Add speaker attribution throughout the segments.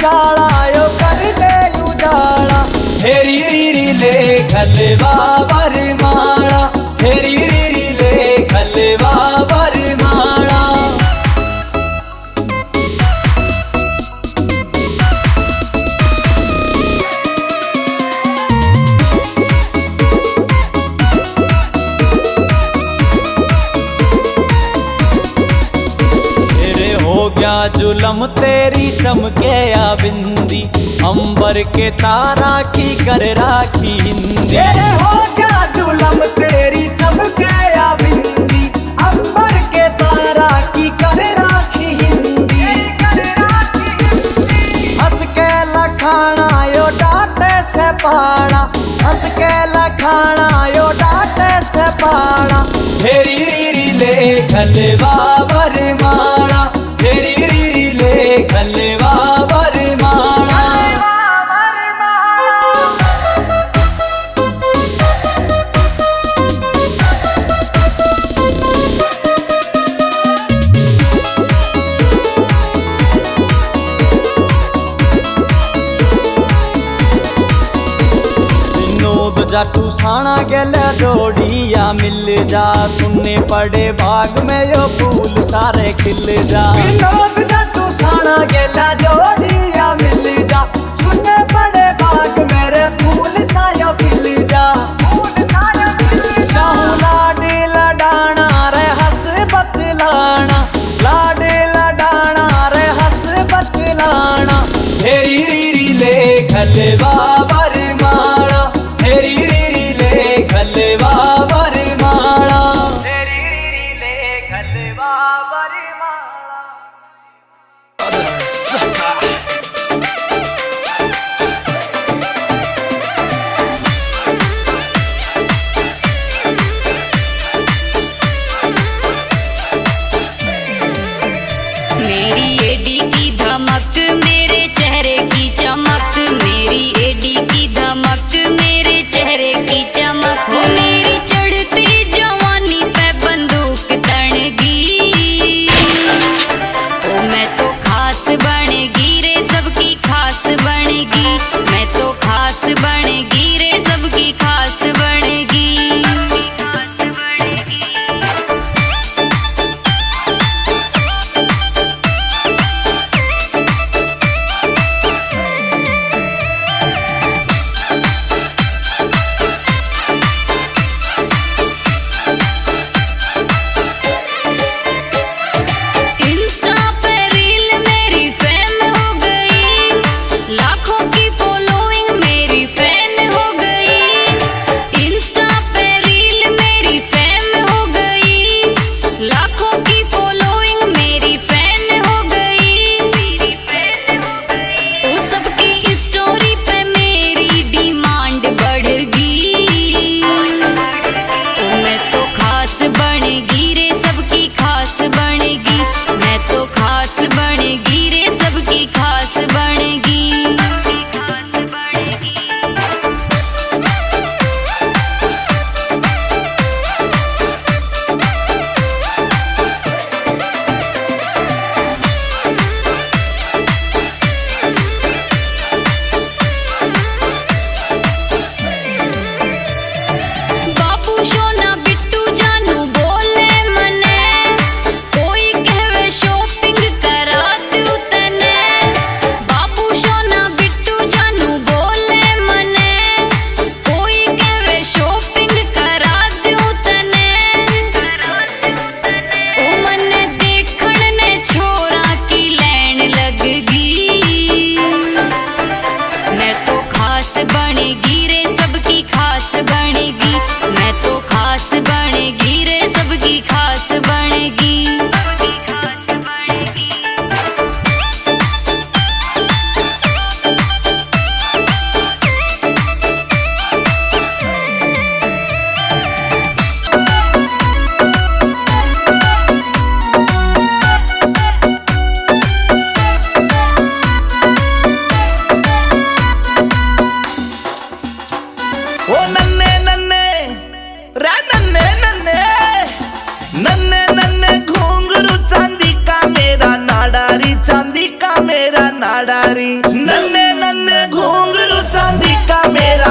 Speaker 1: उजाला यो कर दे उजाला। हेरी रीरी ले खलवा वरमाला, हेरी रीरी ले खलवा वरमाला। हो गया जुलम तेरी चमके या बिंदी, अंबर के तारा की कर राखी हिंदी। हो गया जुलम तेरी चमके या बिंदी, अंबर के तारा की कर राखी हिंदी। हंस के लखाना यो डांटे से पाड़ा, हंस के लखाना यो डांटे से पाड़ा। हेरी रीरी ले खलवा वरमाला, हेरी रीरी ले खलवा वरमाला। विनोद जाटू साणा गेले डोडिया मिल जा, सुनने पड़े बाग में यो फूल सारे खिल जा। विनोद जाटू साणा गेले डोडिया मिल जा, सुनने पड़े बाग मेरे फूल सायो खिल जा। चाहूं लाडी लडाना रे हंस बतलाना, लाडी लडाना रे हंस बतलाना। हेरी रीरी ले खलवा वरमाला, हेरी रीरी ले खलवा वरमाला, हेरी रीरी ले खलवा वरमाला।
Speaker 2: मेरी एडी की धमक, मेरे चेहरे की चमक, मेरी एडी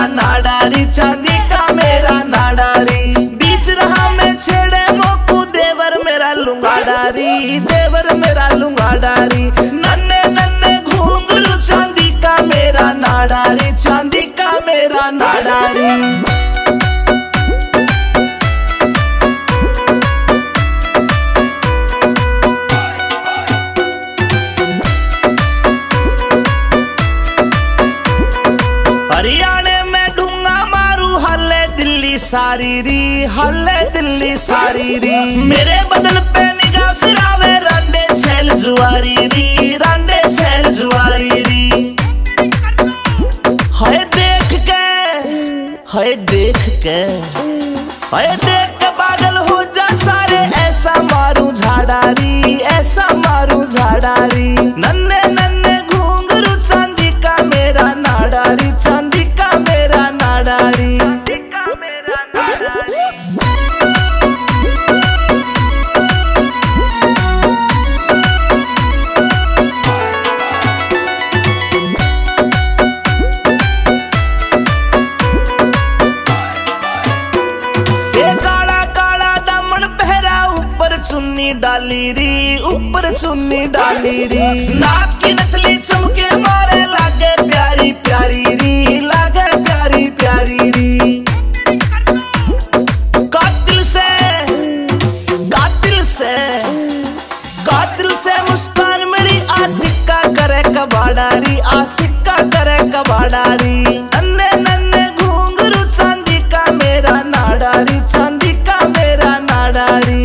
Speaker 2: मेरा नाडारी, चांदी का मेरा नाडारी। बीच रहा मैं छेड़े मोकू देवर मेरा लुंगाडारी, देवर मेरा लुंगाडारी। नन्हे नन्हे घुंघरू चांदी का मेरा नाडारी, चांदी का मेरा नाडारी। हरियाणे में ढूंगा मारू हल्ले दिल्ली सारी री, हल्ले दिल्ली सारी री। मेरे बदन पे निगाह फिरावे रांडे छैल जुआरी री, रांडे छैल जुआरी री। हाय देख के, हाय देख के, हाय देख के पागल हो जा सारे। ऐसा मारू झाड़ारी, ऐसा मारू झाड़ारी। नन्हे नन्हे घुंघरू चांदी का मेरा नाडारी, चांदी का मेरा नाडारी, चांदी का मेरा नाडारी। ये काला काला दामन पहरा ऊपर चुन्नी डाली री, ऊपर चुन्नी डाली री। नाक की नथली चमके मारे लागे प्यारी प्यारी री, लागे प्यारी प्यारी री। कातिल से, कातिल से, कातिल से मुस्कान मेरी आशिका करे कबाडारी, आशिका करे कबाडारी। नन्हे नन्हे घुंघरू चांदी का मेरा नाडारी, चांदी का मेरा नाडारी।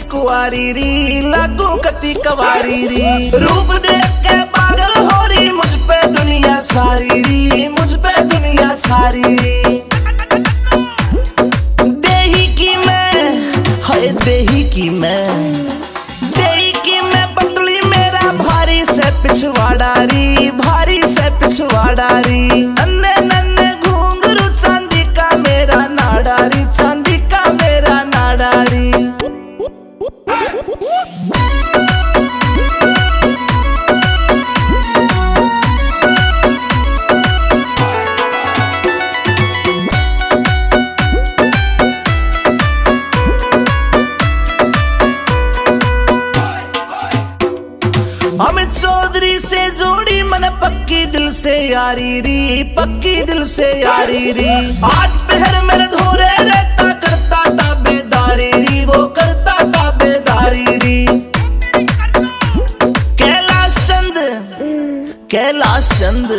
Speaker 2: कुआरी री, लागू कती कवारी री। रूप देख के पागल हो रही मुझ पे दुनिया सारी री, मुझ पे दुनिया सारी री। देही की मैं, हाय देही की मैं, देही की मैं पतली मेरा भारी से पिछवाड़ारी, भारी से पिछवाड़ारी। नन्हे नन्हे घुंघरू चांदी का मेरा नाडारी, चांदी का मेरा नाडारी। अमित चौधरी से जोड़ी मन पक्की दिल से यारी री, पक्की दिल से यारी री। आठ पहर मेरे धोरे रहता करता ताबेदारी री, वो करता ताबेदारी री। कैलाश चंद, कैलाश चंद,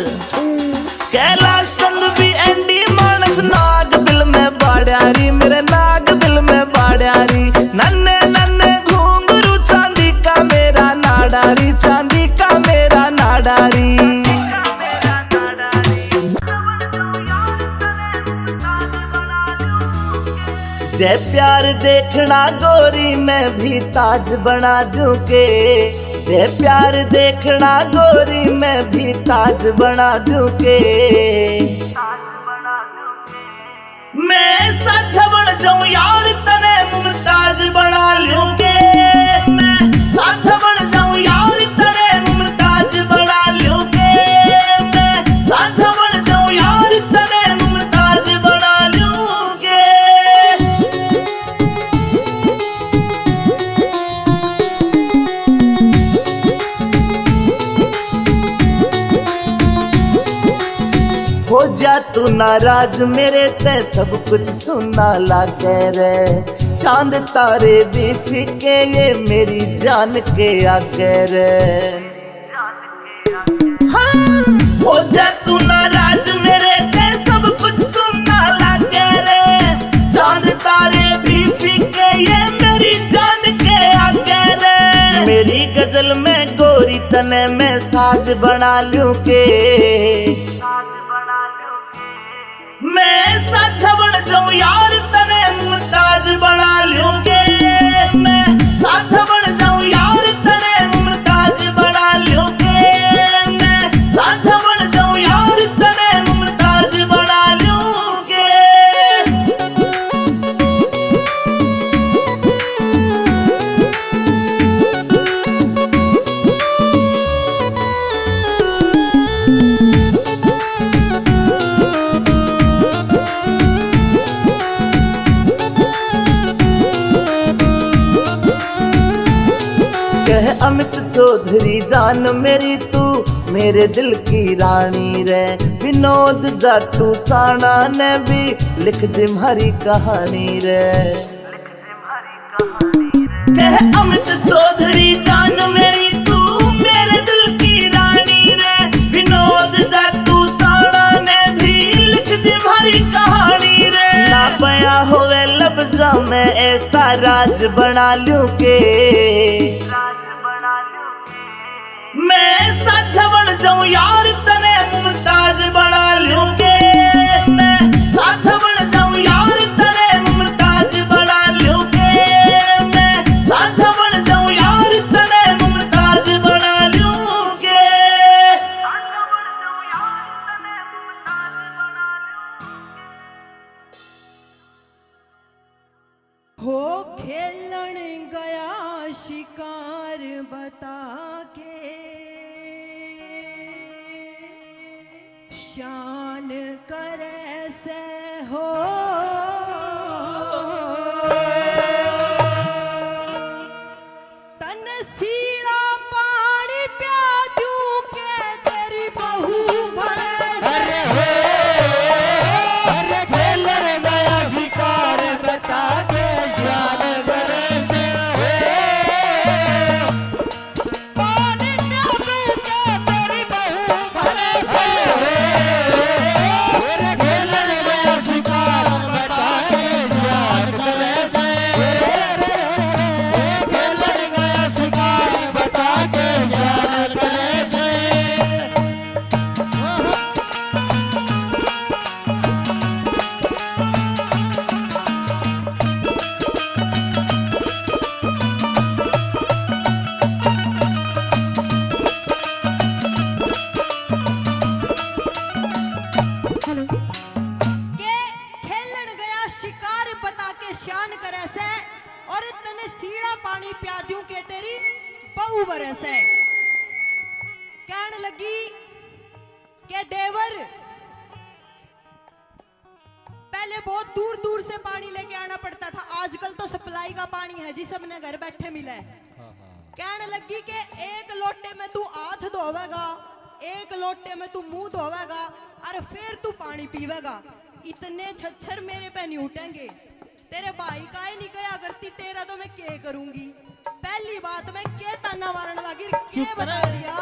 Speaker 2: कैलाश चंद भी एंडी मानस नाग बिल में बाड़ियारी, मेरे नाग बिल में बाड़ियारी। नन्हे नन्हे घुंघरू चांदी का मेरा नाडारी, चांदी का मेरा नाडारी। जे प्यार देखना गोरी मैं भी ताज बना दूं के, जे प्यार देखना गोरी मैं भी ताज बना दूं के। मैं साझा बन जाऊं यार तने मुमताज बना लूं के, मैं साझा बन जाऊं यार तने मुमताज बना लूं के, मैं साझा बन जाऊं यार तने मुमताज बना लूं के। हो जा तू नाराज मेरे ते सब कुछ सुनना लागे रे। चांद तारे भी फीके ये मेरी जान के आगे रे। हाँ। हो जा तू नाराज मेरे ते सब कुछ सुनना लागे रे। चांद तारे भी फीके ये मेरी जान के आगे रे। मेरी गजल में गोरी तने में साज बना लूं के, मैं साझा बन जाऊं यार तने मुमताज बना लूं के, मैं साझा बन जाऊं यार तने मुमताज बना लूं के। कहे अमित चौधरी जान मेरी तू मेरे दिल की रानी रे। विनोद जाटू साना ने भी लिख दी हमारी कहानी रे। कहे अमित चौधरी जान मेरी तू मेरे दिल की रानी रे। विनोद जाटू साना ने भी लिख दी हमारी कहानी रे। ना बया होवे लफ्जा में ऐसा राज बना लूं के मैं साझा बन जाऊं यार तने मुमताज बना लूं के। मैं साझा बन जाऊं यार तने मुमताज बना लूं के। मैं साझा बन जाऊं यार तने मुमताज बना लूं के।
Speaker 3: हो खेलन गया शिकार बता के शान करे से हो। तन सीला पानी प्या दूं के तेरी बहू भरे से हो। अरे खेलन गया शिकार बता के शान करे से हो। पानी प्या दूं के तेरी बहू भरे से हो। अरे खेलन गया शिकार बता के शान करे से हो। खेलन गया शिकार बता के शान करे से। के खेलन गया शिकार बता के शान करे से और तने सीड़ा पानी प्या दूं के तेरी बहू भरे से। कहने लगी के देवर पहले बहुत दूर दूर से पानी लेके आना पड़ता था, आजकल तो सप्लाई का पानी है जी सबने घर बैठे मिला है। कहने लगी के एक लोटे में तू हाथ धोवेगा, एक लोटे में तू मुंह धोवेगा और फिर तू पानी पीवेगा। इतने छच्छर मेरे पे नहीं उठेंगे। तेरे भाई का ही नहीं गया करती, तेरा तो मैं क्या करूंगी। पहली बात मैं के ताना मारने लगी के बता दिया।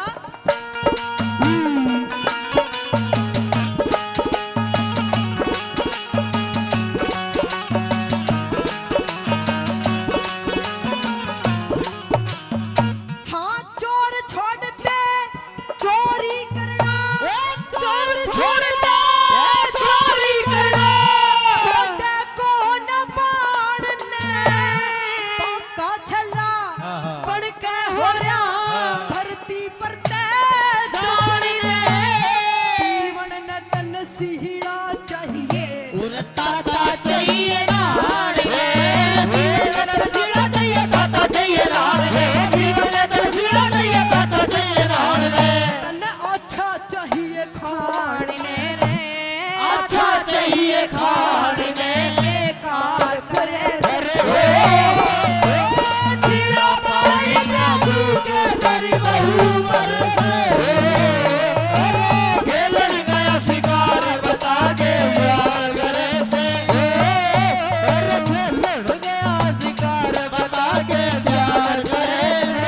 Speaker 3: हाँ चोर छोड़ दे चोरी करना, चोर छोड़ दे चोरी करना। छोटे को न बाणने पक्का छला बन के हो रहा धरती पर ते जानी रे। जीवन न तन सीड़ा चाहिए उड़ता चाहिए नाड़ रे। जीवन न सीड़ा चाहिए ताता चाहिए नाड़ रे। जीवन न तन सीड़ा चाहिए ताता चाहिए नाड़ रे। तन अच्छा चाहिए खाने रे, अच्छा चाहिए खाने बेकार करे से हो। सीड़ा पानी प्या दूं के तेरी बहू भरे से हो। खेलन गया शिकार बता के शान करे से हो। अरे खेलन गया शिकार बता के शान करे से।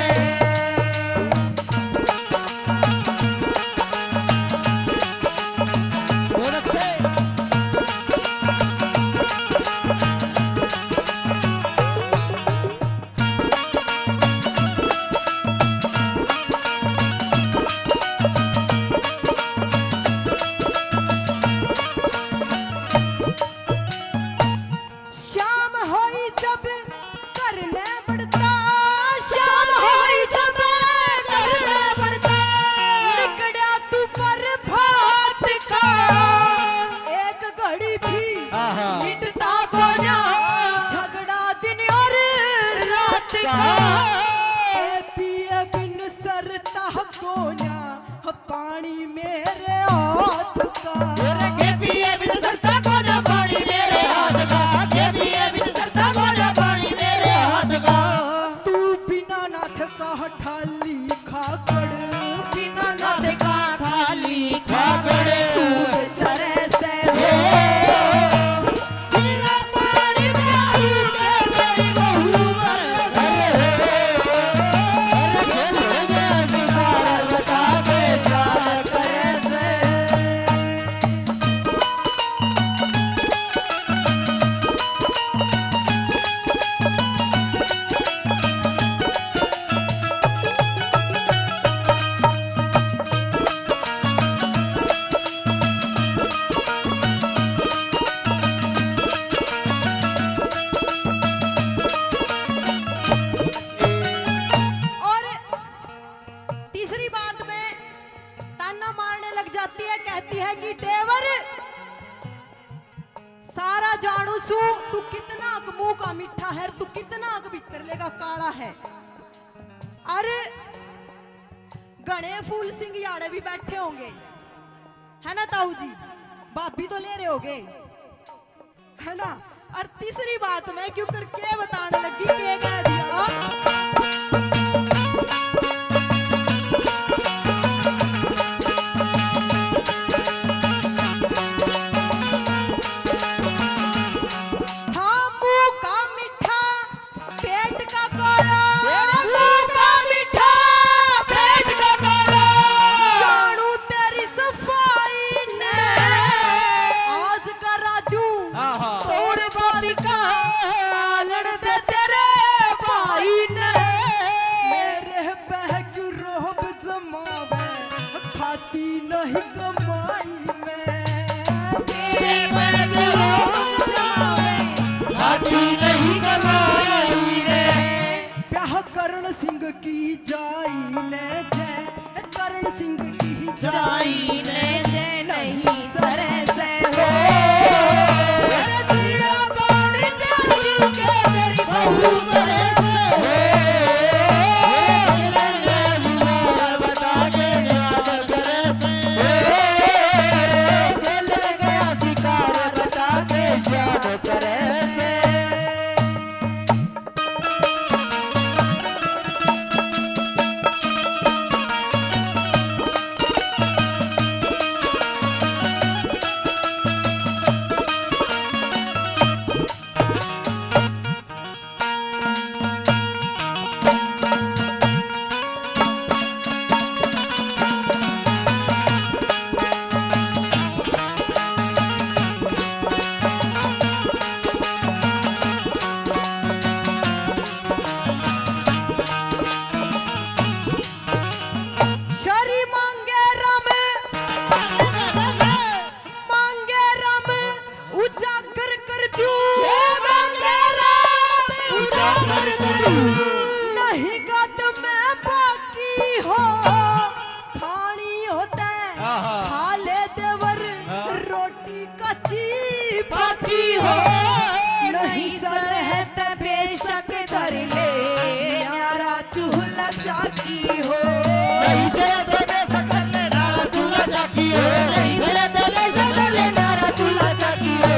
Speaker 3: का ठाली खाकड़
Speaker 4: बिना नद का खाली खाकड़
Speaker 3: दूध चरे से हो
Speaker 4: सीना पानी प्यारी के तेरी बहू बता के क्या करे से
Speaker 3: और तीसरी बात में ताना मारने लग जाती है, कहती है कि देवर सारा जानू सू तू कितना मुंह का मीठा है, तू कितना भीतर लेगा काला है। अरे गणे फूल सिंह याड़े भी बैठे होंगे, है ना ताऊ जी, भाभी तो ले रहे होगे, है ना। और तीसरी बात मैं क्यों करके बताने लगी के कह दिया हाँ मुंह का मीठा पेट का काला,
Speaker 4: मुंह का मीठा पेट का काला
Speaker 3: जानू तेरी सफाई ने आज करा दूं
Speaker 4: तोड़ बारी का लड़ दे तेरे भाई ने
Speaker 3: मेरे बह क्यों रोब जमावे खाती नहीं कमाई में
Speaker 4: तेरे बैग हाथी नहीं कमाई रे
Speaker 3: ब्याह करण सिंह की जाई ने जय करण सिंह की
Speaker 4: जाई ने जे नहीं
Speaker 3: सरे से हो
Speaker 4: तेरे सीना पानी प्यारी के तेरी बहू बरे बता के याद करे दिल गया शिकार बता के याद करे
Speaker 3: शरी मांगे रम उजागर कर दूं नहीं गद में बाकी हो खानी होता है खा ले देवर रोटी कच्ची
Speaker 4: बाकी हो
Speaker 3: नहीं सरहत बेशक धर ले यारा चूल्हा चाकी हो
Speaker 4: नहीं से तेरे सकल ले नारा चूल्हा चाकी हो नहीं से तेरे सकल ले नारा चूल्हा चाकी हो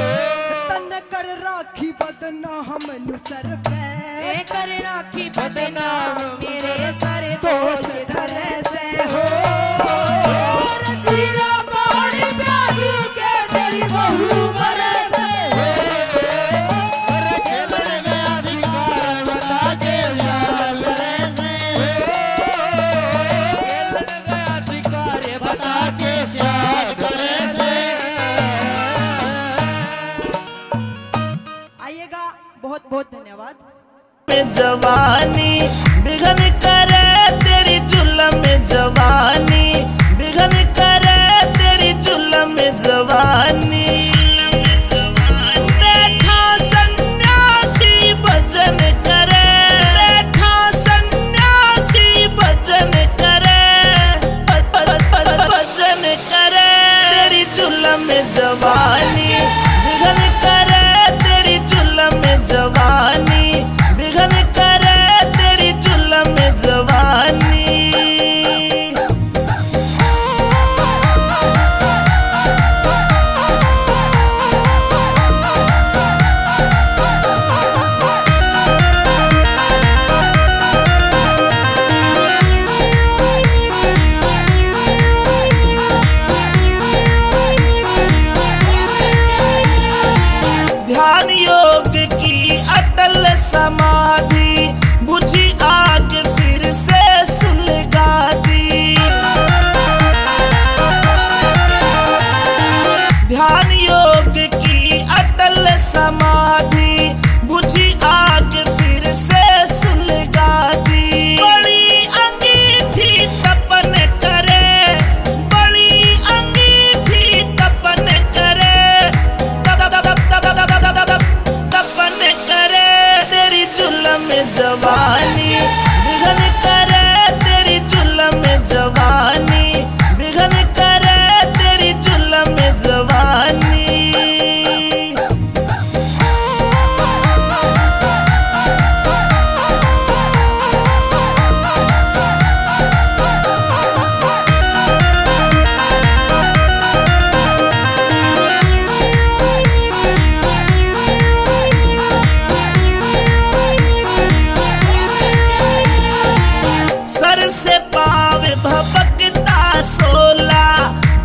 Speaker 3: तन कर राखी बदना हम सर पे
Speaker 4: ए कर राखी बदना
Speaker 3: मेरे सर दोष धरे से हो
Speaker 4: सीना पानी प्यारी के तेरी बहू बरे से खेल गया शिकार बता के याद करे खेल गया शिकार बता के याद करे
Speaker 3: आइएगा, बहुत बहुत धन्यवाद।
Speaker 2: में जवानी बिगन समाधि, बुझी आग फिर से सुलगा दी। ध्यान योग की अटल समाधि, बुझी आग फिर से सुलगा दी। बड़ी अंगीठी तपन करे, बड़ी अंगीठी तपन करे, तपन करे। तेरी जुल्म जवानी बिघन करे, तेरी जुल्म जवानी बिघन करे, तेरी जुल्म जवानी। सर से पाव भपकता सोला,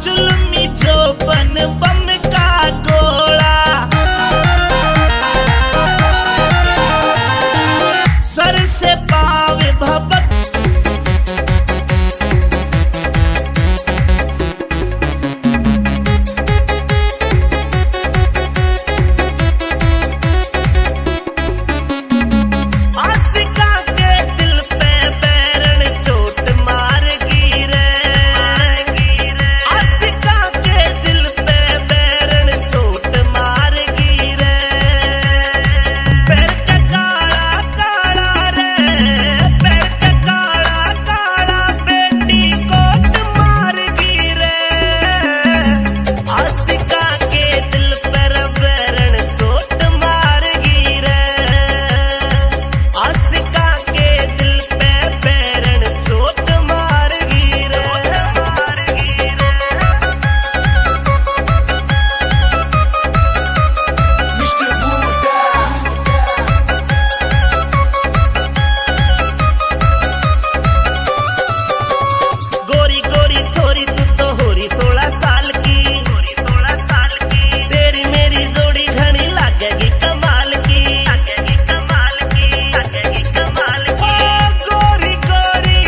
Speaker 2: जुल्मी चौपन बम का गोला। सर से पाव भपक आशिका के दिल पे बैरन चोट मार गिरे। आशिका के दिल पे बैरन चोट मार गिरे। पैर के काला काला रे, पैर के काला काला बेटी कोट मार गिरे। आशिका के दिल पर बैरन चोट मार गिरे। आशिका के दिल पे बैरन चोट मार गिरे। गोरी गोरी छोरी तू तो होरी 16 साल की, होरी 16 साल की। तेरी मेरी जोड़ी घनी लागेगी कमाल की, लागेगी कमाल की, लागेगी कमाल की। ओ गोरी गोरी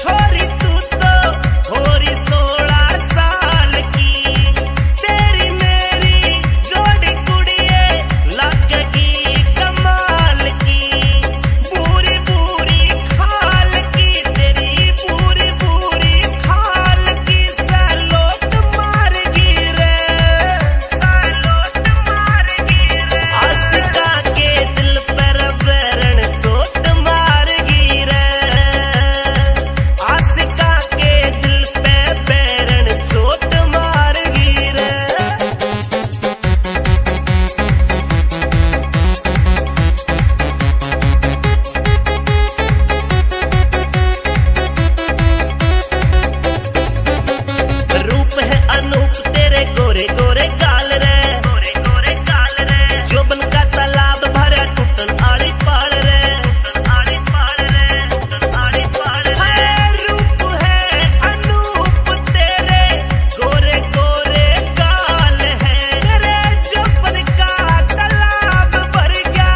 Speaker 2: छोरी तू तो होरी 16 साल की। तेरी मेरी जोड़ी कुड़िए लागेगी कमाल की। पूरी पूरी खाल की, तेरी पूरी पूरी खाल की। सैलोट मार गिरे, सैलोट मार गिरे। आशिका के दिल पर बैरन चोट मार गिरे। आशिका के दिल पे बैरन चोट मार गिरे। रूप है अनूप तेरे गोरे गोरे गाल रे, गोरे गोरे गाल रे। जोबन का तालाब भरा टूटन आड़ी पार रे, टूटन आड़ी पार रे, टूटन आड़ी पार रे। रूप है अनूप तेरे गोरे गोरे गाल है। तेरे जोबन का तालाब भर गया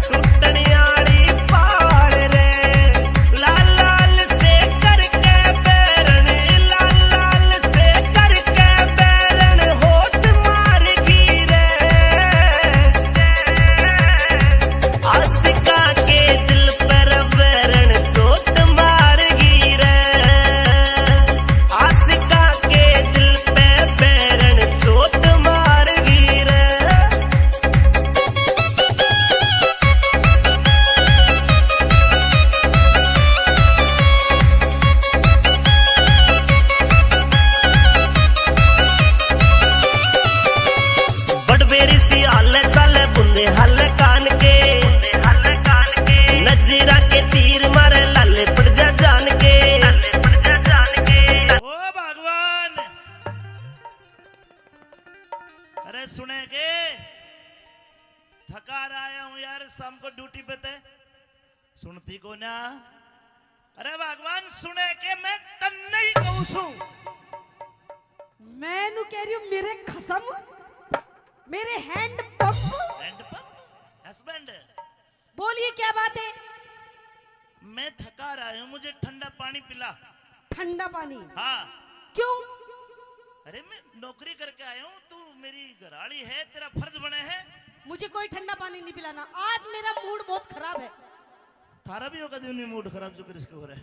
Speaker 2: टूटन आड़ी पार रे। लाल लाल से करके बैरन, लाल लाल से करके बैरन होठ मार गिरे। आशिका के दिल पर बैरन चोट मार गिरे। आशिका के दिल पे बैरन चोट मार गिरे। बड़बेरी सी हाल चाले बुंदे हल कान के, हल कान के। नजीरा के तीर मारे लाले पड़ जा जान के, लाले पड़ जा जान के।
Speaker 4: ओ भगवान, अरे सुने के थका आया हूँ यार, शाम को ड्यूटी पे थे, सुनती को ना। अरे भगवान सुने के मैं तन्ने ही कहूँ सू।
Speaker 3: मैं नु कह रही हूँ मेरे खसम, मेरे hand pump.
Speaker 4: Hand pump husband,
Speaker 3: बोलिए क्या बात है?
Speaker 4: मैं थका रहा हूँ, मुझे ठंडा पानी पिला।
Speaker 3: ठंडा पानी?
Speaker 4: हाँ।
Speaker 3: क्यों?
Speaker 4: अरे मैं नौकरी करके आया हूँ, तू मेरी घरवाली है, तेरा फर्ज बने है।
Speaker 3: मुझे कोई ठंडा पानी नहीं पिलाना, आज मेरा मूड बहुत खराब है।
Speaker 4: थारा भी होगा दिन मूड खराब जो किसके हो रहा है।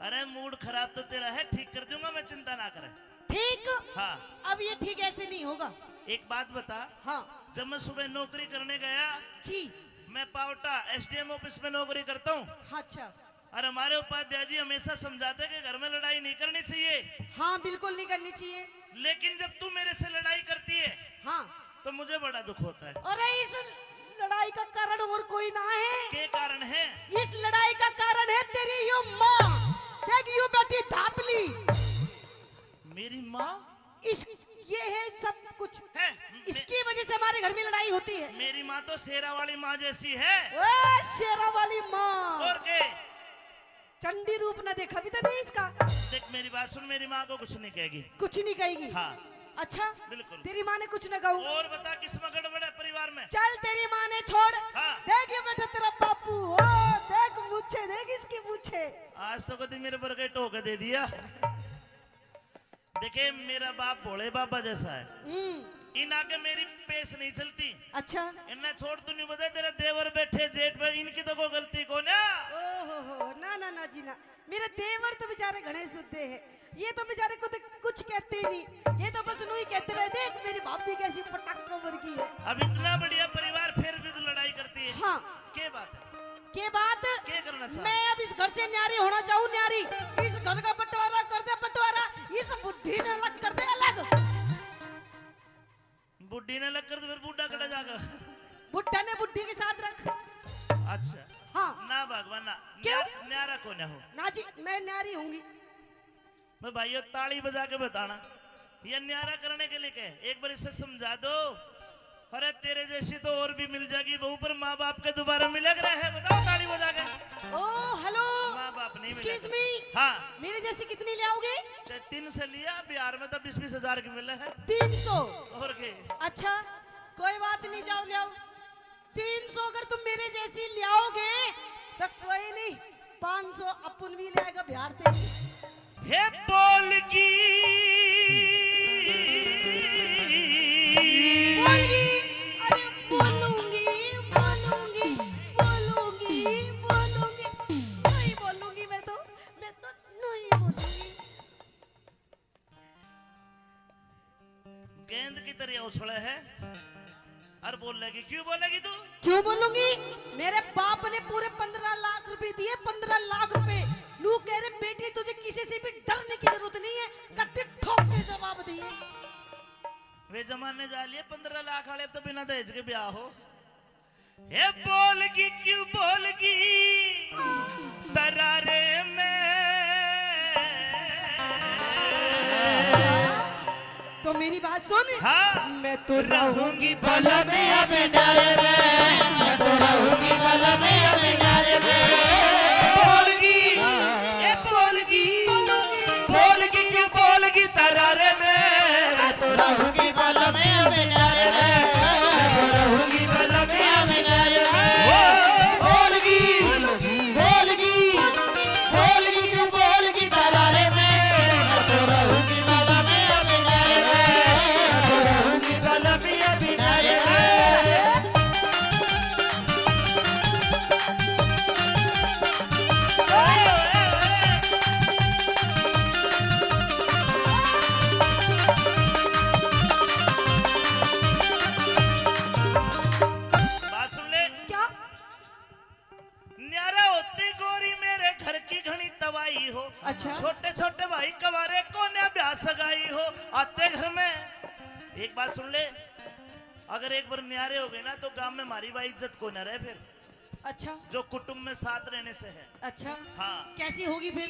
Speaker 4: अरे मूड खराब तो तेरा है, ठीक कर दूंगा मैं, चिंता ना करे।
Speaker 3: ठीक?
Speaker 4: हाँ।
Speaker 3: अब ये ठीक ऐसे नहीं होगा।
Speaker 4: एक बात बता।
Speaker 3: हाँ।
Speaker 4: जब मैं सुबह नौकरी करने गया
Speaker 3: जी।
Speaker 4: मैं पावटा एसडीएम ऑफिस में नौकरी करता हूँ।
Speaker 3: अच्छा।
Speaker 4: और हमारे उपाध्याय जी हमेशा समझाते कि घर में लड़ाई नहीं करनी चाहिए।
Speaker 3: हाँ बिल्कुल नहीं करनी चाहिए।
Speaker 4: लेकिन जब तू मेरे से लड़ाई करती है
Speaker 3: हाँ
Speaker 4: तो मुझे बड़ा दुख होता है।
Speaker 3: अरे इस लड़ाई का कारण और कोई ना है।
Speaker 4: क्या कारण है?
Speaker 3: इस लड़ाई का कारण है तेरी यो माँ। देख यो बेटी धापली।
Speaker 4: मेरी माँ?
Speaker 3: ये है सब कुछ
Speaker 4: है।
Speaker 3: इसकी वजह से हमारे घर में लड़ाई होती है।
Speaker 4: मेरी माँ तो शेरा वाली माँ जैसी है।
Speaker 3: ओए शेरा वाली माँ।
Speaker 4: और के
Speaker 3: चंडी रूप ना देखा भी तो नहीं इसका।
Speaker 4: देख मेरी बात सुन, मेरी माँ को कुछ नहीं कहेगी।
Speaker 3: कुछ नहीं कहेगी?
Speaker 4: हाँ।
Speaker 3: अच्छा
Speaker 4: बिल्कुल।
Speaker 3: तेरी माँ ने कुछ न कहूँ।
Speaker 4: और बता किसमें गड़बड़ है परिवार में?
Speaker 3: चल तेरी माँ ने छोड़।
Speaker 4: हाँ।
Speaker 3: देख ये बेटा तेरा बापू हो, देख मुझे, देख इसकी मुझे।
Speaker 4: आज तो कभी मेरे पर टोके दे दिया। देखे मेरा बाप भोले बाबा जैसा है, इन आगे मेरी पेश नहीं चलती।
Speaker 3: अच्छा।
Speaker 4: इन्हें छोड़ तू नहीं बता, तेरे देवर बैठे जेठ पर, इनकी तो कोई गलती को ना।
Speaker 3: ओहो ना ना ना जी ना, मेरे देवर तो बेचारे घने सुधे हैं, ये तो बेचारे को कुछ कहते ही नहीं, ये तो बस नू ही कहते रहे। देख मेरी भाभी कैसी पटाखों वर्गी है।
Speaker 4: अब इतना बढ़िया परिवार फिर भी तो लड़ाई करती है।
Speaker 3: हाँ
Speaker 4: क्या बात है?
Speaker 3: के बात
Speaker 4: क्या करना चाह?
Speaker 3: मैं अब इस घर से न्यारी होना चाहूँ, न्यारी। इस घर का बंटवारा कर दे, बंटवारा इस बुद्धि ने अलग कर दे, अलग।
Speaker 4: बुढ़ी ने लग कर तो फिर बूढ़ा कटा जाकर।
Speaker 3: बुढ़ा ने बुढ़ी के साथ रख।
Speaker 4: अच्छा।
Speaker 3: हाँ।
Speaker 4: ना भगवान ना।
Speaker 3: क्यों?
Speaker 4: न्यारा को ना हो
Speaker 3: ना जी मैं न्यारी होंगी।
Speaker 4: मैं भाइयों ताली बजा के बताना, ये न्यारा करने के लिए कहे, एक बार इसे समझा दो। अरे तेरे जैसी तो और भी मिल जाएगी बहू, पर माँ बाप के दोबारा मिलग रहे हैं, बताओ ताली बजा के।
Speaker 3: ओ हेलो
Speaker 4: माँ बाप नहीं
Speaker 3: एक्सक्यूज
Speaker 4: मिले।
Speaker 3: मी।
Speaker 4: हाँ।
Speaker 3: मेरे जैसी कितनी ले आओगे?
Speaker 4: 3 से लिया, बिहार में तो 20-20 हजार की मिले है।
Speaker 3: 300?
Speaker 4: और के?
Speaker 3: अच्छा कोई बात नहीं, जाओ ले आओ 300। अगर तुम मेरे जैसी ले आओगे तो कोई नहीं, 500 अपन भी ले आएगा बिहार से।
Speaker 4: हे बोलगी
Speaker 3: बोलगी, अरे बोलूंगी बोलूंगी बोलूंगी बोलूंगी, नहीं बोलूंगी मैं तो नहीं बोलूंगी।
Speaker 4: गेंद की तरह उछले है और बोलेगी। क्यों बोलेगी तू?
Speaker 3: क्यों बोलूंगी? मेरे बाप ने पूरे 15 लाख रुपए दिए, 15 लाख रुपए। लू कह रहे बेटी तुझे किसी से भी डरने की जरूरत नहीं है, कत्ते ठोक के जवाब दिए।
Speaker 4: वे जमाने जा लिए 15 लाख वाले, तो बिना दहेज के ब्याह हो। हे बोलगी क्यों बोलगी दरारे में।
Speaker 3: तो मेरी बात सुन।
Speaker 4: हाँ।
Speaker 3: मैं तो
Speaker 4: रहूंगी बल में अब डारे में, मैं तो रहूंगी बल में अब डारे में। बोलगी ये बोलगी बोलगी क्यों बोलगी दरारे में, मैं तो रहूंगी बल में अब डारे में, मैं तो रहूंगी बल में अब डारे में। बोलगी बोलगी बोलगी क्यों बोलगी दरारे में, मैं तो रहूंगी बल में अब डारे में, मैं तो रहूंगी बल में अब डारे में। बात सुन ले।
Speaker 3: क्या?
Speaker 4: न्यारा होती गोरी मेरे घर की घनी तबाही हो।
Speaker 3: अच्छा।
Speaker 4: छोटे छोटे भाई कवारे को न ब्याह सगाई हो, आते घर में। एक बात सुन ले, अगर एक बार न्यारे हो गए ना तो गांव में हमारी भाई इज्जत को न रहे फिर,
Speaker 3: अच्छा
Speaker 4: जो कुटुंब में साथ रहने से है।
Speaker 3: अच्छा।
Speaker 4: हाँ।
Speaker 3: कैसी होगी फिर?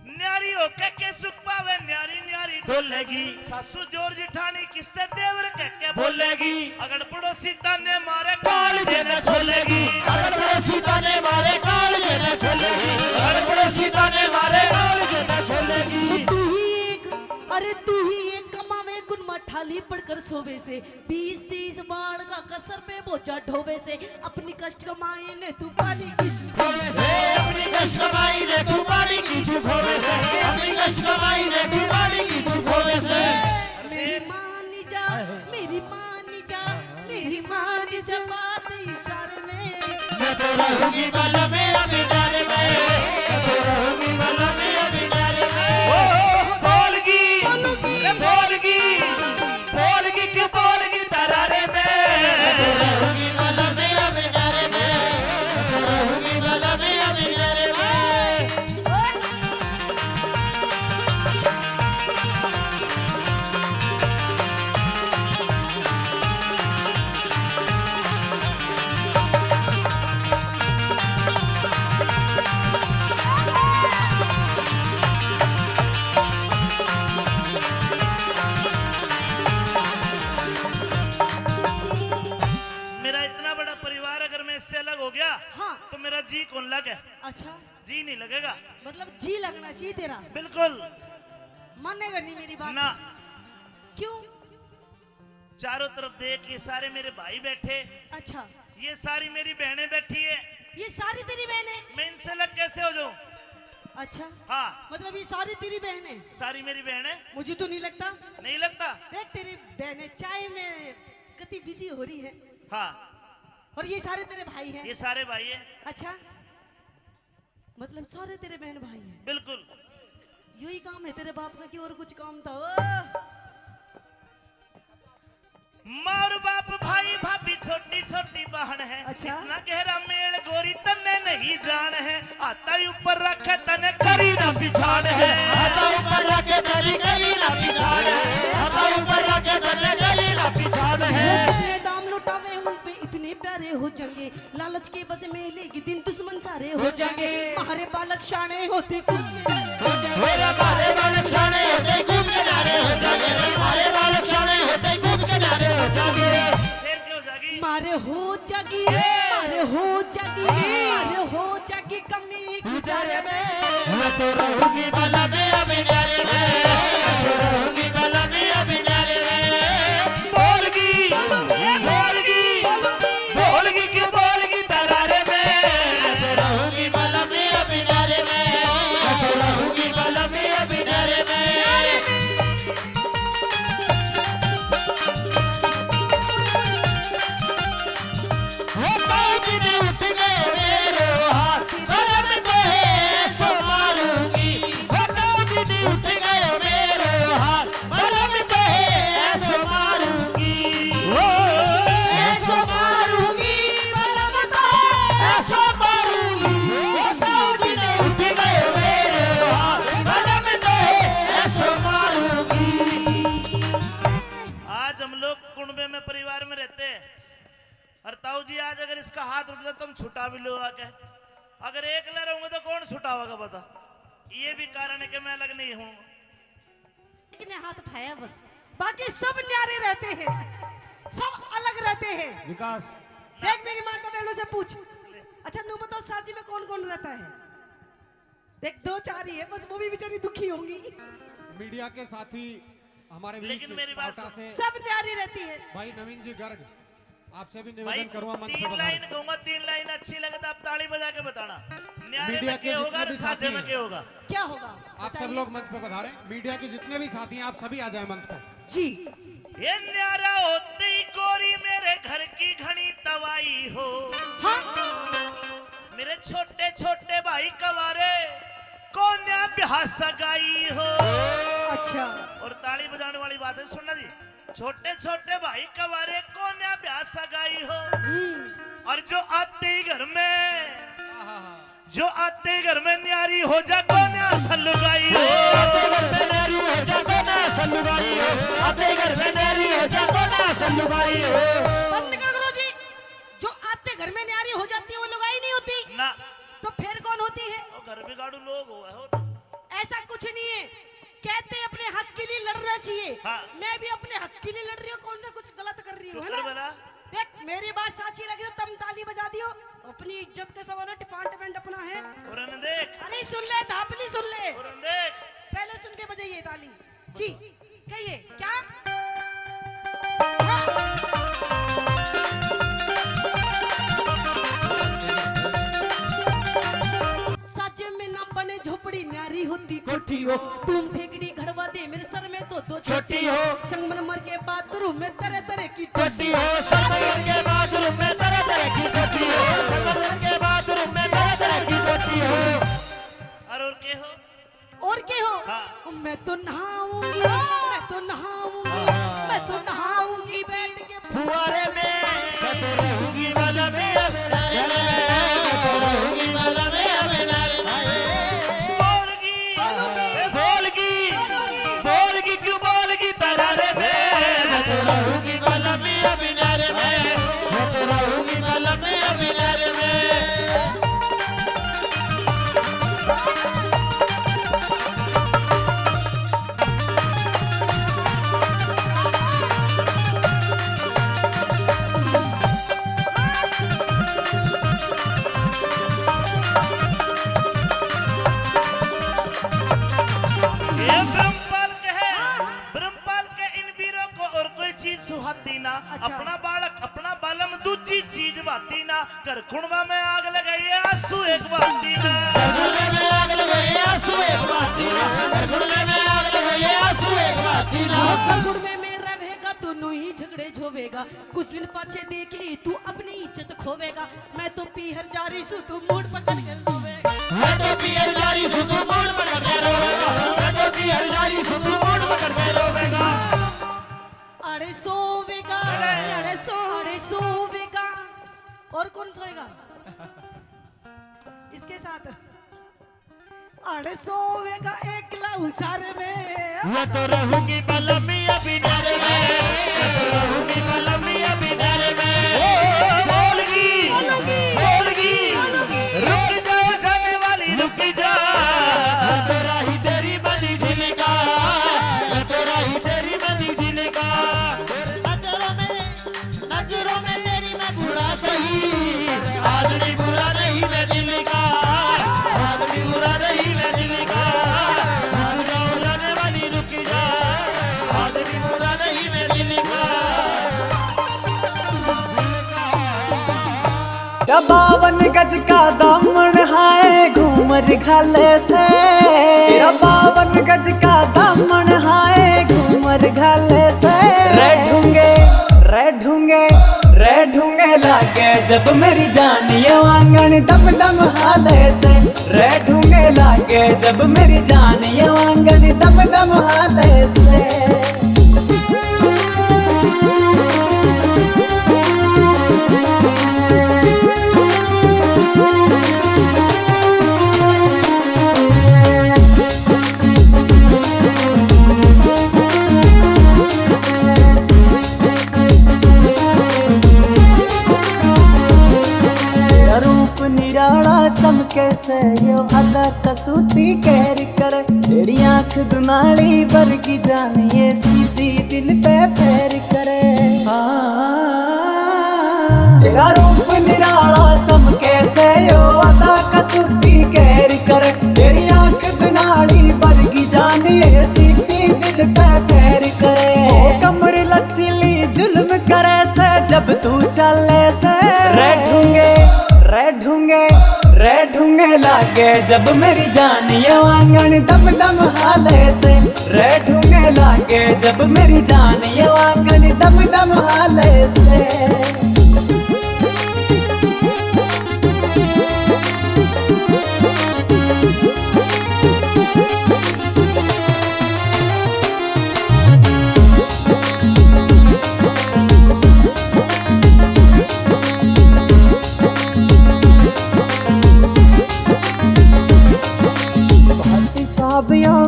Speaker 4: न्यारी हो के सुख पावे, न्यारी न्यारी ढोलेगी। सासू जोर जिठानी किससे देवर के बोलेगी। अगर पड़ोसी ताने मारे काल जेने छोलेगी, अगर पड़ोसी ताने मारे काल जेने छोलेगी, अगर पड़ोसी ताने मारे काल जेने छोलेगी।
Speaker 3: तू ही एक, अरे तू ही एक कमावे गुन मठा ताली पढ़कर सोवे से, 20-30 बाण का कसर पे बोझा ढोवे से, अपनी कष्ट कमाई ने तू पानी की
Speaker 4: खोवे से, अपनी कष्ट कमाई ने तू पानी की खोवे से, अपनी कष्ट कमाई ने तू पानी की खोवे से।
Speaker 3: मेरी मानी जा, मेरी मानी जा, मेरी मानी जा बात इशारे में,
Speaker 4: मैं तो रहूंगी बल में अभी डाले में, मैं तो रहूंगी बल में अभी डाले में। बोलगी बोलगी बोलगी क्यों बोलगी तरारे में, मैं तो रहूंगी बल में अभी डाले में, मैं तो रहूंगी बल में अभी डाले में।
Speaker 2: मेरा इतना बड़ा परिवार अगर मैं इससे अलग हो गया
Speaker 3: हाँ।
Speaker 2: तो मेरा जी कौन लगे?
Speaker 3: अच्छा
Speaker 2: जी नहीं लगेगा।
Speaker 3: मतलब जी लगना चाहिए तेरा,
Speaker 2: बिल्कुल
Speaker 3: मानेगा नहीं मेरी बात?
Speaker 2: ना।
Speaker 3: क्यों?
Speaker 2: चारों तरफ देख, ये सारे मेरे भाई बैठे,
Speaker 3: अच्छा
Speaker 2: ये सारी मेरी बहनें बैठी है,
Speaker 3: ये सारी तेरी बहनें?
Speaker 2: मैं इनसे अलग कैसे हो जाऊं?
Speaker 3: अच्छा
Speaker 2: हाँ,
Speaker 3: मतलब ये सारी तेरी बहनें?
Speaker 2: सारी मेरी बहनें।
Speaker 3: मुझे तो नहीं लगता।
Speaker 2: नहीं लगता?
Speaker 3: देख तेरी बहनें चाय में कितनी बिजी हो रही है,
Speaker 2: हाँ,
Speaker 3: और ये सारे तेरे भाई हैं?
Speaker 2: ये सारे भाई है।
Speaker 3: अच्छा मतलब सारे तेरे बहन भाई हैं?
Speaker 2: बिल्कुल।
Speaker 3: यही काम है तेरे बाप का कि और कुछ काम था?
Speaker 2: माँ और बाप, भाई भाभी, छोटी छोटी बहन है।
Speaker 3: अच्छा।
Speaker 2: इतना गहरा मेल गोरी तन्ने नहीं जान है, आता ही ऊपर रखे तने करी ना पिछाड़ है,
Speaker 4: आता ऊपर रखे तरी करी ना पिछाड़ है, आता ऊपर रखे तरी करी ना पिछाड़ है।
Speaker 3: इतने दाम लुटावे उन पे इतने प्यारे हो जाएंगे, लालच के बस मेले के दिन दुश्मन सारे हो जाएंगे, हमारे बालक शाने होते
Speaker 4: मेरे मारे बालक शाने होते कूद के नारे हो जाएंगे, हमारे बालक शाने होते कूद के नारे हो जाएंगे।
Speaker 2: शेर क्यों जागी?
Speaker 3: मारे हो जागी, मारे हो जागी, मारे हो जागी कमी की जारे में,
Speaker 4: मैं तो रहूंगी बला में अभी डाले में, मैं तो रहूंगी बला में अभी डाले में। बोलगी बोलगी बोलगी क्यों बोलगी तरारे में, मैं तो रहूंगी बला में अभी डाले में, मैं तो रहूंगी बला में अभी डाले में। वो कौजी ने उठ गए मेरे हाथ, बलम को है सो मारूंगी। वो कौजी ने उठ गए मेरे हाथ, बलम को है सो मारूंगी। वो ऐसो मारूंगी, बलम तो ऐसो मारूंगी। वो कौजी ने उठ गए मेरे हाथ, बलम तो है ऐसो मारूंगी।
Speaker 2: आज हम लोग कुंबे में परिवार में रहते हैं, और ताऊ जी आज अगर इसका हाथ उठ जाए तुम छुटा भी लो आके, अगर एक ले रहूंगा तो कौन छुटाओगा बता? ये भी कारण है कि मैं अलग नहीं हूँ।
Speaker 3: एक ने हाथ उठाया बस, बाकी सब न्यारे रहते हैं, सब अलग रहते हैं।
Speaker 1: विकास
Speaker 3: देख मेरी माता बहनों से पूछ। अच्छा नू बताओ साजी में कौन कौन रहता है? देख 2-4 ही है बस, वो भी बेचारी दुखी होंगी।
Speaker 5: मीडिया के साथी हमारे बीच
Speaker 2: लेकिन मेरी बात
Speaker 5: स्पार्टा से
Speaker 3: सब न्यारी रहती है।
Speaker 5: भाई नवीन जी गर्ग, आपसे भी
Speaker 2: भाई
Speaker 5: निवेदन करूंगा मंच पे
Speaker 2: 3
Speaker 5: बता
Speaker 2: लाइन कहूंगा, 3 लाइन अच्छी लगे तो आप ताली बजा के बताना। न्यारे
Speaker 5: मीडिया
Speaker 2: में
Speaker 5: के
Speaker 2: क्या होगा
Speaker 5: जितने
Speaker 2: और
Speaker 5: भी
Speaker 2: साझे
Speaker 5: साथी
Speaker 2: में
Speaker 5: हैं।
Speaker 2: क्या होगा?
Speaker 3: क्या होगा
Speaker 5: आप सब
Speaker 3: बताइए।
Speaker 5: लोग मंच पे पधारें। मीडिया के जितने भी साथी हैं आप सभी आ जाएं मंच पे।
Speaker 3: जी
Speaker 2: ये न्यारा होते ही गोरी मेरे घर की घनी तवाई हो,
Speaker 3: हाँ
Speaker 2: मेरे छोटे छोटे भाई कवारे कोन्या ब्याह सगाई हो।
Speaker 3: अच्छा
Speaker 2: और ताली बजाने वाली बात है, सुनना जी। छोटे छोटे भाई कवारे कोन्या ब्याह सगाई हो, और जो आते ही घर में, जो आते ही घर में न्यारी हो जा कोन्या सलुगाई हो।
Speaker 4: आते घर में नारी हो जा तो ना सलुगाई हो, आते घर में नारी हो जा तो ना सलुगाई हो।
Speaker 3: बंद कर गुरु जी, जो आते घर में न्यारी हो जाती है वो लुगाई नहीं होती,
Speaker 2: ना
Speaker 3: तो फिर कौन होती है?
Speaker 2: वो घर बिगाड़ू लोग हो तो।
Speaker 3: ऐसा कुछ नहीं है, कहते हैं अपने हक के लिए लड़ना चाहिए।
Speaker 2: हाँ।
Speaker 3: मैं भी अपने हक के लिए लड़ रही हूँ, कौन सा कुछ गलत कर रही हूँ, है
Speaker 2: शुक्र
Speaker 3: ना?
Speaker 2: बना।
Speaker 3: देख मेरी बात सच्ची लगी तो तुम ताली बजा दियो, अपनी इज्जत का सवाल है, डिपार्टमेंट अपना है।
Speaker 2: और देख,
Speaker 3: अरे सुन ले धापली सुन ले,
Speaker 2: और देख,
Speaker 3: पहले सुन के बजाइए ताली। जी कहिए क्या? सच में ना बने झोपड़ी न्यारी होती कोठी हो, तुम फेंकड़ी घड़वा दे मेरे सर में तो छोटी हो। संगमरमर के बाथरूम में तरह तरह की
Speaker 4: कोठी हो, संगमरमर के बाथरूम में तरह तरह की कोठी हो, संगमरमर के बाथरूम में तरह तरह की कोठी हो।
Speaker 2: और के हो?
Speaker 3: और के हो?
Speaker 2: हाँ।
Speaker 3: मैं तो नहाऊंगी, मैं तो नहाऊंगी, मैं तो नहाऊंगी बैठ के
Speaker 4: फुहारे में। मैं तो रहूंगी बाला में अब नारे में, मैं तो रहूंगी बाला में अब नारे में।
Speaker 2: बोलगी,
Speaker 4: बोलगी, बोलगी क्यों बोलगी तरारे में। मैं तो रहूंगी बाला में अब नारे में, मैं तो रहूंगी बाला में अब नारे में।
Speaker 2: ये ब्रह्मपाल के है, ब्रह्मपाल के इन वीरों को और कोई चीज सुहाती ना। अपना बालक अपना बालम दूसरी चीज बाती ना। कर खुणवा में आग लगाई आंसू एक बाती ना।
Speaker 4: गुड़े में आग लगाई आंसू एक बाती ना, गुड़े में आग लगाई आंसू एक बाती ना।
Speaker 3: गुड़वे में रहेगा तो नू ही झगड़े झोवेगा, कुछ दिन पाछे देख ली तू अपनी इज्जत खोवेगा। मैं तो पीहर जा रही सू तू मूड पकड़ के रोवेगा।
Speaker 4: मैं तो पीहर जा रही सू तू मूड पकड़ के रोवेगा, मैं तो पीहर जा रही सू तू मूड पकड़ के रोवेगा।
Speaker 3: अरे सोवेगा, अरे सोवेगा। और कौन सोएगा इसके साथ? अरे सोवेगा एकला उसारे में।
Speaker 4: मैं तो रहूंगी बाला में अब नारे में, मैं तो रहूंगी बाला में अब नारे में। बोलगी, बोलगी, रुक जा जाने वाली रुक जा। मैं तो राही तेरी बनी झिलका, मैं तो राही तेरी बनी झिलका। नजरों में तेरी मैं बुरा सही, आदमी बुरा नहीं मैं दिल का, आदमी बुरा नहीं मैं दिल का। रुक जाओ जाने वाली रुक जा, आदमी बुरा नहीं मैं दिल का।
Speaker 1: 52 गज का दामन है घूमर घाले से। 52 गज का दामन है घूमर घाले से। रे ढूंगे लागे जब मेरी जानिए आंगन दम दम हाले से। रे ढूंगे लागे जब मेरी जानिए आंगन दम दम हाले से। चमके से यो अदा कसूती कहर करे। तेरी आंख दुनाली वर्गी जानिए सीधी दिल पे फेर करे। तेरा रूप निराला चमके से यो अदा कसूती कहर करे। तेरी आंख दुनाली वर्गी जानिए सीधी दिल पे फेर करे। ओ कमर लचीली जुल्म करे से जब तू चले से। रे ढूंगे लागे जब मेरी जानिए आंगन दम दम हाले से। रे ढूंगे लागे जब मेरी जानिए आंगन दम दम हाले से।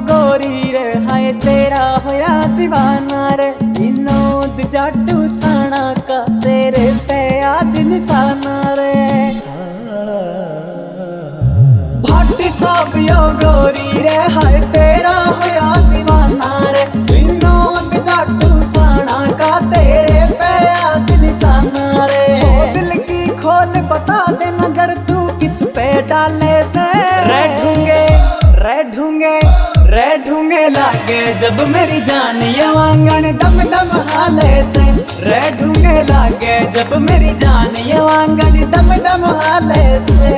Speaker 1: गोरी रे हाय तेरा होया दीवाना रे। विनोद जाटू साना का तेरे पे आज निशाना रे। भाटी साहब यो गोरी रे हाय तेरा होया दीवाना रे। विनोद जाटू साना का तेरे पे आज निशाना रे। दिल की खोल बता दे नजर तू किस पे डाले से। रे ढूंगे लागे जब मेरी जान ये वांगन दम दम हाले से रे ढूंढे लागे जब मेरी जान ये वांगन दम दम हाले से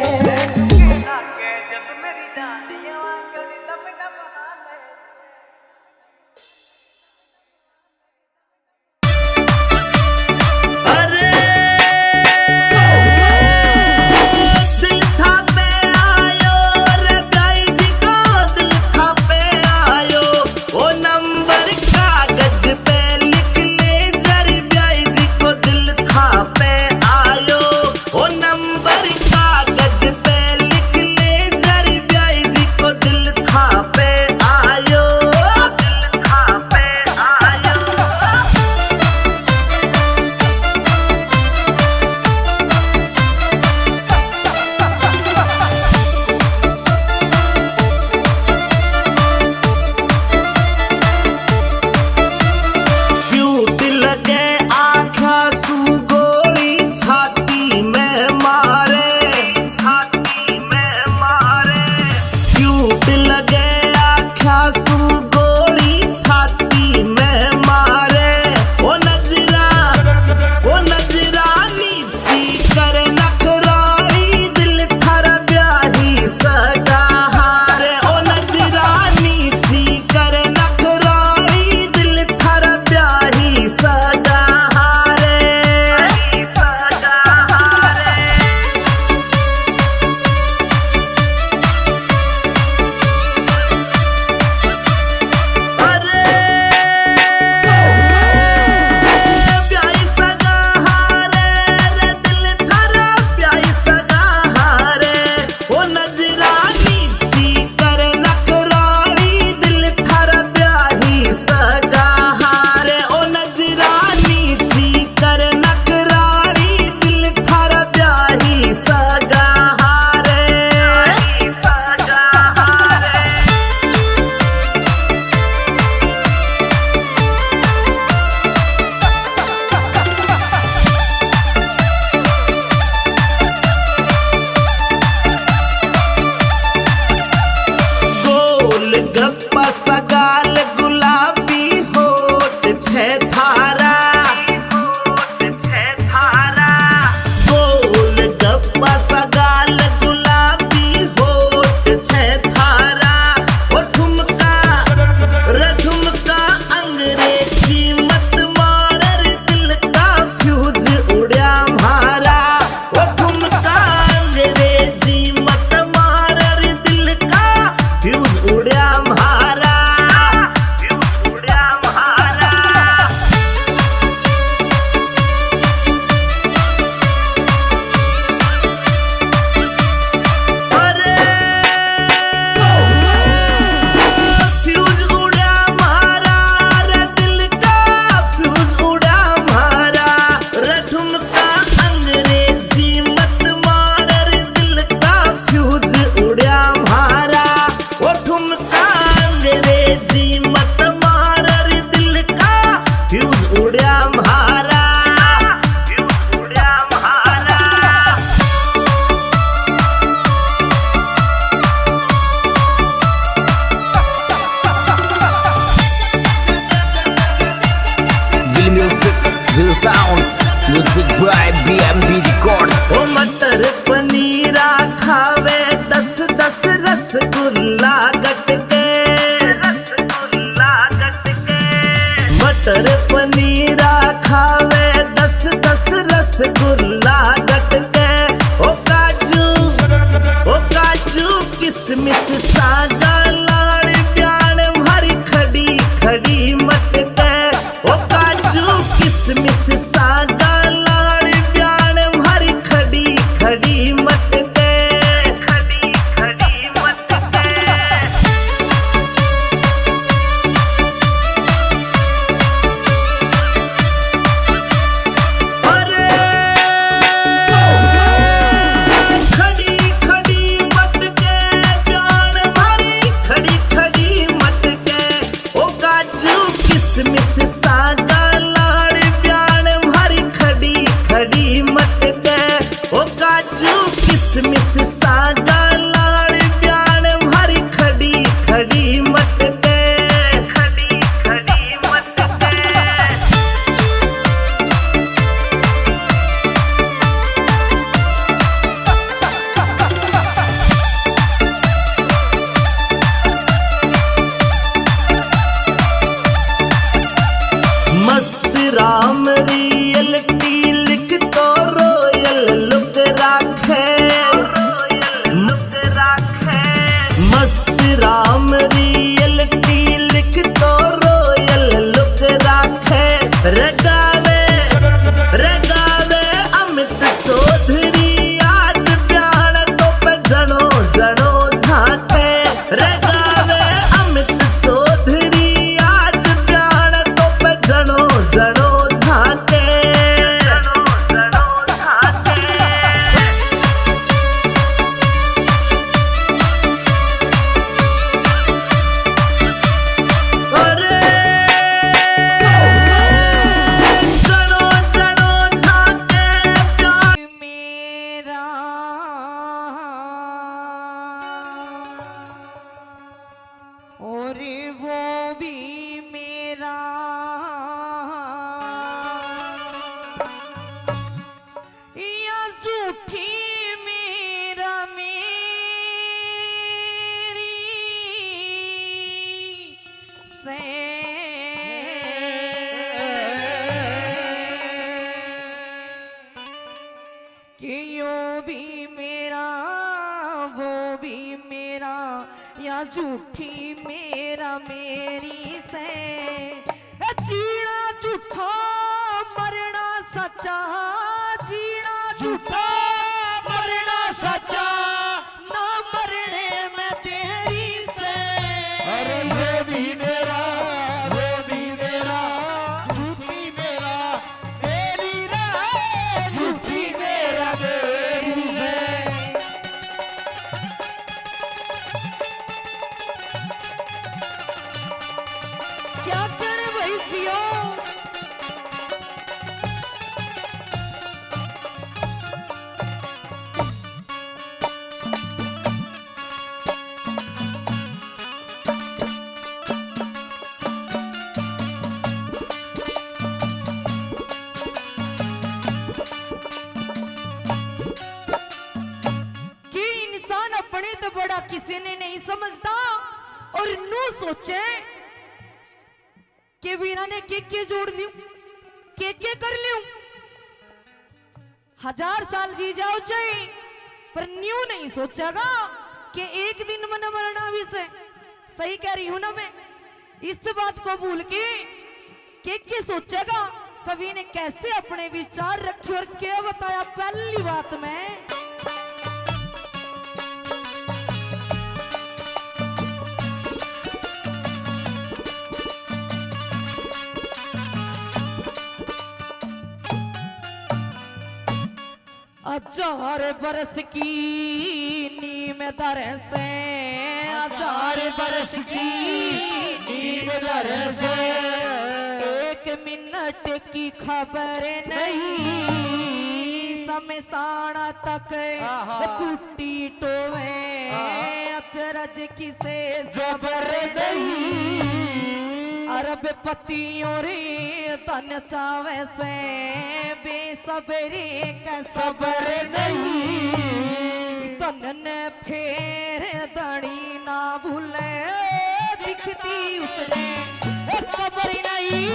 Speaker 2: Music by BMB Records.
Speaker 1: ओ मटर पनीरा खावे 10-10 रसगुल्ला गटके, रसगुल्ला गटके। मटर पनीरा खावे 10-10 रसगुल्ला गटके। ओ काजू किसमिस सागा लाड़ प्याण भरी खड़ी खड़ी मटके। ओ काजू किसमिस सागा खड़ी मटके, खड़ी खड़ी मटके। अरे खड़ी खड़ी मटके प्यार भरी
Speaker 3: और वो भी मेरा या झूठी मेरा मेरी से कि यो भी मेरा वो भी मेरा या झूठी मेरा मेरी से जीना झूठा मरना सच्चा जीना झूठा
Speaker 4: मरना सच्चा
Speaker 3: ना मरने में तेरी से
Speaker 4: अरे ये भी मेरा वो भी मेरा झूठी मेरा मेरी रे झूठी मेरा मेरी है
Speaker 3: क्या करे भैसियो कि इंसान अपने तो बड़ा किसी ने नहीं समझता और नू सोचे कि वीरा ने के जोड़ लियो के कर लियो 1000 साल जी जाओ चाहे पर न्यू नहीं सोचेगा कि एक दिन मन मरना भी से सही कह रही हूं ना मैं इस बात को भूल के सोचेगा कवि ने कैसे अपने विचार रखे और क्या बताया पहली बात में हजार बरस की नीम दर से
Speaker 4: 1000 बरस की नीम दर से
Speaker 3: 1 मिनट की खबर नहीं समसाना तक कुट्टी टोवे अचरज किसे
Speaker 4: जबर नहीं
Speaker 3: अरब पतियों रे तन चावे से बेसबरी का
Speaker 4: सबर नहीं
Speaker 3: तन ने फेर दड़ी ना भूले दिखती उसने खबर नहीं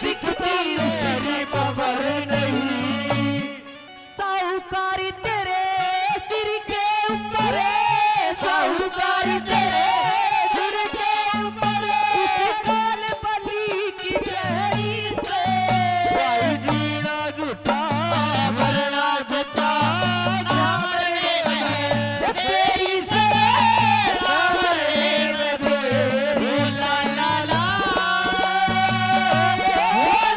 Speaker 4: दिखती उसकी खबर नहीं
Speaker 3: साहूकारी तेरे सिर के ऊपर
Speaker 4: साहूकारी तेरे सिर के ऊपर
Speaker 3: उस काल बली की जड़ी से
Speaker 4: भाई जीना झूठा मरना सच्चा ना मरने में तेरी से ना मरने में तेरी ला ला ला ला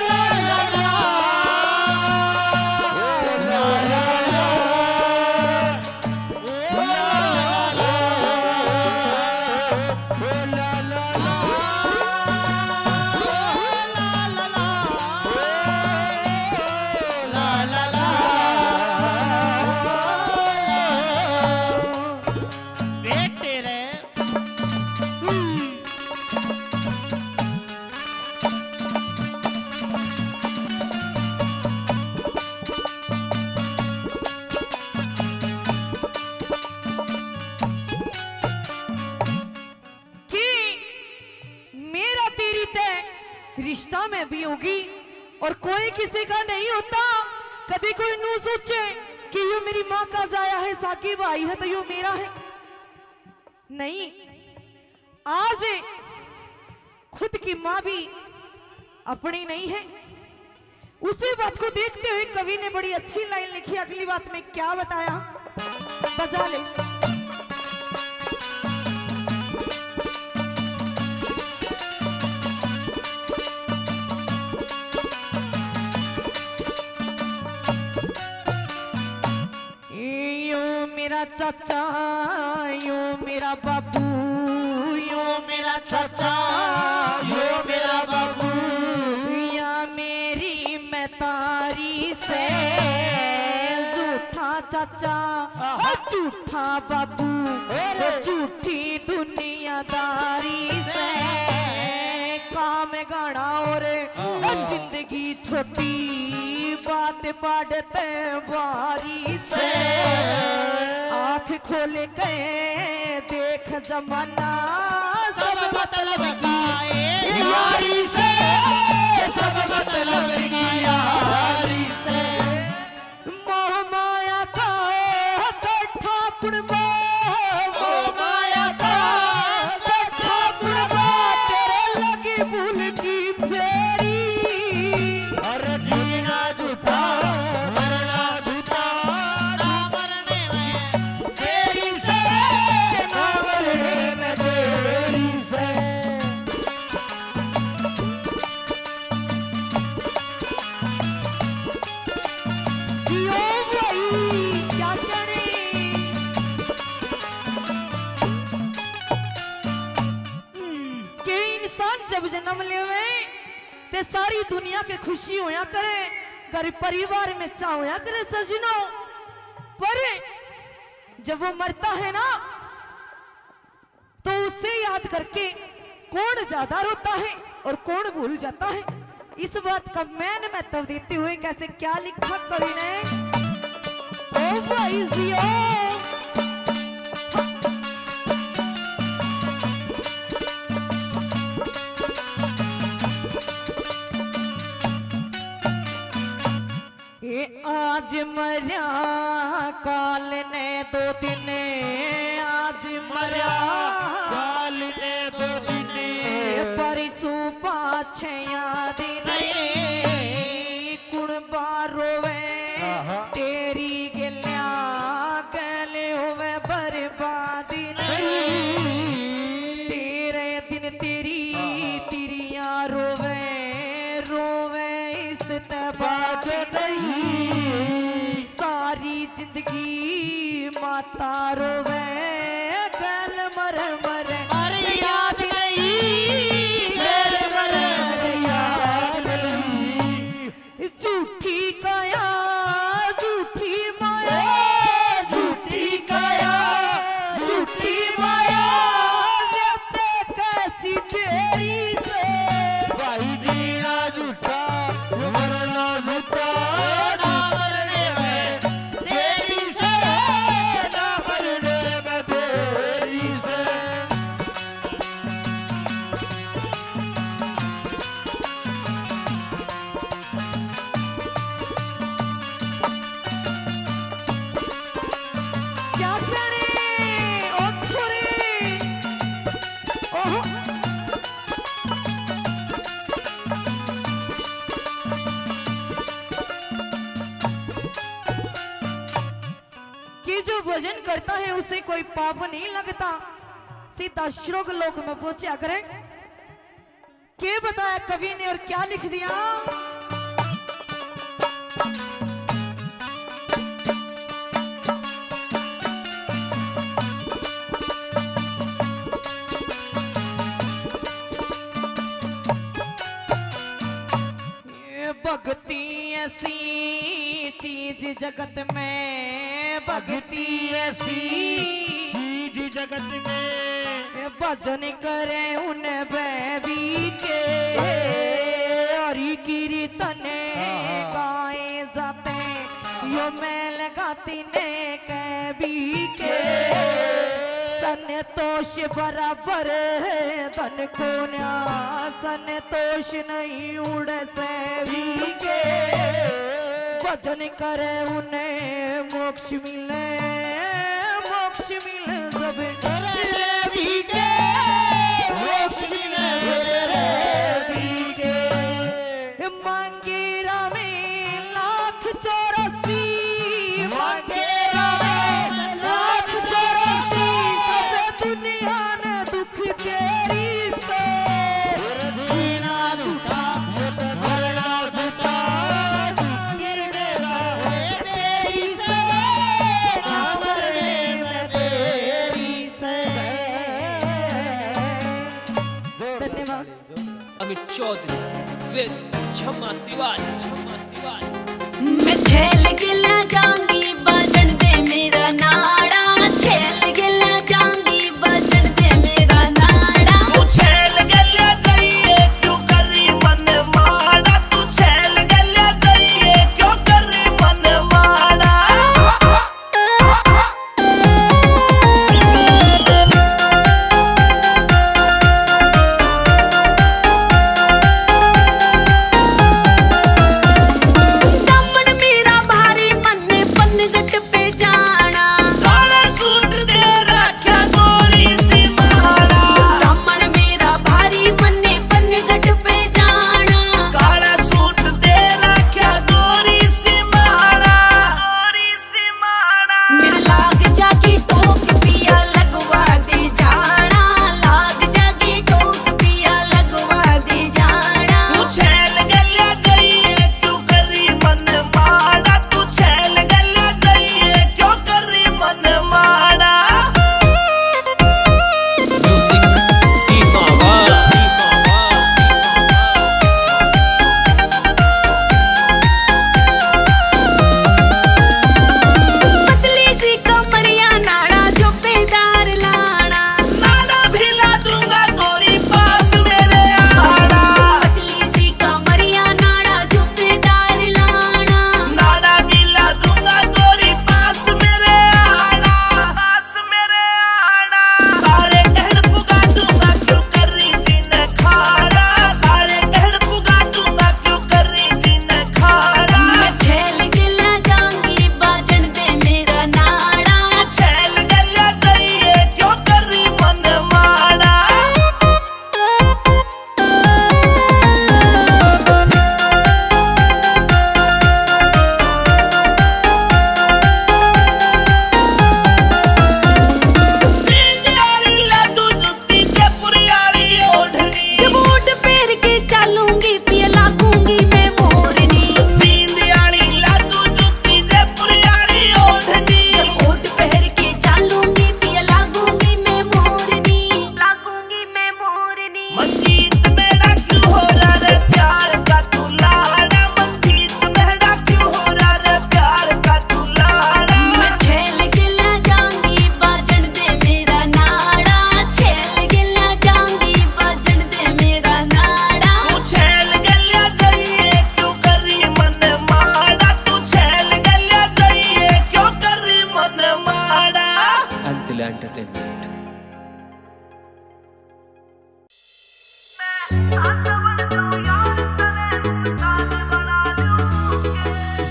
Speaker 4: ला ला ला ला ला
Speaker 3: रिश्ता में भी होगी और कोई किसी का नहीं होता। कभी कोई नू सोचे कि यो मेरी माँ का जाया है, साकिब आई है तो यो मेरा है, नहीं। आज खुद की माँ भी अपनी नहीं है। उसी बात को देखते हुए कवि ने बड़ी अच्छी लाइन लिखी। अगली बात में क्या बताया, बजा ले। मेरा चाचा, यो मेरा बाबू, यो मेरा चाचा,
Speaker 4: यो मेरा बाबू,
Speaker 3: या मेरी मैतारी से झूठा चाचा, झूठा बाबू, झूठी दुनियादारी छोटी बात पढ़ते बारी से आँख खोल के देख जमाना सब मतलब की यारी से सब मतलब की यारी से मोह माया का ठाकुर मोह माया का ठाकुर तेरे लगी भूल की फेरी
Speaker 4: और जीना झूठा मरना झूठा ना मरने में
Speaker 3: तेरी से ना मरने में तेरी से जियो भाई क्या करें कि इंसान जब जन्म लेवे ते सारी दुनिया के खुशी होया करे घर परिवार में चा होया करे सजनो पर जब वो मरता है ना तो उसे याद करके कौन ज्यादा रोता है और कौन भूल जाता है इस बात का मैंने महत्व देते हुए कैसे क्या लिखा कवि ने ओ भाई जियो ये आज मरिया काल ने 2 दिन आज मरिया
Speaker 4: काल ने 2 दिन
Speaker 3: परिसू पाछे याद नहीं कुणबा रोवे तेरी गिल्या गले होवे बर्बादी नहीं तेरे दिन तेरी तिरिया रोवे रोवे इस तबाद नहीं सारी जिंदगी माता रोवे गल मर मर अरे याद नहीं गल मर मर याद नहीं झूठी काया झूठी माया झूठी काया झूठी माया जते कैसी तेरी से
Speaker 4: भाई जीना झूठा मरना झूठा ना मरने में तेरी से ना मरने में तेरी से
Speaker 3: क्या करें ओ छोरे ओहो कि जो भजन करता है उसे कोई पाप नहीं लगता सीधा श्लोक लोक में पहुंचा करे के बताया कवि ने और क्या लिख दिया ये भक्ति ऐसी चीज जगत में भक्ति ऐसी
Speaker 4: चीज जगत में
Speaker 3: भजन करे उन बेबी के हरि कीर्तन गाए जाते यो मेल गाती ने कैबी के संतोष बराबर धन को न्या संतोष नहीं उड़ से भी के भजन करे उन्हें मोक्ष मिले सब करे भी के मोक्ष मिले भी के मांगेरा में 1,84 मांगेरा में 1,84 सब दुनिया ने दुख केरी से
Speaker 4: जीना झूठा मरना झूठा गिरने रहे तेरी से ना मरने में तेरी से
Speaker 3: धन्यवाद
Speaker 6: अमित चौधरी विद छम्मा तिवारी
Speaker 7: मैं छेल गिला जाऊंगी बजन दे मेरा नाड़ा छेल गिला जाऊंगी बजन दे मेरा नाड़ा
Speaker 2: तू छेल गलिया जाइए क्यों करी मन माड़ा तू छेल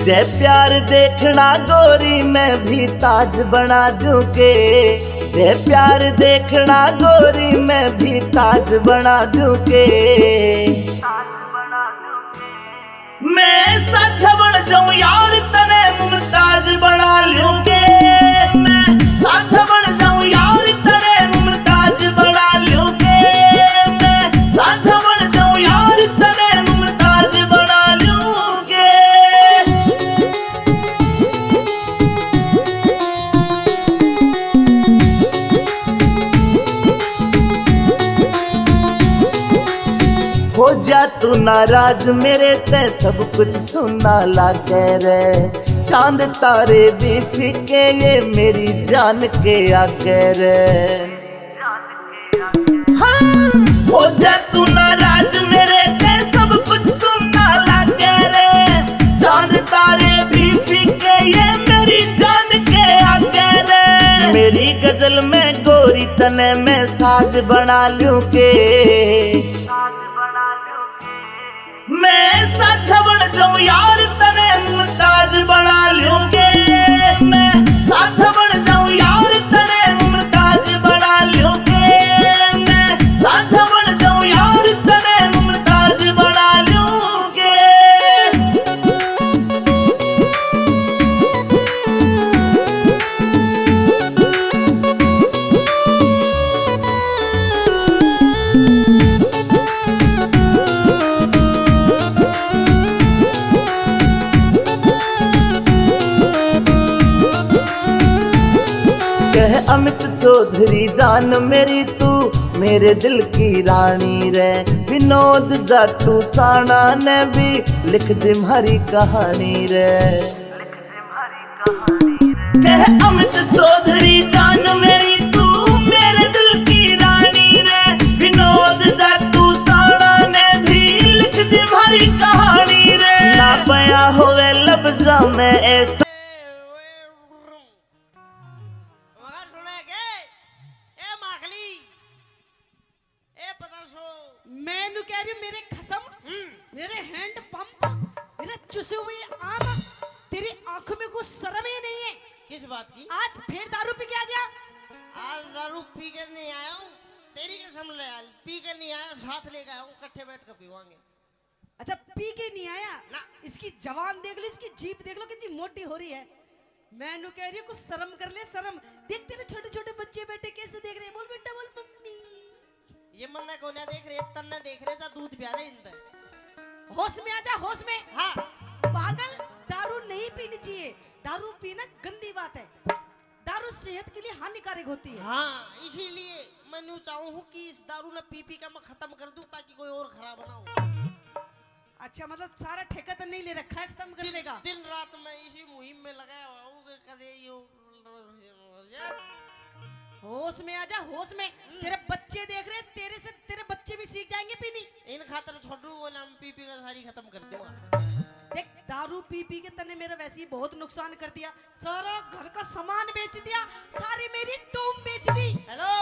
Speaker 2: जय प्यार देखना गोरी मैं भी ताज बना दूं के, जय प्यार देखना गोरी मैं भी ताज बना दूं के। मैं साझा बन जाऊं यार तने मुमताज बना लूं के, मैं साझा बन जाऊं यार तने मुमताज बना लूं के, मैं साझा बन जाऊं यार तने मुमताज बना लूं के। हो जा तू नाराज मेरे ते सब कुछ सुनना लागे रे, चांद तारे भी फीके ये मेरी जान के आगे रे। हाँ, हो जा तू नाराज मेरे ते सब कुछ सुनना लागे रे, चांद तारे भी फीके ये मेरी जान के आगे रे। मेरी गजल में गोरी तने मैं साज बना लूं के, मैं साझा बन जाऊं यार तने मुमताज बना लूं के, मैं साझा बन जाऊं यार तने मुमताज बना लूं के, मैं साझा बन जाऊं यार तने मुमताज बना लूं के। कह अमित चौधरी जान मेरी तू मेरे दिल की रानी रे, विनोद जाटू साना ने भी लिख दी हमारी कहानी रे। कह अमित चौधरी जान मेरी तू मेरे दिल की रानी रे, विनोद जाटू साना ने भी लिख दी हमारी कहानी रे। ना पाया होवे लफ्जा में ऐसा
Speaker 3: मैनू कह रही हूँ मेरे खसम, मेरे हैंड पंप, मेरे चुसे हुए आम, तेरी आंखों में कुछ शर्म ही नहीं है।
Speaker 4: किस बात की?
Speaker 3: आज फिर दारू पी के आ गया।
Speaker 4: आज दारू पी कर नहीं आया हूँ, तेरी कसम ले आया, पी कर नहीं आया, साथ लेकर आया हूँ, इकट्ठे बैठ कर पीवांगे।
Speaker 3: अच्छा पी के नहीं आया
Speaker 4: ना।
Speaker 3: इसकी जवान देख लो, इसकी जीभ देख लो कितनी मोटी हो रही है। मैनू कह रही हूँ कुछ शर्म कर ले, शर्म। देख तेरे छोटे छोटे बच्चे बेटे कैसे देख रहे हैं, बोल बेटा बोल मम्मी।
Speaker 4: ये मन्ना कोना देख रहे, तन्ना देख रहे, जा दूध पिया दे इनसे।
Speaker 3: होश में आ जा, होश में।
Speaker 4: हाँ
Speaker 3: पागल, दारू नहीं पीनी चाहिए, दारू पीना गंदी बात है, दारू सेहत के लिए हानिकारक होती है।
Speaker 4: हाँ, इसीलिए मैं चाहूँ कि इस दारू ने पी का मैं खत्म कर दूं ताकि कोई और खराब ना हो।
Speaker 3: अच्छा मतलब सारा ठेका तो नहीं ले रखा है खत्म करने का?
Speaker 4: दिन रात मैं इसी मुहिम में लगाया हुआ हूँ कि कदे यो
Speaker 3: होश में आ जा, होश में। तेरे बच्चे देख रहे, तेरे से तेरे बच्चे भी सीख जाएंगे पीनी।
Speaker 4: इन खातर छोटू को नाम पी का सारी खत्म कर दूंगा।
Speaker 3: देख दारू पी के तने मेरा वैसे ही बहुत नुकसान कर दिया, सारा घर का सामान बेच दिया, सारी मेरी टूम बेच दी।
Speaker 4: हेलो,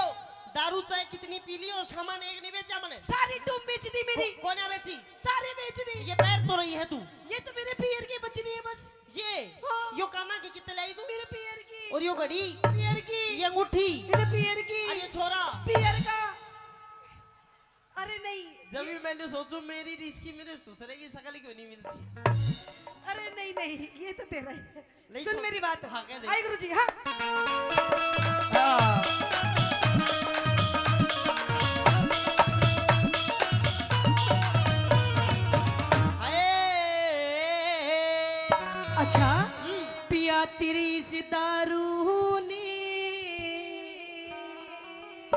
Speaker 4: दारू चाहे कितनी पी ली और सामान एक नहीं बेचा मैंने,
Speaker 3: सारी टूम बेच दी मेरी।
Speaker 4: कौन है बेची?
Speaker 3: सारी बेच दी।
Speaker 4: ये पैर तो रही है तू,
Speaker 3: ये तो मेरे पियर की बच रही है बस।
Speaker 4: ये
Speaker 3: हाँ।
Speaker 4: यो काना की कितने लाई तू?
Speaker 3: मेरे पियर की।
Speaker 4: और यो घड़ी
Speaker 3: पियर की।
Speaker 4: ये अंगूठी
Speaker 3: मेरे पियर की।
Speaker 4: और ये छोरा
Speaker 3: पियर का। अरे नहीं,
Speaker 4: जब भी मैंने सोचू मेरी रिश्की मेरे ससुरे की शकल क्यों नहीं मिलती।
Speaker 3: अरे नहीं नहीं, ये तो तेरा है।
Speaker 4: नहीं
Speaker 3: सुन
Speaker 4: तो-
Speaker 3: मेरी बात।
Speaker 4: हाँ, कह दे।
Speaker 3: आई गुरुजी। हाँ अच्छा पिया तेरी इस दारू ने,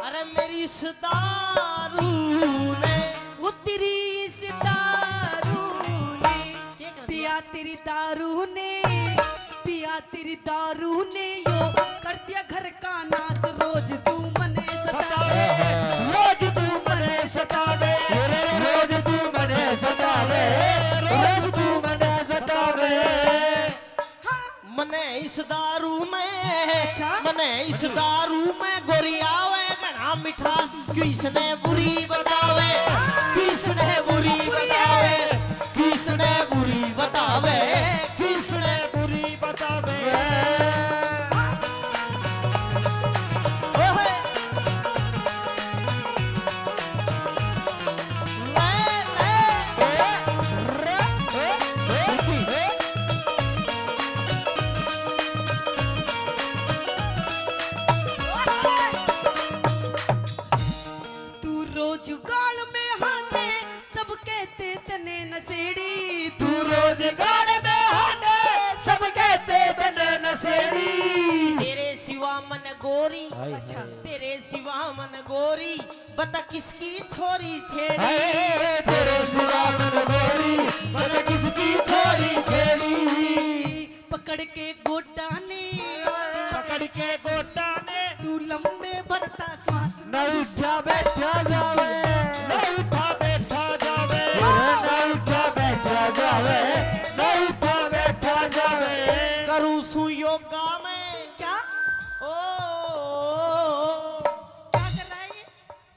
Speaker 4: अरे मेरी इस दारू ने,
Speaker 3: वो तेरी इस दारू ने, पिया तेरी दारू ने, पिया तेरी दारू ने यो कर दिया घर का नाश। रोज तू मने सतावे, रोज तू मने सतावे, रोज तू मने सतावे, रोज तू मने सतावे।
Speaker 4: मने इस दारू में,
Speaker 3: अच्छा?
Speaker 4: मने इस दारू में गोरी आवे घना मिठा, किसने बुरी बतावे, किसने बुरी बतावे, किसने बुरी बतावे, किसने
Speaker 3: रोज गाल में हाने सब कहते तने नसेड़ी।
Speaker 4: तू रोज गाल में हाने सब कहते तने नसेड़ी। तेरे सिवा मन गोरी,
Speaker 3: अच्छा
Speaker 4: तेरे सिवा मन गोरी, बता किसकी छोरी छेड़ी। तेरे सिवा मन गोरी, बता किसकी छोरी छेड़ी।
Speaker 3: पकड़ के गोटा ने,
Speaker 4: पकड़ के गोटा ने,
Speaker 3: तू लंबे भरता श्वास
Speaker 4: न उठा बैठा जावे, न उठा बैठा जावे, न उठा बैठा जावे, न उठा बैठा जावे। करूँ सु योगा में,
Speaker 3: क्या
Speaker 4: ओ
Speaker 3: क्या कर रहा है ये?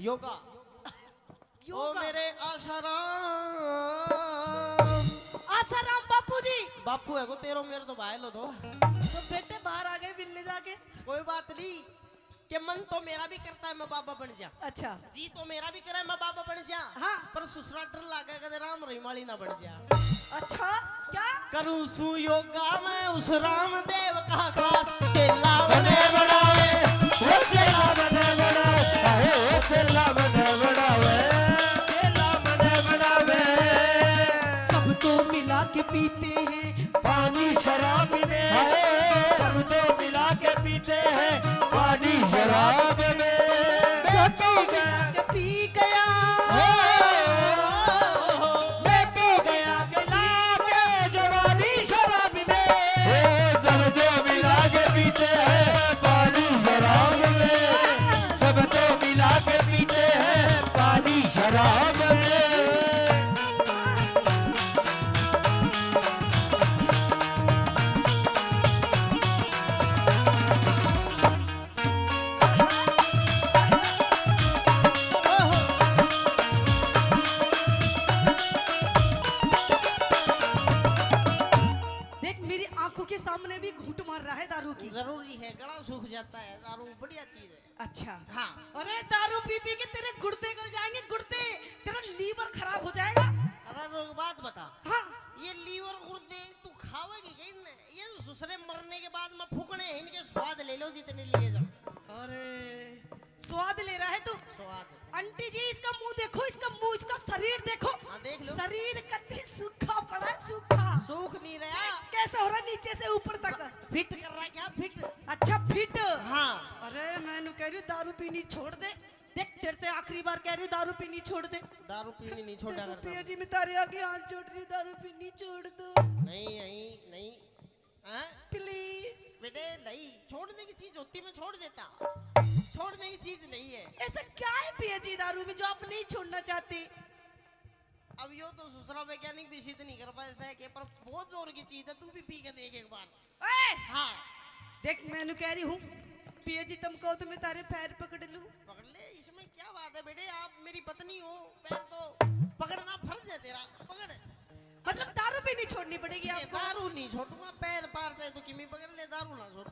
Speaker 4: योगा। ओ
Speaker 3: योगा।
Speaker 4: मेरे आशाराम,
Speaker 3: आसाराम बापूजी।
Speaker 4: बापू है को तेरो मेरे तो भाई लो दो।
Speaker 3: तो बेटे बाहर आ गए मिलने जाके।
Speaker 4: कोई बात नहीं, कि मन तो मेरा भी करता है मैं बाबा बन जा,
Speaker 3: अच्छा
Speaker 4: जी तो मेरा भी करे मैं बाबा बन जा,
Speaker 3: हाँ।
Speaker 4: पर ससुरा डर लागे कदे राम रहीमाली ना बन जा।
Speaker 3: अच्छा क्या
Speaker 4: करूँ सु योगा मैं उस रामदेव का खास, चेला बने बढ़ावे, वो चेला बने बढ़ावे, वो चेला बने बढ़ावे, चेला बने बढ़ावे।
Speaker 3: सब तो मिला के पीते हैं
Speaker 4: पानी शराब में, सब तो मिला के पीते हैं पानी शराब में।
Speaker 3: जो तो मिला के पी गया
Speaker 4: मैं पी गया गिला के जवानी शराब में, सब तो मिला के पीते हैं पानी शराब में, सब तो मिला के पीते हैं पानी शराब में।
Speaker 3: देख मेरी आंखों के सामने भी घूंट मार रहा है दारू की।
Speaker 4: जरूरी है, गला सूख जाता है, दारू बढ़िया चीज है।
Speaker 3: अच्छा
Speaker 4: हाँ।
Speaker 3: अरे दारू पी पी के तेरे गुर्दे गल जाएंगे, गुर्दे तेरा लीवर खराब हो जाएगा।
Speaker 4: अरे रोग बात बता,
Speaker 3: हाँ
Speaker 4: ये लीवर गुर्दे तू खावेगी कहीं न? ये दूसरे मरने के बाद में फूकने हैं, इनके स्वाद ले लो जितने लिए जाओ।
Speaker 3: अरे स्वाद ले रहा है तू।
Speaker 4: स्वाद
Speaker 3: आंटी जी इसका मुंह देखो, इसका मुंह, इसका शरीर देखो।
Speaker 4: हाँ, देख लो।
Speaker 3: शरीर कति सूखा पड़ा है, सूखा।
Speaker 4: सूख नहीं रहा,
Speaker 3: कैसा हो रहा है नीचे से ऊपर तक?
Speaker 4: फिट कर रहा है क्या? फिट।
Speaker 3: अच्छा फिट।
Speaker 4: हाँ।
Speaker 3: अरे मैं कह रही हूँ दारू पीनी छोड़ दे। देख तेरे से आखिरी बार कह रही हूँ दारू पीनी छोड़ दे।
Speaker 4: दारू पीनी नहीं छोड़ा करता।
Speaker 3: पिया जी मैं तारे आगे हाथ जोड़ रही हूँ, दारू पीनी छोड़ दो
Speaker 4: नहीं नहीं नहीं, हाँ?
Speaker 3: प्लीज।
Speaker 4: बेटे नहीं, छोड़ने की चीज होती मैं छोड़ देता, छोड़ने की चीज नहीं है।
Speaker 3: ऐसा क्या है पिया जी दारू में जो आप नहीं छोड़ना चाहते?
Speaker 4: अब यो तो दूसरा वैज्ञानिक भी सिद्ध नहीं कर पाए सह के, पर बहुत जोर की चीज है, तू भी पी के देख एक बार।
Speaker 3: ए!
Speaker 4: हाँ
Speaker 3: देख मैं कह रही हूँ पिया जी तुम कहो तो मैं तारे पैर पकड़ लूं।
Speaker 4: पकड़ ले, इसमें क्या बात है बेटे, आप मेरी पत्नी हो, पैर तो पकड़ना फर्ज है तेरा, पकड़।
Speaker 3: मतलब दारू भी नहीं छोड़नी पड़ेगी
Speaker 4: ये
Speaker 3: आपको?
Speaker 4: दारू नहीं छोड़ूंगा, पैर पार से तो किमी पकड़ ले, दारू ना छोड़।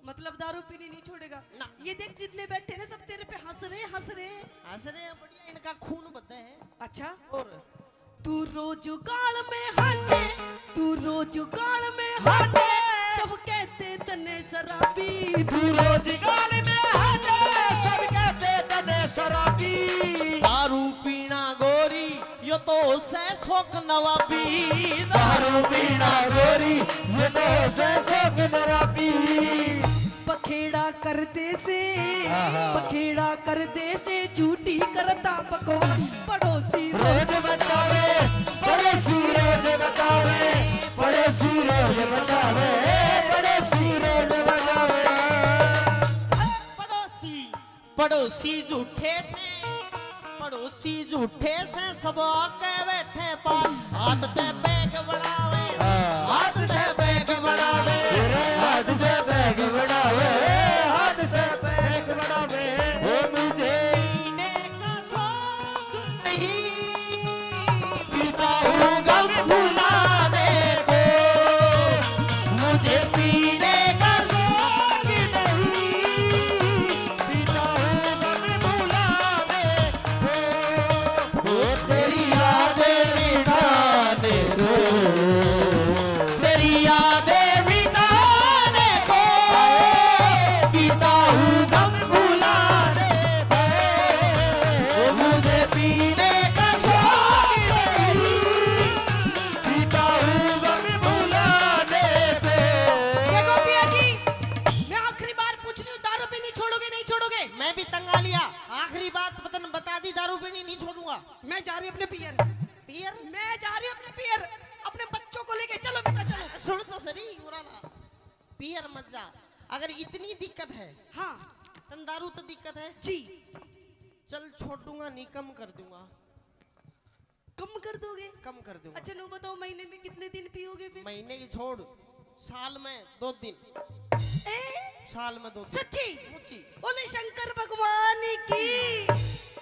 Speaker 3: मतलब दारू पीनी नहीं छोड़ेगा
Speaker 4: ना।
Speaker 3: ये देख जितने बैठे ना सब तेरे पे हंस रहे हंस रहे।
Speaker 4: हंस रहे हैं, बढ़िया, इनका खून बता है।
Speaker 3: अच्छा
Speaker 4: और
Speaker 3: तू रोज गाल में हाटे, तू रोज गाल में हाटे, सब कहते तने शराबी।
Speaker 4: तू रोज गाल में हाटे, सब कहते तने शराबी। दारू पीना गोरी यो तो से शौक नवाबी, दारू पीना गोरी यो तो से शौक नवाबी।
Speaker 3: पखेड़ा कर दे से झूठी करता बकवास, पड़ोसी
Speaker 4: रोज बतावे, पड़ोसी रोज बतावे, पड़ोसी रोज बतावे, पड़ोसी रोज बतावे। पड़ोसी पड़ोसी झूठे से सब आके बैठे पास, हाथ से बैग बढ़ावे, हाथ से बैग बढ़ावे, हाथ से बैग बढ़ावे, हाथ से बैग बढ़ावे। वो मुझे पीने का शौक नहीं, पीता हूँ गम भुलाने को, मुझे पीने का शौक नहीं, पीता हूँ गम भुलाने को, वो तेरी यादें मिटाने को।
Speaker 3: पीऊंगा।
Speaker 8: मैं जा रही हूँ अपने पियर।
Speaker 3: पियर?
Speaker 8: मैं जा रही हूँ अपने पियर, अपने बच्चों को लेके। चलो बेटा चलो।
Speaker 3: सुन तो सही उराला, पियर मत जा। अगर इतनी दिक्कत है,
Speaker 8: हाँ
Speaker 3: तन दारू तो दिक्कत है
Speaker 8: जी।
Speaker 3: चल छोड़ दूंगा, नहीं कम कर दूंगा।
Speaker 8: कम कर दोगे?
Speaker 3: कम कर दूंगा।
Speaker 8: अच्छा नो बताओ, महीने में कितने दिन पियोगे फिर?
Speaker 3: महीने की छोड़, साल में 2 दिन।
Speaker 8: ए?
Speaker 3: साल में 2 दिन।
Speaker 8: सच्ची?
Speaker 3: मुच्ची।
Speaker 8: बोले शंकर भगवान की।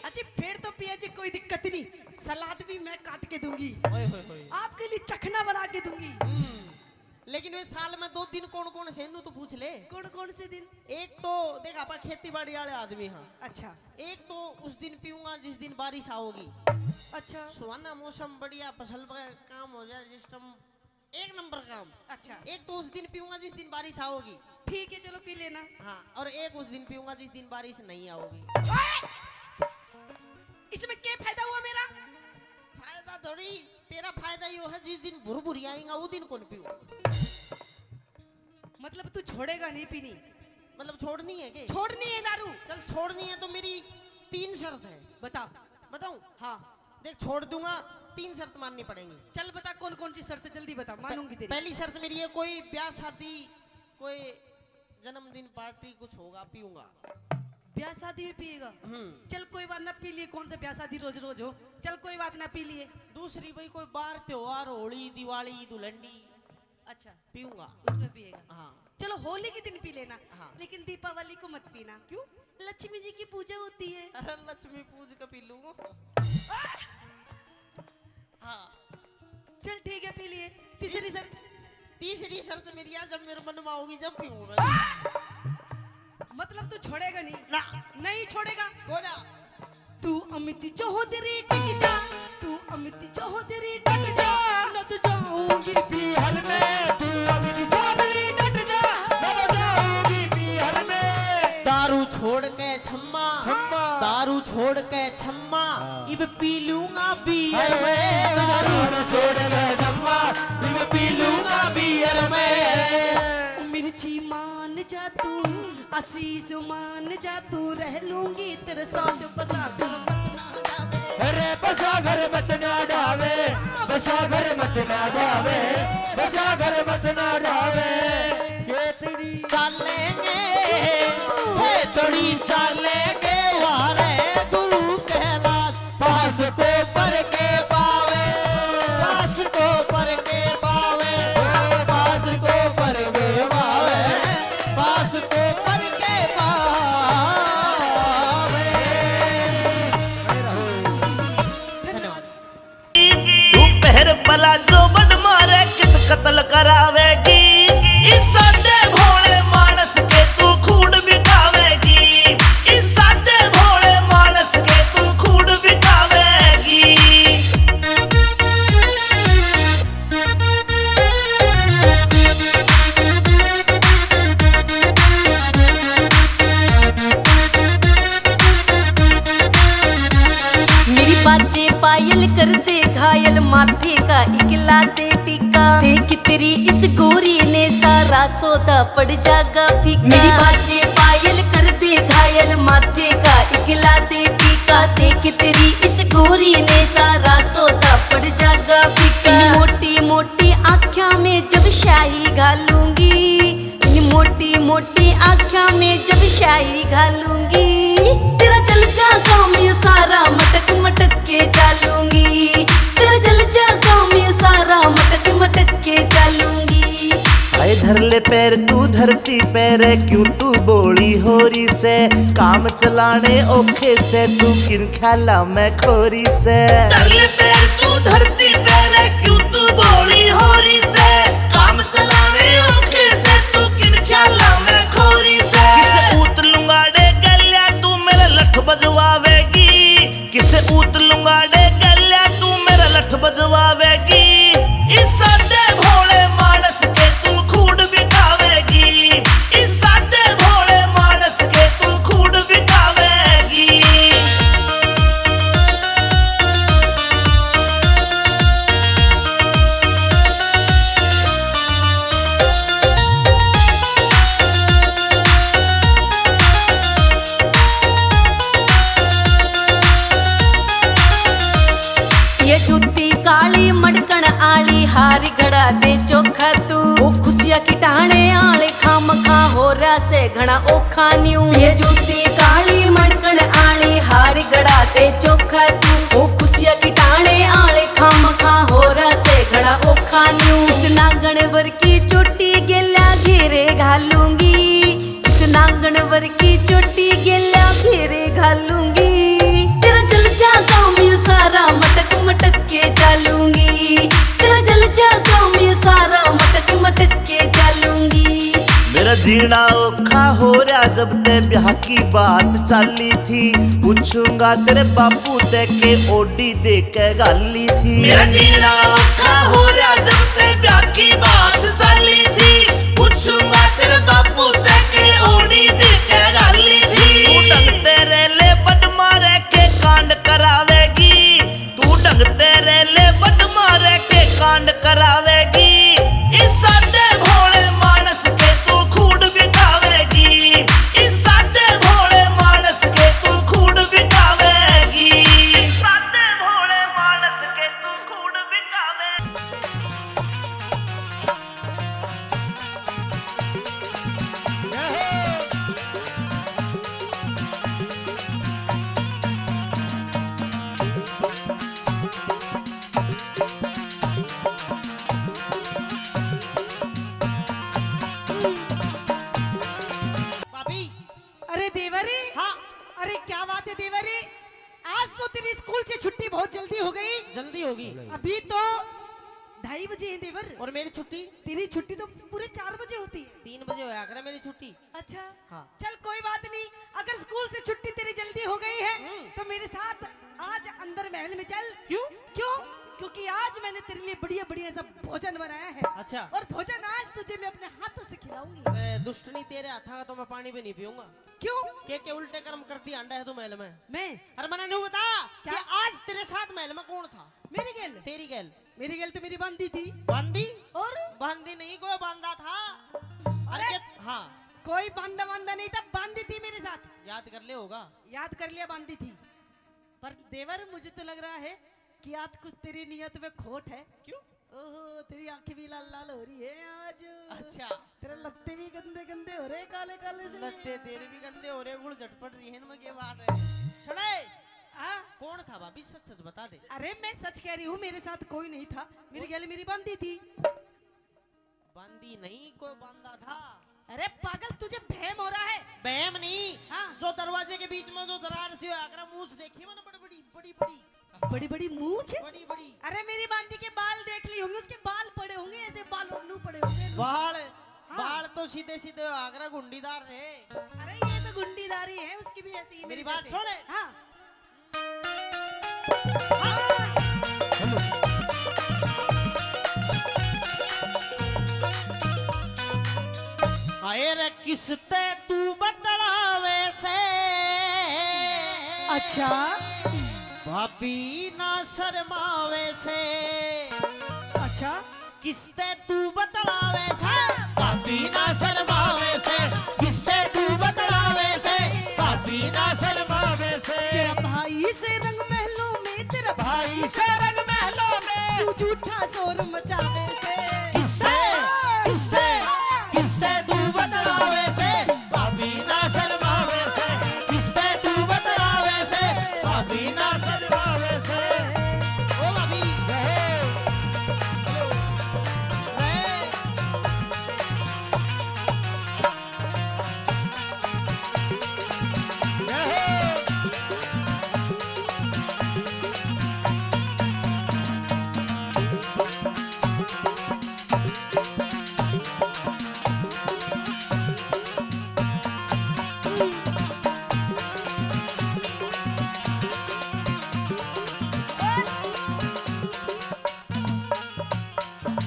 Speaker 8: अच्छा फिर तो पिया जी कोई दिक्कत नहीं, सलाद भी मैं काट के दूंगी,
Speaker 3: ओए होए होए।
Speaker 8: आपके लिए चखना बना के दूंगी।
Speaker 3: लेकिन वे साल में 2 दिन कौन कौन से, तो पूछ ले।
Speaker 8: कौन कौन से दिन?
Speaker 3: एक तो देख आपा खेती बाड़ी वाले आदमी हाँ।
Speaker 8: अच्छा।
Speaker 3: एक तो उस दिन पीऊंगा जिस दिन बारिश आओगी।
Speaker 8: अच्छा।
Speaker 3: सुहाना मौसम, बढ़िया फसल का काम हो जाए, सिस्टम एक नंबर काम।
Speaker 8: अच्छा।
Speaker 3: एक तो उस दिन पीऊंगा जिस दिन बारिश आओगी।
Speaker 8: ठीक है चलो पी लेना।
Speaker 3: हाँ, और एक उस दिन पीऊंगा जिस दिन बारिश नहीं आओगी।
Speaker 8: इसमें क्या फायदा हुआ मेरा?
Speaker 3: फायदा थोड़ी, तेरा फायदा यो है जिस दिन भुरभुरी आएगा वो दिन कौन पीऊं।
Speaker 8: मतलब तू छोड़ेगा नहीं पीनी?
Speaker 3: मतलब छोड़नी है के?
Speaker 8: छोड़नी है दारू।
Speaker 3: चल छोड़नी है तो मेरी 3 शर्त है।
Speaker 8: बता।
Speaker 3: बताऊं?
Speaker 8: हाँ
Speaker 3: देख छोड़ दूंगा, 3 शर्त माननी पड़ेंगी।
Speaker 8: चल बता कौन कौन सी शर्त, जल्दी बता, मानूंगी तेरी।
Speaker 3: पहली शर्त मेरी है, कोई ब्याह शादी, कोई जन्मदिन पार्टी कुछ होगा पीऊंगा।
Speaker 8: ब्याह शादी में पिएगा? चल कोई बात ना, पी लिए। कौन सा ब्याह शादी रोज रोज हो, चल कोई बात ना, पी लिए।
Speaker 3: दूसरी भाई कोई बार त्योहार, होली, दिवाली, दुलहंडी,
Speaker 8: अच्छा
Speaker 3: पीऊंगा।
Speaker 8: उसमें पिएगा?
Speaker 3: हाँ।
Speaker 8: चलो होली के दिन पी लेना।
Speaker 3: हाँ।
Speaker 8: लेकिन दीपावली को मत पीना। क्यों? लक्ष्मी जी की पूजा होती है।
Speaker 3: अरे लक्ष्मी पूज का पी लूंगा। हाँ
Speaker 8: चल ठीक है पी लिए। तीसरी शर्त?
Speaker 3: तीसरी शर्त मेरी है, जब मेरे मन में आओगी जब पीऊंगा।
Speaker 8: मतलब तू छोड़ेगा नहीं?
Speaker 3: ना।
Speaker 8: नहीं छोड़ेगा?
Speaker 3: बोला
Speaker 8: तू अमित चौधरी टिक जा, तू अमित चौधरी टिक जा, न तो जाऊंगी
Speaker 4: पीहर में। तू अमित चौधरी टिक जा, न तो जाऊंगी पीहर में।
Speaker 3: दारू छोड़ के छम्मा,
Speaker 4: छम्मा।
Speaker 3: दारू छोड़ के छम्मा, इब पी लूंगा बियर में।
Speaker 4: दारू छोड़ के छम्मा, इब पी लूंगा बियर में।
Speaker 8: मिर्ची मान जा तू, आशीष मान जा तू, रह लूंगी तेरे साथ बसा कर।
Speaker 4: अरे बसा घर मत ना डावे, बसा घर मत ना डावे, बसा घर मत ना डावे। ये तेरी
Speaker 3: चलेंगे थोड़ी चलेंगे, वारे गुरु कैलाश, पास को पर के पावे, पास को पर के पावे, पास को पर के पावे, पास को पर के पावे। धन्यवाद।
Speaker 2: दोपहर भला जो बद मारे कित कत्ल करावेगी, इस सादे भोले मानस के तू खून बिठावेगी, इस सादे भोले मानस के तू खून बिठावेगी।
Speaker 7: मेरी बाजे पायल कर दे घायल, माथे का इकला दे टिका, देख तेरी इस गोरी ने सारा सौदा पड़ जागा फीका। मेरी बाजे पायल कर दे घायल, माथे का इकला दे टिका, देख तेरी इस गोरी ने सारा सौदा पड़ जागा फीका। मोटी मोटी आँखों में जब शाही घालूंगी, मोटी मोटी आँखों में जब शाही घालूंगी, तेरा जल जागा मैं सारा मटक मटक के चालूंगी, तेरा जल जागा मैं सारा मटक मटक के चालूंगी।
Speaker 2: आए धर ले पैर तू धरती पैर, क्यों तू बोली होरी से, काम चलाने औखे से तू किन ख्याला में खोरी से। धर ले पैर तू धरती पैर, क्यों तू बोली होरी से, काम चलाने औखे से तू किन ख्याला में खोरी से। किसे ऊत लुंगाड़े गल्या तू मेरा लठ बजवावेगी, किसे ऊत लुंगाड़े गल्या तू मेरा लठ बजवावेगी, इस सादे भोले मानस के तू खून बिठावेगी, इस सादे भोले मानस के तू खून बिठावेगी।
Speaker 7: से घना ओखा न्यू ये जूती काली मड़कन आली हाड़ गड़ाते चोखा तू ओ खुशिया की टाणे आले खाम खा हो रहा से घना ओखा न्यू इस नांगण वर की चोटी गेल्या घेरे घालूंगी इस नांगण वर की चोटी गेल्या घेरे घालूंगी तेरा जल जा काम यू सारा मटक मटक के चालूंगी तेरा जल जा काम यू सारा मटक मटक के चालूंगी
Speaker 2: मेरा जीना औखा हो रहा जब ते ब्याह की बात चाली थी पूछूंगा तेरे बापू ते के ओडी दे के गाली थी मेरा जीना औखा हो रहा जब ते ब्याह की बात चाली थी पूछूंगा तेरे बापू ते के ओडी दे के गाली थी तू ढंग तेरे ले बद मारे के कांड करावेगी तू ढंग तेरे ले बद मारे के कांड करावेगी इस सादे भोले मानस के तू खूड बिठावेगी इस सादे भोले मानस के तू खूड बिठावेगी इस सादे भोले मानस के तू खूड बिठावेगी
Speaker 3: भाभी। अरे देवरी, हाँ अरे क्या बात है देवरी, आज तो तेरी स्कूल से छुट्टी बहुत जल्दी हो गई।
Speaker 9: जल्दी होगी
Speaker 3: अभी तो 2:30 बजे है देवर।
Speaker 9: और मेरी छुट्टी
Speaker 3: तेरी छुट्टी तो पूरे 4 बजे होती है।
Speaker 9: 3 बजे होया करे मेरी छुट्टी।
Speaker 3: अच्छा
Speaker 9: हाँ।
Speaker 3: चल कोई बात नहीं, अगर स्कूल से छुट्टी तेरी जल्दी हो गई है तो मेरे साथ आज अंदर महल में चल।
Speaker 9: क्यों?
Speaker 3: क्यों? क्योंकि आज मैंने तेरे लिए बढ़िया बढ़िया सा भोजन बनाया है।
Speaker 9: अच्छा।
Speaker 3: और भोजन आज तुझे मैं अपने हाथों से खिलाऊंगी।
Speaker 9: दुष्टनी तेरे हाथा का तो मैं पानी भी नहीं पीऊंगा।
Speaker 3: क्यों?
Speaker 9: के उल्टे कर्म करती अंडा है तू महल में।
Speaker 3: मैं?
Speaker 9: अरे मैंने नहीं बता
Speaker 3: क्या?
Speaker 9: कि आज तेरे साथ महल में कौन था?
Speaker 3: मेरी गेल?
Speaker 9: तेरी गैल।
Speaker 3: मेरी गेल तो मेरी बंदी थी।
Speaker 9: बांदी?
Speaker 3: और
Speaker 9: बांदी नहीं, कोई बांधा था। अरे हाँ
Speaker 3: कोई बंदा बंदा नहीं था, बांदी थी मेरे साथ।
Speaker 9: याद कर ले होगा।
Speaker 3: याद कर लिया, बांदी थी। पर देवर मुझे तो लग रहा है कि आज कुछ तेरी नियत में खोट है।
Speaker 9: क्यों?
Speaker 3: ओहो तेरी आंखें भी लाल लाल हो रही है आज।
Speaker 9: अच्छा।
Speaker 3: तेरे लत्ते भी गंदे गंदे हो रहे, काले काले से।
Speaker 9: लत्ते तेरे भी गंदे हो रहे, गुड़ झटपट रही है इनमें, क्या बात है? सुने
Speaker 3: हाँ?
Speaker 9: कौन था भाभी, सच सच बता दे।
Speaker 3: अरे मैं सच कह रही हूँ, मेरे साथ कोई नहीं था। मेरी गैल मेरी बंदी थी।
Speaker 9: बांदी नहीं, कोई बांधा था।
Speaker 3: अरे पागल, तुझे भ्रम हो रहा है।
Speaker 9: बहम नहीं।
Speaker 3: हाँ।
Speaker 9: जो दरवाजे के बीच में जो दरार सी आगरा मूछ देखी मैंने, बड़ी बड़ी बड़ी बड़ी
Speaker 3: बड़ी बड़ी मूछ।
Speaker 9: बड़ी बड़ी।
Speaker 3: अरे मेरी बांदी के बाल देख ली होंगे, उसके बाल पड़े होंगे ऐसे, बाल ओढ़नू पड़े होंगे।
Speaker 9: बाल
Speaker 3: हाँ।
Speaker 9: बाल तो सीधे सीधे आगरा गुंडीदार थे।
Speaker 3: अरे ये तो गुंडीदारी है, उसकी भी ऐसी ही।
Speaker 9: मेरी बात सुन।
Speaker 3: हाँ।
Speaker 9: आए रे किसते तू बतलावे से।
Speaker 3: अच्छा।
Speaker 9: भाभी ना शर्मावे से।
Speaker 3: अच्छा।
Speaker 9: किसते तू बतलावे से। भाभी ना शर्मावे से। किसते तू बतलावे से। भाभी ना शर्मावे से।
Speaker 3: तेरा भाई से रंग महलों में, तेरा
Speaker 9: भाई से रंग महलों में।
Speaker 3: तू झूठा शोर मचावे से।
Speaker 9: किसते किसते किसते तू बतलावे से। भाभी ना शर्मावे से। किसते तू बतलावे से। भाभी ना शर्मावे से। ओ भाभी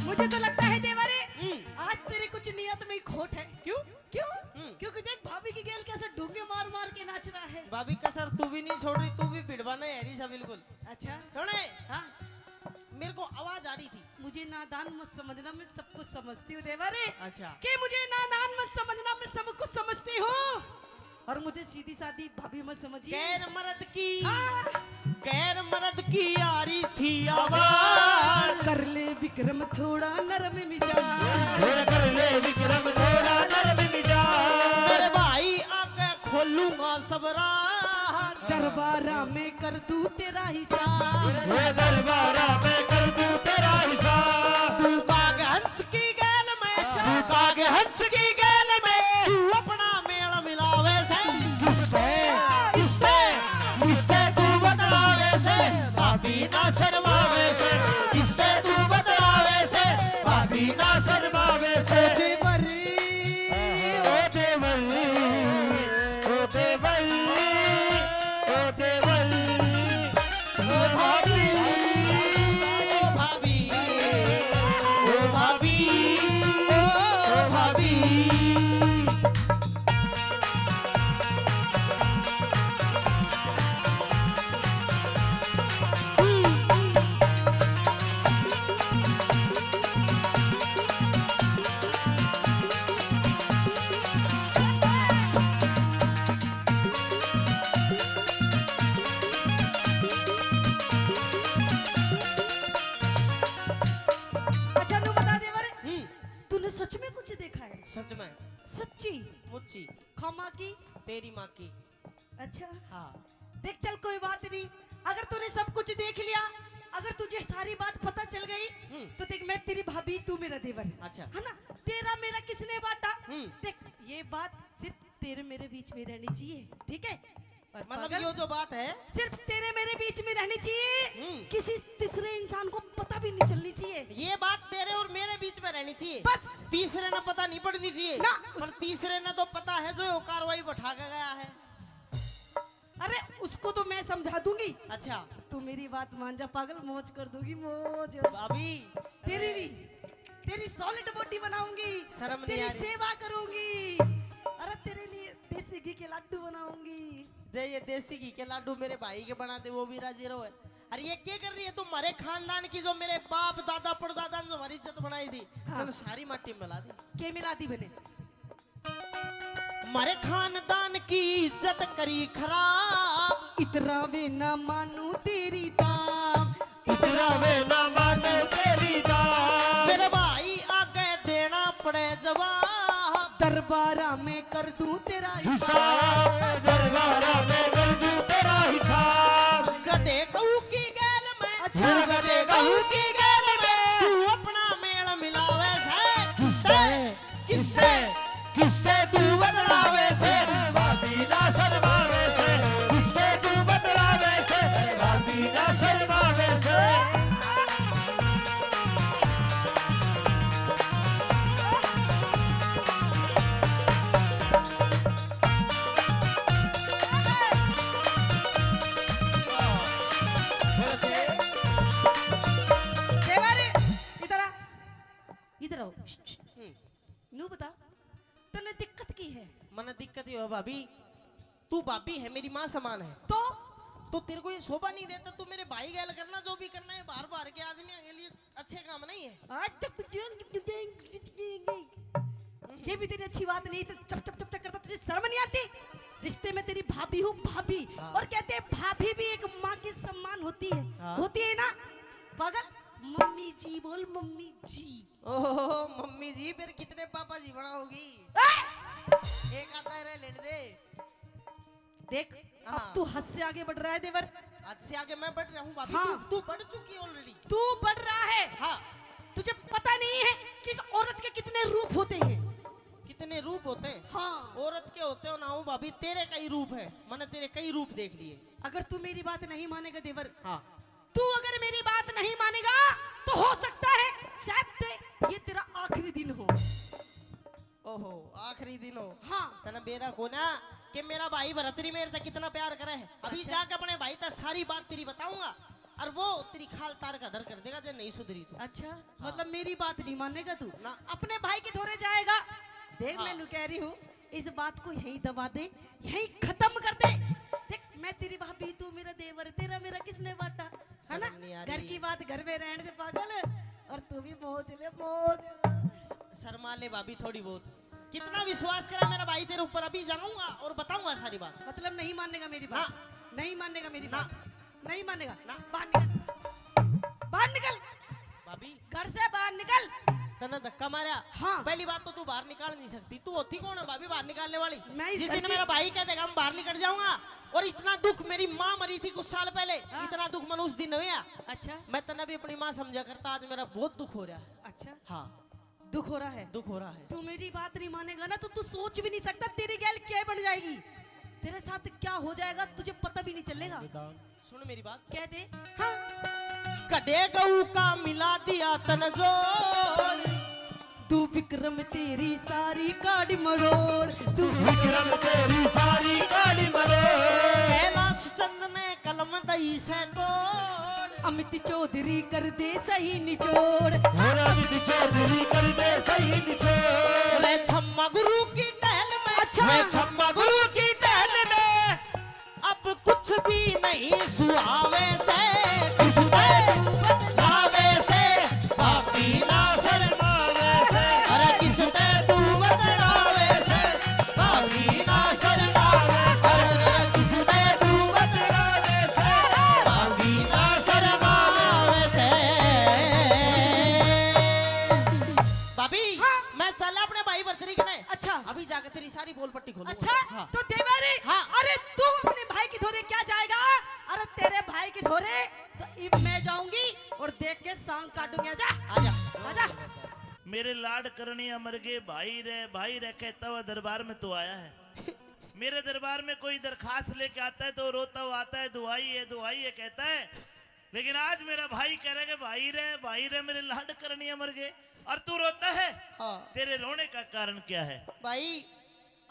Speaker 3: मुझे तो लगता है देवरे, आज तेरी कुछ नियत में खोट है।
Speaker 9: क्यों?
Speaker 3: क्यों? क्योंकि देख भाभी की गेल कैसे ढूंगे मार मार के नाच रहा है।
Speaker 9: भाभी कसर तू भी नहीं छोड़ रही, तू भी भिड़वाना है हरी सा बिल्कुल।
Speaker 3: अच्छा।
Speaker 9: सुने
Speaker 3: हाँ।
Speaker 9: मेरे को आवाज आ रही थी।
Speaker 3: मुझे नादान मत समझना, मैं सब कुछ समझती हूँ देवरे।
Speaker 9: अच्छा।
Speaker 3: कि मुझे नादान मत समझना, मैं सब कुछ समझती हूँ। और मुझे सीधी सादी भाभी मत समझिए।
Speaker 9: गैर मर्द की
Speaker 3: हाँ।
Speaker 9: गैर मर्द की यारी थी आवाज।
Speaker 3: कर ले विक्रम थोड़ा नरम मिजाज।
Speaker 9: कर ले विक्रम थोड़ा नरम मिजाज।
Speaker 1: घबराहट।
Speaker 8: दरबारा में कर दूं तेरा हिसाब,
Speaker 9: वो दरबारा में कर दूं तेरा हिसाब।
Speaker 1: तू काग हंस की गैल में
Speaker 9: तू काग हंस की गैल में
Speaker 1: तू अपना मेल मिलावे से।
Speaker 9: किसते किसते किसते तू बतलावे से भाभी ना शर्मावे से। किसते तू बतलावे से भाभी ना शर्मावे से।
Speaker 8: देवर
Speaker 9: ओ देवर ओ देवर ओ देवर ओ भाभी
Speaker 1: ओ भाभी
Speaker 9: ओ भाभी ओ भाभी।
Speaker 8: अच्छा तू बता देवर, तूने सच में कुछ देखा है?
Speaker 1: सच में
Speaker 8: सच्ची?
Speaker 1: मुच्ची
Speaker 8: खमा की?
Speaker 1: तेरी माँ की।
Speaker 8: अच्छा
Speaker 1: हाँ
Speaker 8: देख चल कोई बात नहीं, अगर तूने सब कुछ देख लिया, अगर तुझे सारी बात पता चल गई तो देख मैं तेरी भाभी तू मेरा देवर।
Speaker 1: अच्छा।
Speaker 8: है ना, तेरा मेरा किसने बांटा?
Speaker 1: हम्म।
Speaker 8: देख ये बात सिर्फ तेरे मेरे बीच में रहनी चाहिए, ठीक है? और
Speaker 1: मतलब
Speaker 8: पागल,
Speaker 1: ये जो बात है
Speaker 8: सिर्फ तेरे मेरे बीच में रहनी चाहिए,
Speaker 1: हम्म।
Speaker 8: किसी तीसरे इंसान को पता भी नहीं चलनी चाहिए।
Speaker 1: ये बात तेरे और मेरे बीच में रहनी चाहिए।
Speaker 8: बस।
Speaker 1: तीसरे ने पता नहीं पड़नी चाहिए
Speaker 8: ना,
Speaker 1: पर तीसरे ने तो पता है जो ये कार्रवाई बैठा के गया है।
Speaker 8: अरे उसको तो मैं समझा दूंगी,
Speaker 1: अच्छा
Speaker 8: तू मेरी बात मान जा पागल, मौज कर दूंगी मौज।
Speaker 1: भाभी
Speaker 8: तेरी भी, तेरी सॉलिड बॉडी बनाऊंगी,
Speaker 1: शर्म नहीं
Speaker 8: तेरी
Speaker 1: आ रही?
Speaker 8: सेवा करूंगी, अरे तेरे लिए देसी घी के लड्डू बनाऊंगी।
Speaker 1: जे ये देसी घी के लाडू मेरे भाई के बना दे वो भी राजी रहो है। अरे ये क्या कर रही है तुम? हमारे खानदान की जो मेरे बाप दादा परदादा ने जो हमारी इज्जत बनाई थी तुमने सारी माटी में मिला दी।
Speaker 8: के मिला दी मैंने?
Speaker 1: हमारे खानदान की इज्जत करी खराब।
Speaker 8: इतना वे ना मानू तेरी दाम,
Speaker 9: इतना मैं ना मानू तेरी बात।
Speaker 1: मेरे भाई आगे देना पड़े जवाब।
Speaker 8: दरबारा में कर दूं तेरा
Speaker 9: हिसाब दरबारा में कर दूं तेरा हिसाब।
Speaker 1: गधे गऊ की गैल में
Speaker 8: अच्छा।
Speaker 1: गधे गऊ की गैल में तू अपना मेल मिलावे से।
Speaker 9: किसते किसते किसते तू बतलावे से भाभी ना शर्मावे से। किसते तू बतलावे से भाभी ना शर्मावे से।
Speaker 8: देवर इधर आ, इधर आओ। नू बता तूने दिक्कत की है?
Speaker 1: मन दिक्कत ये हो भाभी, तू भाभी है मेरी माँ समान है तो तेरे को ये शोभा नहीं देता। तू मेरे भाई गैल करना जो भी करना है, बाहर बाहर के आदमी के लिए अच्छे काम नहीं है।
Speaker 8: ये भी तेरी अच्छी बात नहीं, तो चप चप चप चप करता, तुझे शर्म नहीं आती? रिश्ते में तेरी भाभी हूँ भाभी, और कहते हैं भाभी भी एक माँ की सम्मान होती है। होती है ना पागल? मम्मी जी बोल, मम्मी जी।
Speaker 1: ओहो मम्मी जी, फिर कितने पापा जी बनाओगी? एक आता है ले दे।
Speaker 8: देख
Speaker 1: हाँ।
Speaker 8: अब तू हद से आगे बढ़ रहा है देवर।
Speaker 1: आज से आगे मैं बढ़ रहा हूँ भाभी।
Speaker 8: हाँ।
Speaker 1: तू बढ़ चुकी ऑलरेडी।
Speaker 8: तू बढ़ रहा है।
Speaker 1: हाँ
Speaker 8: तुझे पता नहीं है कि इस औरत के कितने रूप होते हैं।
Speaker 1: कितने रूप होते हैं?
Speaker 8: हाँ।
Speaker 1: औरत के होते हो ना हो भाभी, तेरे कई रूप है। मैंने तेरे कई रूप देख लिए।
Speaker 8: अगर तू मेरी बात नहीं मानेगा देवर,
Speaker 1: हाँ
Speaker 8: तू अगर मेरी बात नहीं मानेगा तो हो सकता है शायद ये तेरा आखिरी दिन हो।
Speaker 1: ओहो आखिरी दिन हो।
Speaker 8: हाँ।
Speaker 1: तना बेरा को ना कि मेरा भाई भरतरी मेरे तक कितना प्यार करे है। अभी
Speaker 8: अच्छा।
Speaker 1: जाके अपने भाई तक सारी बात तेरी बताऊंगा और वो तेरी खाल तार का दर कर देगा जो नहीं सुधरी तू।
Speaker 8: अच्छा मतलब मेरी बात नहीं मानेगा तू?
Speaker 1: ना।
Speaker 8: अपने भाई के धोरे जाएगा। देख
Speaker 1: हाँ।
Speaker 8: मैं कह रही हूँ इस बात को यहीं दबा दे, यहीं खत्म कर दे। देख मैं तेरी भाभी, तू मेरा देवर, तेरा मेरा किसने बांटा? है ना?
Speaker 1: शर्म नहीं आ
Speaker 8: घर
Speaker 1: रही?
Speaker 8: की बात घर में रहने दे पागल, और तू भी मौज ले मौज।
Speaker 1: शर्मा ले भाभी थोड़ी बहुत। कितना विश्वास करा मेरा भाई तेरे ऊपर। अभी जाऊंगा और बताऊंगा सारी बात।
Speaker 8: मतलब नहीं मानेगा मेरी बात? नहीं मानेगा मेरी
Speaker 1: ना।
Speaker 8: बात? नहीं मानेगा?
Speaker 1: ना।
Speaker 8: बाहर निकल, बाहर निकल,
Speaker 1: भाभी
Speaker 8: घर से बाहर निकल।
Speaker 3: तने धक्का मारा।
Speaker 8: हाँ।
Speaker 3: पहली बात तो तू बाहर निकाल नहीं सकती। तू होती कौन है भाभी बाहर निकालने वाली?
Speaker 8: मैं इस
Speaker 3: जिस
Speaker 8: घर
Speaker 3: दिन
Speaker 8: की-
Speaker 3: मेरा भाई कह देगा मैं बाहर निकल जाऊंगा, और इतना दुख, मेरी माँ मरी थी कुछ साल पहले,
Speaker 8: हाँ।
Speaker 3: इतना दुख मन उस दिन हुआ।
Speaker 8: अच्छा
Speaker 3: मैं तने भी अपनी माँ समझा करता, आज मेरा बहुत दुख हो रहा है।
Speaker 8: अच्छा,
Speaker 3: हाँ
Speaker 8: दुख हो रहा है।
Speaker 3: दुख हो रहा है।
Speaker 8: तू मेरी बात नहीं मानेगा ना तो तू सोच भी नहीं सकता तेरी गैल क्या बन जाएगी, तेरे साथ क्या हो जाएगा तुझे पता भी नहीं चलेगा।
Speaker 3: सुन मेरी बात,
Speaker 8: कह दे। हाँ।
Speaker 3: कड़े गऊ का मिला दिया तन जोड़,
Speaker 8: तू विक्रम तेरी सारी काड़ी मरोड़, तू
Speaker 9: विक्रम तेरी सारी गाड़ी मरे।
Speaker 3: कैलाश चंद ने कलम दई से तोड़,
Speaker 8: अमित चौधरी कर दे सही निचोड़,
Speaker 9: मेरा भी चौधरी कर दे सही निचोड़।
Speaker 3: रे छम्मा गुरु की टहल में,
Speaker 8: अच्छा।
Speaker 3: रे छम्मा गुरु की टहल में, अब कुछ भी नहीं सुहावे से, किसने बदलावे से, पापी ना शर्मावे से, अरे किसने तू बदलावे से, पापी ना शर्मावे से, अरे किसने तू बदलावे से, पापी ना शर्मावे से। भाभी, मैं चला अपने भाई बर्तरी के लिए।
Speaker 8: अच्छा।
Speaker 3: अभी जाकर तेरी सारी बोल पट्टी खोलूंगा।
Speaker 8: अच्छा।
Speaker 3: हाँ।
Speaker 8: तो देवरी।
Speaker 3: हाँ।
Speaker 8: अरे तू अपने भाई की धोरे क्या जाएगा? अरे तेरे भाई की धोरे तो अब मैं जाऊंगी और देख के सांग काटूंगी। आजा
Speaker 3: आजा।
Speaker 8: आजा।
Speaker 2: मेरे लाड करनी अमर गे भाई रे कहता हुआ दरबार में तो आया है। मेरे दरबार में कोई दरखास्त लेके आता है तो रोता हुआ आता है, दुआई है कहता है। लेकिन आज मेरा भाई कह रहा है कि भाई रे मेरे लाड करनी अमर गे, और तू रोता है।
Speaker 3: हाँ।
Speaker 2: तेरे रोने का कारण क्या है?
Speaker 3: भाई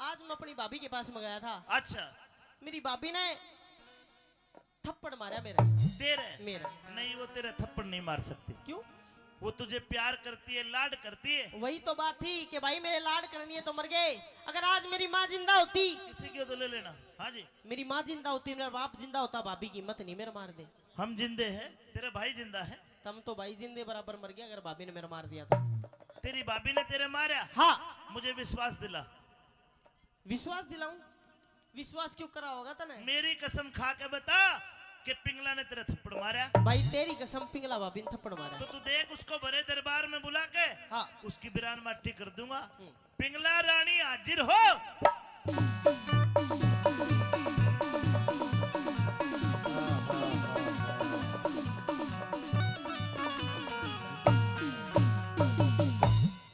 Speaker 3: आज मैं अपनी भाभी के पास में गया था।
Speaker 2: अच्छा,
Speaker 3: मेरी भाभी ने थप्पड़ मारा मेरा।
Speaker 2: तेरे
Speaker 3: मेरा
Speaker 2: नहीं, वो तेरा थप्पड़ नहीं मार सकती।
Speaker 3: क्यों?
Speaker 2: वो तुझे प्यार करती है, लाड करती है।
Speaker 3: वही तो बात थी कि भाई मेरे लाड करनी है तो मर गए। अगर आज मेरी माँ जिंदा होती,
Speaker 2: किसी की हो तो ले लेना। हाँ जी,
Speaker 3: मेरी माँ जिंदा होती, मेरा बाप जिंदा होता, भाभी की हिम्मत नहीं मेरा मार दे।
Speaker 2: हम जिंदे हैं, तेरा भाई जिंदा है।
Speaker 3: तम तो भाई जिंदे बराबर मर गया अगर भाभी ने मेरा मार दिया तो।
Speaker 2: तेरी भाभी ने तेरे मारा?
Speaker 3: हाँ।
Speaker 2: मुझे विश्वास दिला।
Speaker 3: विश्वास दिलाऊं? विश्वास क्यों करा होगा तने?
Speaker 2: मेरी कसम खा के बता कि पिंगला ने तेरा थप्पड़ मारा।
Speaker 3: भाई तेरी कसम पिंगला भाभी ने थप्पड़ मारा।
Speaker 2: तो तू देख, उसको बड़े दरबार में बुला के
Speaker 3: हाँ।
Speaker 2: उसकी बिरान माटी कर दूंगा। पिंगला रानी हाजिर हो।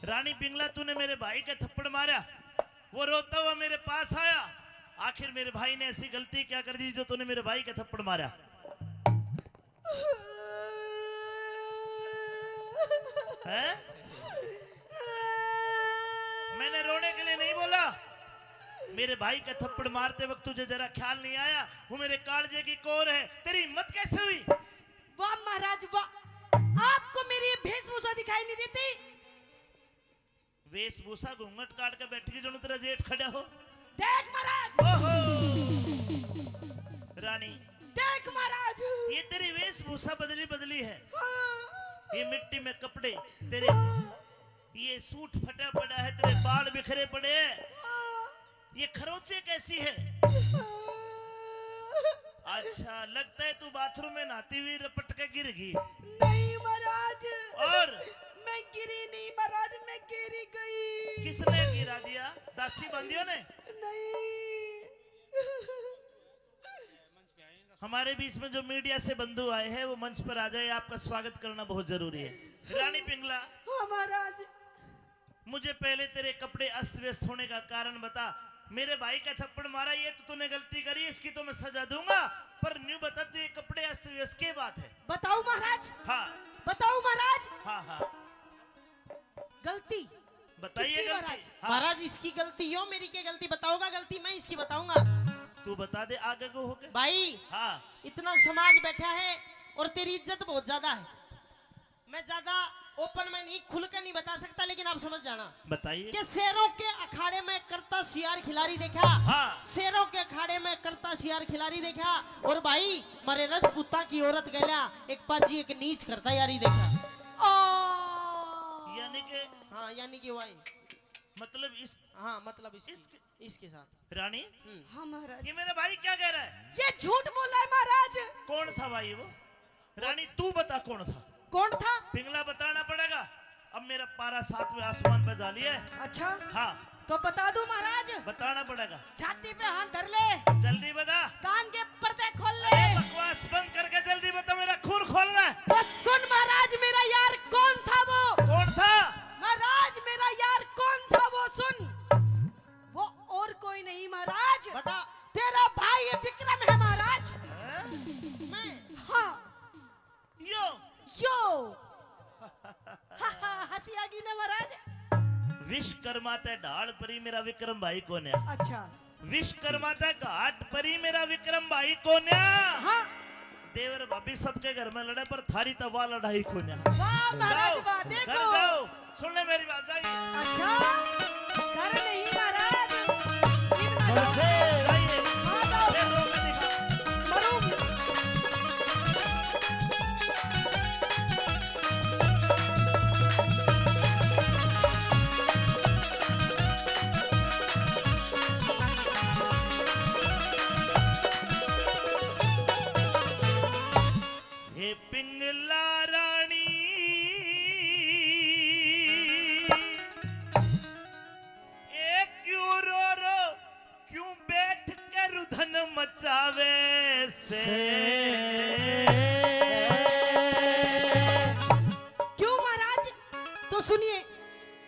Speaker 2: रानी पिंगला, तूने मेरे भाई का थप्पड़ मारा, वो रोता हुआ मेरे पास आया। आखिर मेरे भाई ने ऐसी गलती क्या कर दी जो तूने मेरे भाई का थप्पड़ मारा? है? मैंने रोने के लिए नहीं बोला। मेरे भाई का थप्पड़ मारते वक्त तुझे जरा ख्याल नहीं आया वो मेरे कालजे की कोर है? तेरी हिम्मत कैसे हुई?
Speaker 8: वाह महाराज वाह, आपको मेरी ये वेशभूषा दिखाई नहीं देती?
Speaker 2: वेशभूषा घूंघट काट के बैठी जो तेरा जेठ खड़ा हो।
Speaker 8: देख महाराज,
Speaker 2: ओहो रानी,
Speaker 8: देख महाराज,
Speaker 2: ये तेरी वेशभूषा बदली है।
Speaker 8: हाँ।
Speaker 2: ये मिट्टी में कपड़े तेरे, ये सूट फटा पड़ा है, तेरे बाल बिखरे पड़े हैं, ये खरोंचे कैसी है? अच्छा, लगता है तू बाथरूम में नहाती हुई रपट के गिर गई।
Speaker 8: नहीं महाराज,
Speaker 2: और
Speaker 8: मैं गिरी नहीं महाराज, मैं गिरी गई।
Speaker 2: किसने गिरा दिया? दासी बंदियों ने?
Speaker 8: नहीं।
Speaker 2: हमारे बीच में जो मीडिया से बंधु आए हैं वो मंच पर आ जाए, आपका स्वागत करना बहुत जरूरी है। रानी पिंगला,
Speaker 8: हाँ महाराज।
Speaker 2: मुझे पहले तेरे कपड़े अस्त व्यस्त होने का कारण बता। मेरे भाई का थप्पड़ मारा, ये तो तूने गलती करी, इसकी तो मैं सजा दूंगा, पर न्यू बता तू ये कपड़े अस्त व्यस्त की बात है?
Speaker 8: बताओ महाराज,
Speaker 2: हाँ
Speaker 8: बताओ महाराज।
Speaker 2: हाँ हाँ,
Speaker 8: गलती
Speaker 2: बताइए
Speaker 8: किसकी
Speaker 2: गलती।
Speaker 8: महाराज?
Speaker 2: हाँ,
Speaker 3: महाराज इसकी गलती हो, मेरी क्या गलती? बताओगा गलती, मैं इसकी बताऊंगा।
Speaker 2: तू बता दे आगे को होके।
Speaker 3: भाई
Speaker 2: हाँ,
Speaker 3: इतना समाज बैठा है और तेरी इज्जत बहुत ज्यादा है। मैं ज्यादा ओपन में नहीं, खुल कर नहीं बता सकता, लेकिन आप समझ जाना
Speaker 2: बताइए।
Speaker 3: कि शेरों के अखाड़े में करता सियार खिलाड़ी देखा।
Speaker 2: हाँ।
Speaker 3: शेरों के अखाड़े में करता सियार खिलाड़ी देखा, और भाई मारे रजपूता की औरत गया एक पाजी एक नीच करता यारी देखा।
Speaker 2: यानी कि,
Speaker 3: हाँ यानी कि भाई
Speaker 2: मतलब इस,
Speaker 3: हाँ मतलब इसके साथ।
Speaker 2: रानी,
Speaker 8: हाँ महाराज।
Speaker 2: ये मेरा भाई क्या कह रहा है?
Speaker 8: ये झूठ बोला है महाराज।
Speaker 2: कौन था भाई वो? रानी तू बता कौन था?
Speaker 8: कौन था?
Speaker 2: पिंगला बताना पड़ेगा। अब मेरा पारा 7वें आसमान पे जा लिया है।
Speaker 8: अच्छा
Speaker 2: हाँ
Speaker 8: तो बता दूं महाराज,
Speaker 2: बताना पड़ेगा।
Speaker 8: छाती पे हाथ धर ले,
Speaker 2: जल्दी बता।
Speaker 8: कान के पर्दे खोल ले।
Speaker 2: बकवास बंद करके जल्दी बता, मेरा खून खोलना है।
Speaker 8: तो सुन महाराज, मेरा यार कौन था वो?
Speaker 2: कौन था?
Speaker 8: महाराज मेरा यार कौन था वो सुन, वो और कोई नहीं महाराज,
Speaker 9: बता।
Speaker 8: तेरा भाई विक्रम है महाराज।
Speaker 9: मैं
Speaker 8: हाँ
Speaker 2: यो
Speaker 8: यो हंसी आ गई ना महाराज।
Speaker 2: विश्वकर्मा ते ढाल परी मेरा विक्रम भाई कौन है?
Speaker 8: अच्छा
Speaker 2: विश्वकर्मा ते घाट परी मेरा विक्रम भाई कौन है?
Speaker 8: हाँ
Speaker 2: देवर भाभी सबके घर में लड़े पर थारी तवा लड़ाई कौन है?
Speaker 8: वाह महाराज
Speaker 2: जाओ,
Speaker 8: वाह,
Speaker 2: घर
Speaker 8: देखो।
Speaker 2: जाओ, सुन ले मेरी बात। जाइए
Speaker 8: अच्छा कर नहीं महाराज,
Speaker 2: जाइए।
Speaker 8: हाँ, जाओ।
Speaker 2: देख लो, मैं दिखा।
Speaker 8: मरूंगी।
Speaker 2: हे पिंगला रानी, ए क्यों रो क्यों बैठ के रुधन मचावे से?
Speaker 8: क्यों महाराज? तो सुनिए,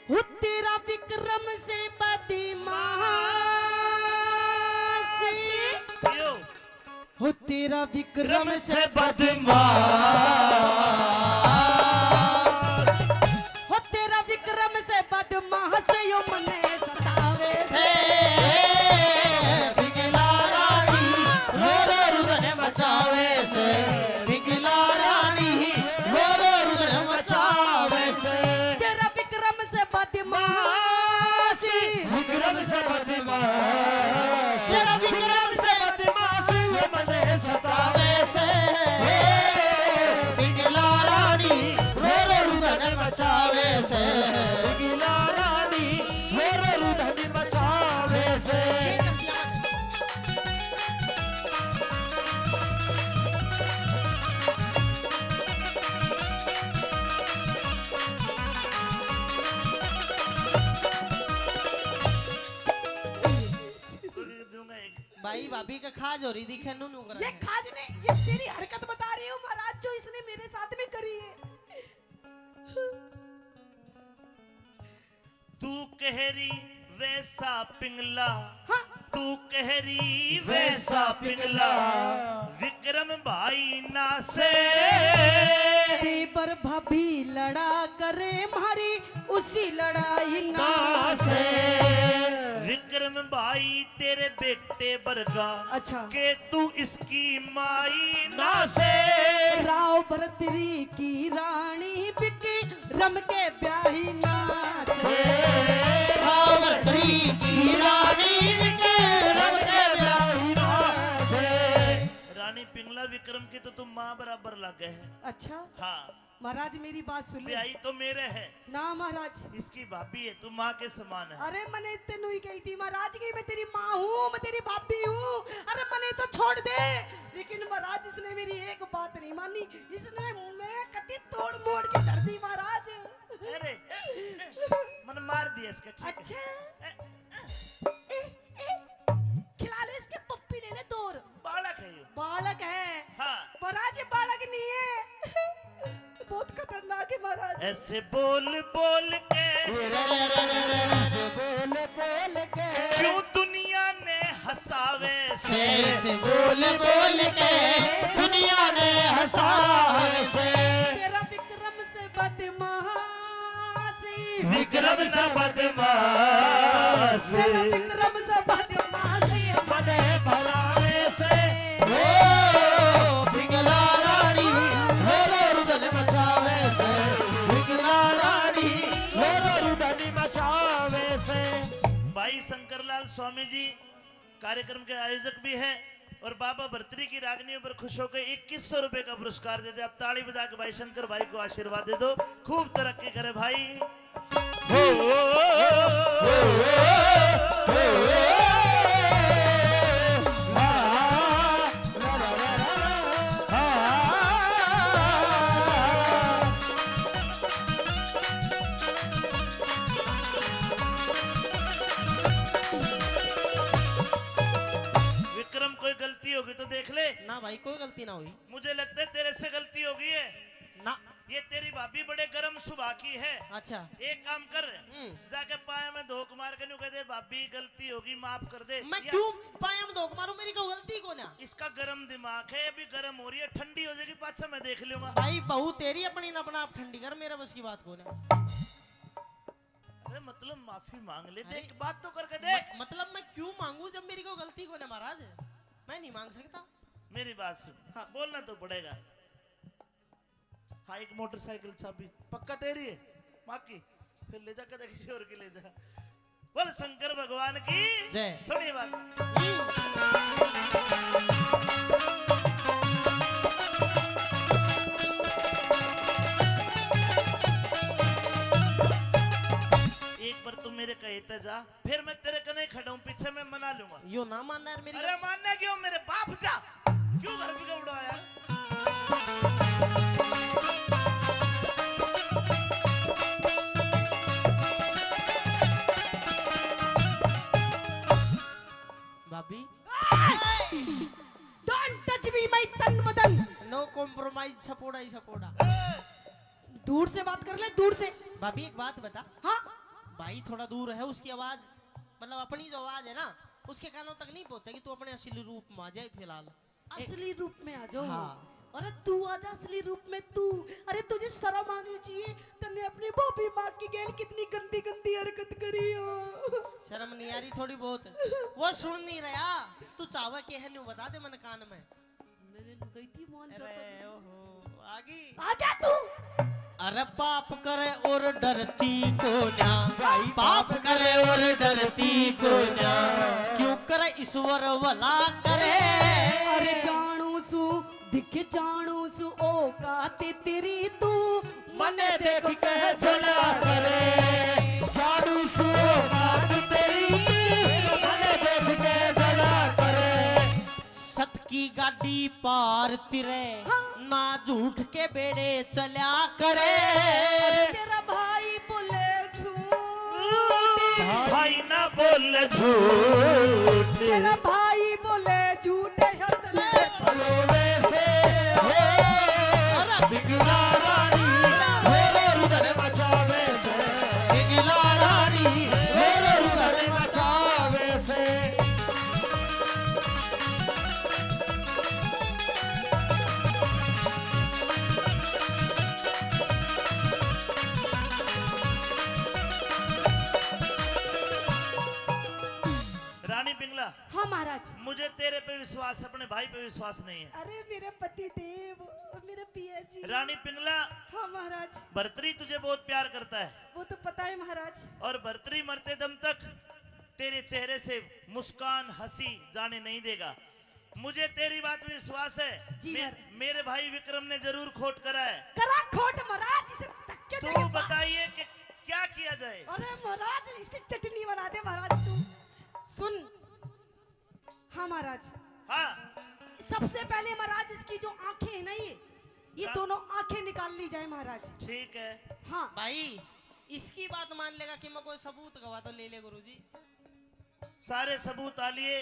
Speaker 8: हो तेरा विक्रम से बदमाशी,
Speaker 2: क्यों?
Speaker 8: हो तेरा विक्रम से हो तेरा विक्रम से बदमाश यो मने सतावे से।
Speaker 9: पिघला रानी रो रो रुदन मचावे से, पिघला रानी रो रो रुदन मचावे से।
Speaker 8: तेरा विक्रम से बदमाशी,
Speaker 9: विक्रम से बदमाश, तेरा विक्रम से बदमाश वो मने सतावे से। पिघला रानी रो रो रुदन मचावे से, पिघला रानी रो रो रुदन मचावे से।
Speaker 2: दूंगा एक।
Speaker 9: भाई भाभी का खाज हो रही दिखे नु
Speaker 8: ये खाज ने, ये तेरी हरकत बता रही हूँ महाराज जो इसने मेरे साथ में करी है।
Speaker 2: तू कहरी वैसा पिंगला,
Speaker 8: हाँ
Speaker 2: तू कहरी वैसा पिंगला, विक्रम भाई ना से।
Speaker 8: देवर भाभी लड़ा करे मारी उसी लड़ाई ना
Speaker 2: से विक्रम भाई तेरे बेटे बरगा,
Speaker 8: अच्छा
Speaker 2: के तू इसकी माई ना से।
Speaker 8: राव बरतरी की रानी बिके रम के ब्याही ना से।
Speaker 9: रावत्री की रानी के रंग के ब्याही ना से।
Speaker 2: रानी पिंगला विक्रम की तो तुम माँ बराबर लग गए है।
Speaker 8: अच्छा
Speaker 2: हाँ
Speaker 8: महाराज मेरी बात सुन ले।
Speaker 2: ब्याही तो मेरे है,
Speaker 8: ना महाराज
Speaker 2: इसकी भाभी है, तू माँ के समान है।
Speaker 8: अरे मैंने तेनू ही कही थी महाराज की मैं तेरी माँ हूँ, मैं तेरी भाभी हूँ। अरे मैंने तो छोड़ दे, लेकिन महाराज इसने मेरी एक बात नहीं मानी, इसने मैं कति तोड़ मोड़ के कर दी महाराज।
Speaker 2: अरे मन मार दिया इसका, ठीक
Speaker 8: अच्छा
Speaker 2: है।
Speaker 8: खिला ले इसके, पप्पी ले ले तोड़।
Speaker 2: बालक है ये।
Speaker 8: बालक है
Speaker 2: हाँ
Speaker 8: महाराज, ये बालक नहीं है। बहुत खतरनाक है महाराज।
Speaker 2: ऐसे बोल बोल के
Speaker 9: बोल बोल के
Speaker 2: क्यों दुनिया ने हंसावे से।
Speaker 9: से बोल बोल के दुनिया ने हंसावे से।
Speaker 8: तेरा विक्रम से बदमाशी,
Speaker 2: विक्रम से बदमाश,
Speaker 8: तेरा विक्रम से बदमाशी
Speaker 9: मने भलावे से। ओ पिघला रानी रो रो रुदन मचावे से, पिघला रानी रो रो रुदन मचावे से।
Speaker 2: भाई शंकरलाल स्वामी जी कार्यक्रम के आयोजक भी हैं और बाबा भर्तरी की रागनियों पर खुश होकर 2100 रुपए का पुरस्कार देते। अब ताली बजा के भाई शंकर भाई को आशीर्वाद दे दो, खूब तरक्की करे भाई।
Speaker 10: कोई गलती ना हुई।
Speaker 2: मुझे लगता है तेरे से गलती हो गई है
Speaker 10: ना।
Speaker 2: ये तेरी भाभी बड़े गर्म स्वभाव की है।
Speaker 10: अच्छा।
Speaker 2: एक काम कर, जाके पाया में धोख मार के न्यू कह दे भाभी गलती होगी माफ कर दे।
Speaker 10: मैं क्यों पाया में धोख मारूं, मेरी कोई गलती को ना।
Speaker 2: इसका गर्म दिमाग है, अभी गर्म हो रही है, ठंडी हो जाएगी पाछा मैं देख लूंगा।
Speaker 10: भाई बहू तेरी अपनी ना अपना आप ठंडी कर, मेरा बस की बात को ना।
Speaker 2: अरे मतलब माफी मांग ले, देख बात तो करके देख।
Speaker 10: मतलब मैं क्यों मांगू जब मेरी कोई गलती को ना महाराज, मैं नहीं मांग सकता।
Speaker 2: मेरी बात सुन, हाँ बोलना तो पड़ेगा। हाँ एक मोटरसाइकिल चाबी पक्का तेरी है माँ की, फिर ले जा के किसी और की ले जा। बोल शंकर भगवान की
Speaker 10: जय।
Speaker 2: सुनिए बात। एक बार तुम मेरे कहे तो जा, फिर मैं तेरे कने खड़ा हूँ, पीछे मैं मना लूंगा।
Speaker 10: यो ना मानना यार मेरी।
Speaker 2: अरे मानना क्यों, मेरे बाप जा, क्यों घर पे उड़ाया।
Speaker 10: भाभी
Speaker 8: डोंट टच मी माय तन बदन।
Speaker 10: नो कॉम्प्रोमाइज, सपोर्टा ही सपोर्टा।
Speaker 8: दूर से बात कर ले, दूर से।
Speaker 10: भाभी एक बात बता।
Speaker 8: हाँ
Speaker 10: भाई थोड़ा दूर है, उसकी आवाज मतलब अपनी जो आवाज है ना उसके कानों तक नहीं पहुंचेगी। तू अपने असली रूप में आ जाए फिलहाल।
Speaker 8: असली रूप में आ जाओ।
Speaker 10: हाँ।
Speaker 8: अरे तू आजा असली रूप में तू। अरे तुझे शर्म आनी चाहिए, तन्ने अपनी भाभी माँ की गेल कितनी गंदी गंदी हरकत करी हो।
Speaker 10: शर्म नहीं आ रही थोड़ी बहुत, वो सुन नहीं रहा। तू चावा के है न्यू बता दे मन कान में।
Speaker 8: मैंने गई थी मॉल।
Speaker 10: अरे ओहो आगी
Speaker 8: आजा तू।
Speaker 10: अरे पाप करे और डरती को ना, पाप करे और डरती को ना, क्यों करे ईश्वर भला करे।
Speaker 8: अरे जानू सु दिख जानू सु ओ काते तेरी तू
Speaker 9: मने देख के जला करे, साडू सो काट तेरी मने देख के जला करे।
Speaker 10: सत की गाड़ी पार तिरे ना झूठ के बेड़े चला करे।
Speaker 8: तेरा भाई बोले झूठ,
Speaker 2: भाई ना बोल झूठ,
Speaker 8: तेरा भाई बोले झूठ।
Speaker 9: भलोले से हो बिगड़ा रानी, मेरे उधर बचावे से बिगड़ा रानी, मेरे उधर बचावे से।
Speaker 2: रानी पिंगला।
Speaker 8: हाँ महाराज।
Speaker 2: मुझे तेरे पे विश्वास है, अपने भाई पे विश्वास नहीं है।
Speaker 8: अरे मेरे पति देव, मेरे पिया जी।
Speaker 2: रानी पिंगला,
Speaker 8: हाँ महाराज।
Speaker 2: भर्तरी तुझे बहुत प्यार करता है,
Speaker 8: वो तो पता है महाराज।
Speaker 2: और भर्तरी मरते दम तक तेरे चेहरे से मुस्कान हंसी जाने नहीं देगा। मुझे तेरी बात में विश्वास है।
Speaker 8: जी
Speaker 2: मेरे भाई विक्रम ने जरूर खोट करा है।
Speaker 8: करा खोट महाराज, इसे धक्के
Speaker 2: तो
Speaker 8: देके
Speaker 2: बताइए कि क्या किया जाए।
Speaker 8: अरे महाराज इसकी चटनी बना दे महाराज तू। सुन। हाँ महाराज।
Speaker 2: हाँ
Speaker 8: सबसे पहले महाराज इसकी जो आंखें है ना, ये दोनों आंखें निकाल ली जाए महाराज।
Speaker 2: ठीक है।
Speaker 8: हाँ
Speaker 10: भाई इसकी बात मान लेगा कि मैं कोई सबूत गवा तो ले ले गुरुजी।
Speaker 2: सारे सबूत आ लिए,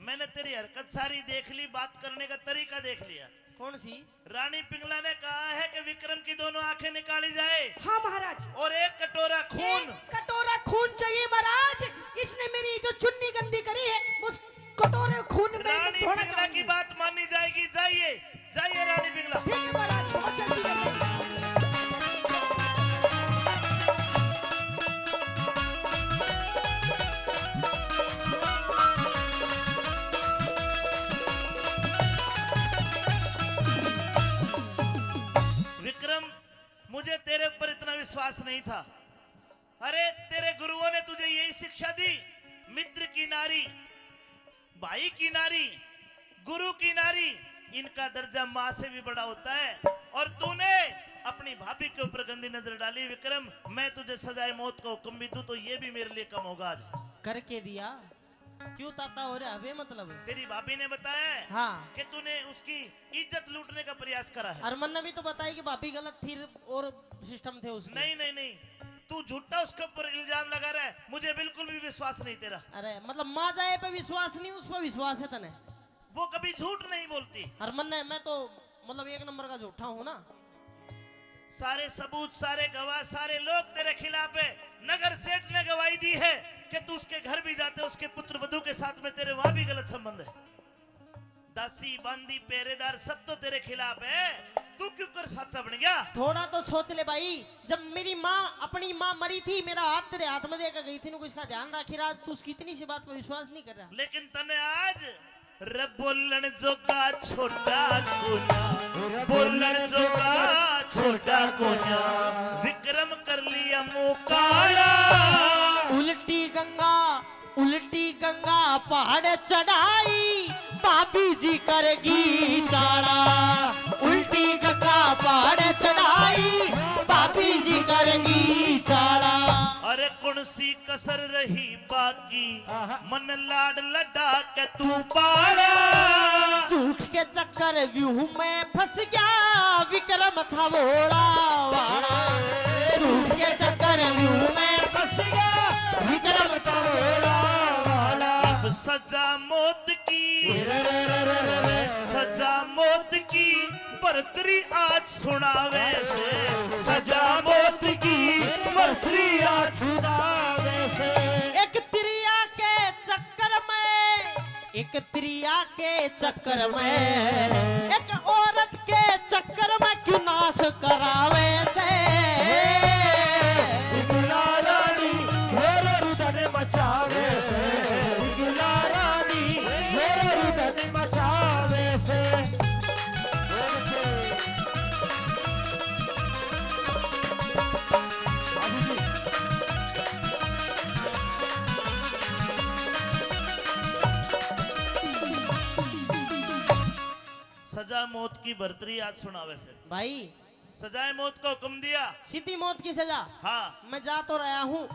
Speaker 2: मैंने तेरी हरकत सारी देख ली, बात करने का तरीका देख लिया।
Speaker 10: कौन सी?
Speaker 2: रानी पिंगला ने कहा है कि विक्रम की दोनों आंखें निकाली जाए।
Speaker 8: हाँ महाराज।
Speaker 2: और एक कटोरा खून।
Speaker 8: कटोरा खून चाहिए महाराज। इसने मेरी जो चुन्नी गंदी करी है उस कटोरे खून में
Speaker 2: रानी पिंगला की बात मानी जाएगी। जाइए जाइए रानी पिंगला।
Speaker 8: ठीक है महाराज, बहुत जल्दी करिए।
Speaker 2: मुझे तेरे ऊपर इतना विश्वास नहीं था। अरे तेरे गुरुओं ने तुझे यही शिक्षा दी, मित्र की नारी, भाई की नारी, गुरु की नारी, इनका दर्जा माँ से भी बड़ा होता है। और तूने अपनी भाभी के ऊपर गंदी नजर डाली। विक्रम, मैं तुझे सजाए मौत का हुक्म भी दूं तो ये भी मेरे लिए कम होगा। आज
Speaker 10: करके दिया, क्यों ताता हो रहा है? मतलब
Speaker 2: तेरी भाभी ने बताया है
Speaker 10: हाँ
Speaker 2: कि तूने उसकी इज्जत लूटने का प्रयास करा है।
Speaker 10: अरमन ने भी तो बताया कि भाभी गलत थी और सिस्टम थे उसके।
Speaker 2: नहीं नहीं नहीं, तू झूठा उसके ऊपर इल्जाम लगा रहा है। मुझे बिल्कुल भी विश्वास नहीं तेरा।
Speaker 10: अरे मतलब माँ जाए पे विश्वास नहीं, उस पर विश्वास है तने।
Speaker 2: वो कभी झूठ नहीं बोलती।
Speaker 10: हरमन ने मैं तो मतलब एक नंबर का झूठा हूँ ना।
Speaker 2: सारे सबूत, सारे गवाह, सारे लोग तेरे खिलाफ है। नगर सेठ ने गवाही दी है कि तू उसके घर भी जाते, उसके पुत्र वधू के साथ में तेरे वहां भी गलत संबंध है। दासी, बांदी, पहरेदार सब तो तेरे खिलाफ है। तू क्यों कर साचा बन गया?
Speaker 10: थोड़ा तो सोच ले भाई, जब मेरी माँ, अपनी माँ मरी थी, मेरा हाथ तेरे हाथ में देकर गई थी, ना इसका ध्यान रखी रहा। तू उसकी इतनी सी बात पर विश्वास नहीं कर रहा।
Speaker 2: लेकिन तने आज रब बोलन जोगा छोटा कोना, बोलन जोगा छोटा कोना, विक्रम कर लिया मुकाड़ा।
Speaker 10: उल्टी गंगा पहाड़ चढ़ाई, भाभी जी करेगी चाड़ा। उल्टी गंगा पहाड़ चढ़ाई, भाभी जी करेगी चाड़ा।
Speaker 2: अरे कौन सी कसर रही बाकी, मन लाड लडा के तू पाड़ा।
Speaker 10: झूठ के चक्कर व्यूह में फंस गया, विक्रम था भोला वाला। झूठ के चक्कर व्यूह में फंस गया, विक्रम था भोला वाला।
Speaker 2: अब सजा मौत की, सजा मौत की बरतरी आज सुनावे से। सजा मौत की बरतरी आज सुनावे से।
Speaker 10: एक त्रिया के चक्कर में, एक औरत के चक्कर में क्यों नाश करावे से।
Speaker 2: रानी मेरे रुदन मचावे से, रानी मेरे रुदन मचावे से। सजा मौत की बरतरी आज सुनावे से।
Speaker 10: भाई
Speaker 2: सजाए मौत को हुक्म दिया।
Speaker 10: सीधी मौत की सजा।
Speaker 2: हाँ,
Speaker 10: मैं जा तो रहा हूँ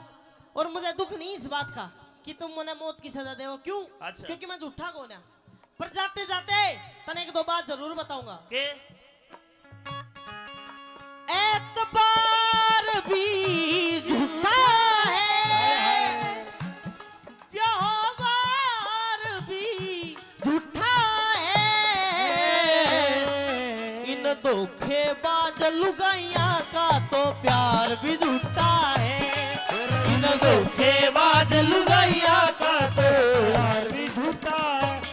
Speaker 10: और मुझे दुख नहीं इस बात का कि तुम मुझे मौत की सजा दे। क्यों?
Speaker 2: अच्छा।
Speaker 10: क्योंकि मैं झूठा कौन है। पर जाते जाते तने एक दो बात जरूर बताऊंगा।
Speaker 2: के
Speaker 10: एतबार भी झूठा है, व्यवहार भी झूठा है। इन धोखेबाज लुगाइयां का तो प्यार भी झूठा है। इन धोखेबाज लुगाइयां का तो प्यार भी झूठा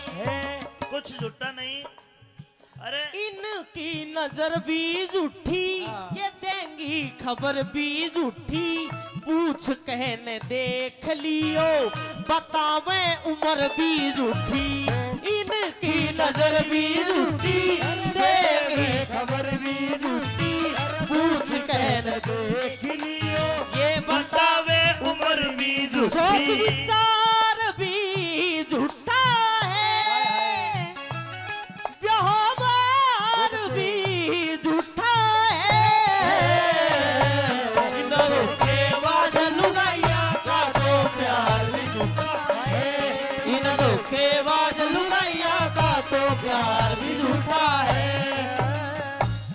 Speaker 10: है।
Speaker 2: कुछ झूठा नहीं। अरे
Speaker 10: इनकी नजर भी झूठी, ये देंगी खबर भी झूठी। पूछ कहने देख लियो, बतावे उम्र भी झूठी। इनकी नजर भी झूठी, देंगी खबर भी झूठी। पूछ कहने देख लियो, ये
Speaker 2: बतावे उम्र भी
Speaker 10: सोच
Speaker 2: झूठी।
Speaker 10: विचार भी झूठा है, व्यवहार भी झूठा है। इन धोखेबाज लुगाइयां का तो प्यार भी झूठा है। इन धोखेबाज लुगाइयां का तो प्यार भी झूठा है।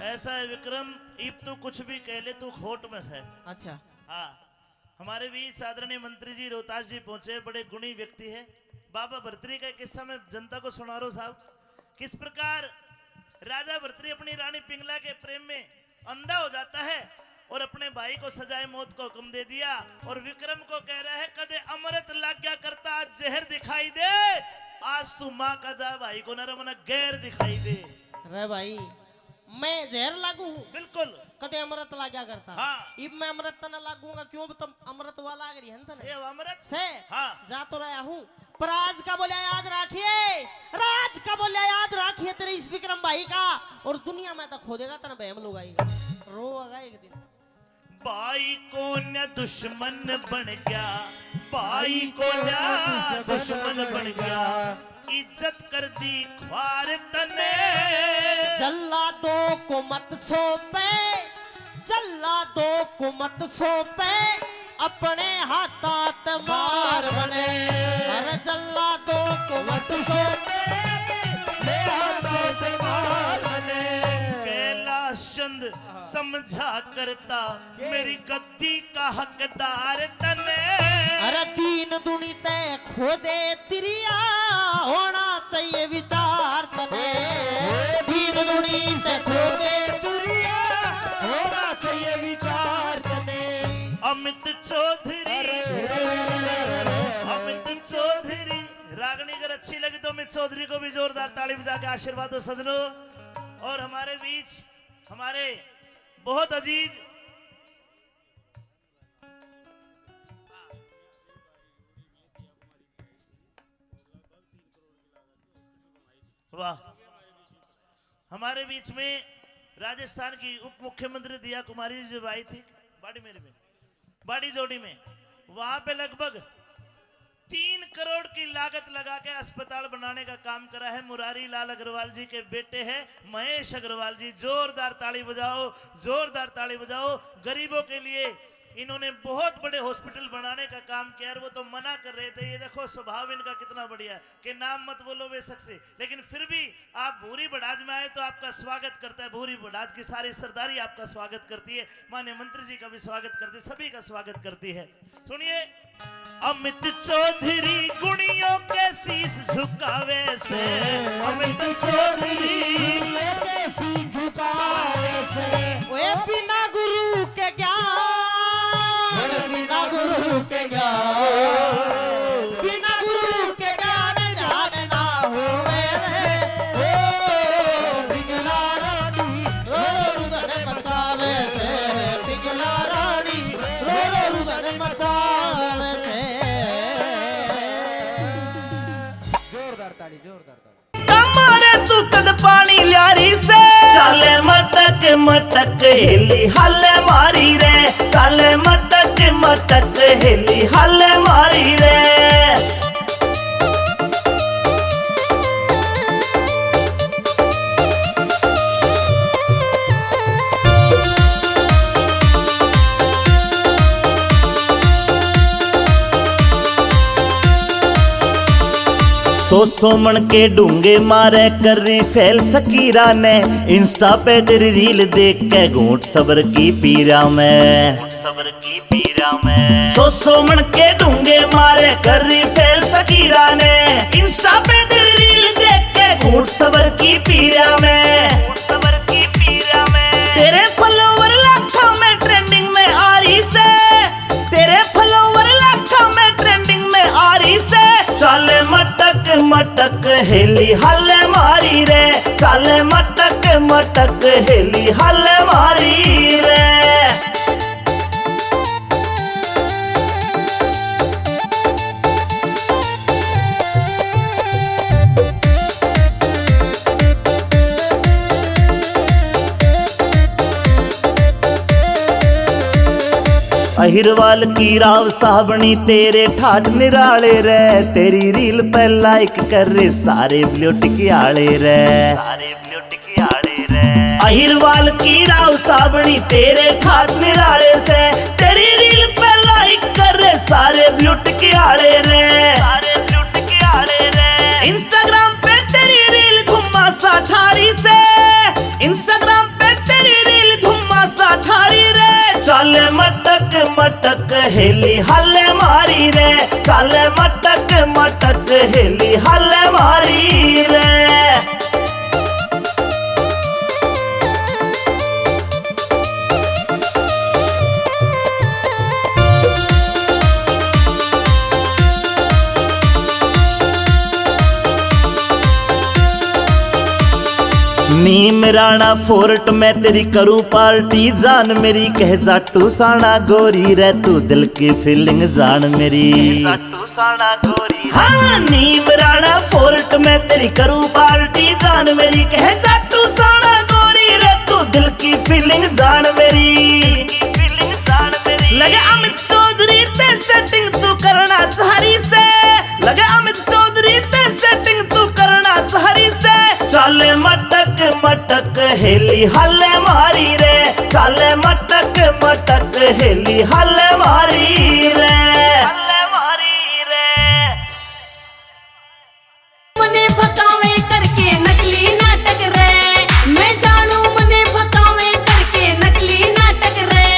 Speaker 2: ऐसा है विक्रम, इब तू कुछ भी कह ले, तू खोट में है।
Speaker 10: अच्छा,
Speaker 2: हाँ, हमारे बीच आदरणीय मंत्री जी रोहतास जी पहुंचे, बड़े गुणी व्यक्ति है। बाबा भर्तरी का किस्सा मैं जनता को सुना रहा हूं साहब। किस प्रकार राजा भर्तरी अपनी रानी पिंगला के प्रेम में अंधा हो जाता है और अपने भाई को सजाए मौत को हुक्म दे दिया। और विक्रम को कह रहा है कदे अमृत लाग्या करता, आज जहर दिखाई दे। आज तू माँ का जा, भाई को न रमना गैर दिखाई दे।
Speaker 10: अरे भाई मैं जहर लागू हूँ?
Speaker 2: बिल्कुल।
Speaker 10: कदे अमृत लाग्या करता।
Speaker 2: हाँ।
Speaker 10: इब मैं अमृत न लागूंगा। क्यों? तुम अमृत वाला आगे है ना।
Speaker 2: ये अमृत
Speaker 10: से
Speaker 2: हाँ।
Speaker 10: जा तो रहा हूँ, पर आज का बोलिया याद रखिए, राज का बोलिया याद रखिए तेरे इस विक्रम भाई का। और दुनिया में तो खो देगा, तेरा बहम लोग आएगा, रोएगा एक दिन।
Speaker 2: भाई को न दुश्मन बन गया, भाई को न दुश्मन बन गया। इज्जत कर दी ख्वार तने,
Speaker 10: जल्लादों को मत सौंपे, जल्लादों को मत सौंपे, अपने हाथात मार बने। अरे जल्लादों को मत सौंपे, अपने हाथात मार बने।
Speaker 2: कैलाश चंद समझा करता, मेरी गद्दी का हकदार तने।
Speaker 10: अरे तीन दुनी तय खोदे तिरिया होना चाहिए विचार तने तीन दुनी से खोदे तिरिया होना चाहिए विचार तने
Speaker 2: अमित चौधरी रागनी अगर अच्छी लगी तो अमित चौधरी को भी जोरदार ताली बजा के आशीर्वाद दो सजनों। और हमारे बीच हमारे बहुत अजीज वाह हमारे बीच में राजस्थान की उप मुख्यमंत्री दिया कुमारी जी जब आई थी बाड़ी जोड़ी में वहां पे लगभग 3 करोड़ की लागत लगा के अस्पताल बनाने का काम करा है। मुरारी लाल अग्रवाल जी के बेटे हैं महेश अग्रवाल जी। जोरदार ताली बजाओ, जोरदार ताली बजाओ। गरीबों के लिए इन्होंने बहुत बड़े हॉस्पिटल बनाने का काम किया और वो तो मना कर रहे थे। ये देखो स्वभाव इनका कितना बढ़िया है कि नाम मत बोलो बेशक से, लेकिन फिर भी आप भूरी बड़ाज में आए तो आपका स्वागत करता है। भूरी बड़ाज की सारी सरदारी आपका स्वागत करती है, माननीय मंत्री जी का भी स्वागत करती है, सभी का स्वागत करती है। सुनिए, अमित चौधरी गुणियों के शीश झुकावे से, अमित चौधरी
Speaker 10: के शीश झुकावे से, ओए बिना गुरु के ज्ञान बिना गुरु के ज्ञान बिना गुरु के ज्ञान ध्यान ना होवे रे ओ पिघला रानी रो रुदन मसावे से पिघला रानी रो रुदन मसावे से। जोरदार ताली, जोरदार ताली।
Speaker 2: कमारे तू कद पानी ल्यारी से, चाले मटक मटक हेली हल मारी रे, चाले मटक मटक हेली हल मारी रे। सो मन के डूंगे मारे कर रही फैल सकीरा ने, इंस्टा पे तेरी रील देख के घूंट सबर की पीरा में, सबर की पीरा में। सो मन के डूंगे मारे कर रही फैल सकीरा ने, इंस्टा पे तेरी रील देख के घूंट सबर की पीरा में, सबर की पीरा में। तेरे फॉलोवर लाखों में ट्रेंडिंग में आ रही से, तेरे फॉलोवर लाखों में ट्रेंडिंग में आ रही से। चाले मटक मटक हेली हल मारी रे, चाले मटक मटक हेली हल मारी रे। अहिरवाल की राव साहबनी तेरे ठाठ निराले रे, तेरी रील पे लाइक कर रे सारे ब्लूटिक आले रे, सारे ब्लूटिक आले रे। अहिरवाल की राव साहबनी तेरे ठाठ निराले से, तेरी रील पे लाइक कर रे सारे ब्लूटिक आले रे, सारे ब्लूटिक आले रे। इंस्टाग्राम पे तेरी रील घुमा सा ठारी से, इंस्टाग्राम पे तेरी रील घुमा सा ठारी रे। चाले मटक मटक हेली हल मारी रे, चाले मटक मटक हेली हल मारी रे। नीम राणा फोर्ट में तेरी करूं पार्टी, जान मेरी कह जाटू साना गोरी रे, तू दिल की फीलिंग जान मेरी जाटू साना गोरी। हाँ, नीम राणा फोर्ट में तेरी करूं पार्टी, जान मेरी कह जाटू साना गोरी रे, तू दिल की फीलिंग जान मेरी फीलिंग जान मेरी। लगे अमित चौधरी ते सेटिंग तू करना चाहरी से, लगे अमित चौधरी ते सेटिंग तू करना चाहरी से। चाले मटक मटक हेली हल मारी रे, चाले मटक मटक हेली हल मारी रे, हल मारी रे।
Speaker 7: मने भकावे करके नकली नाटक रे, मैं जानू मने भकावे करके नकली नाटक रे।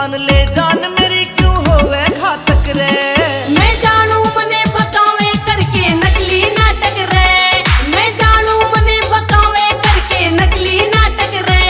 Speaker 2: मान ले जान मेरी क्यों होवे घातक रे।
Speaker 7: मैं जानू मने भकावे करके नकली नाटक रे, मैं जानू मने भकावे करके नकली नाटक रे।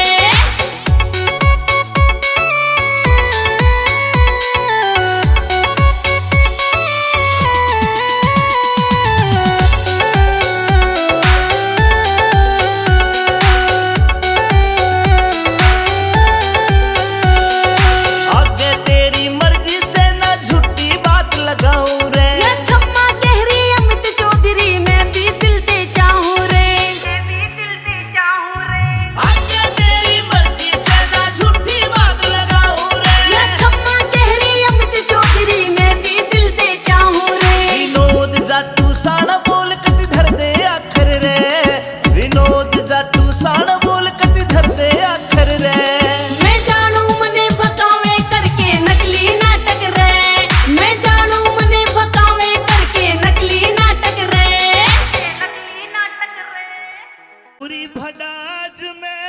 Speaker 2: भड़ाज में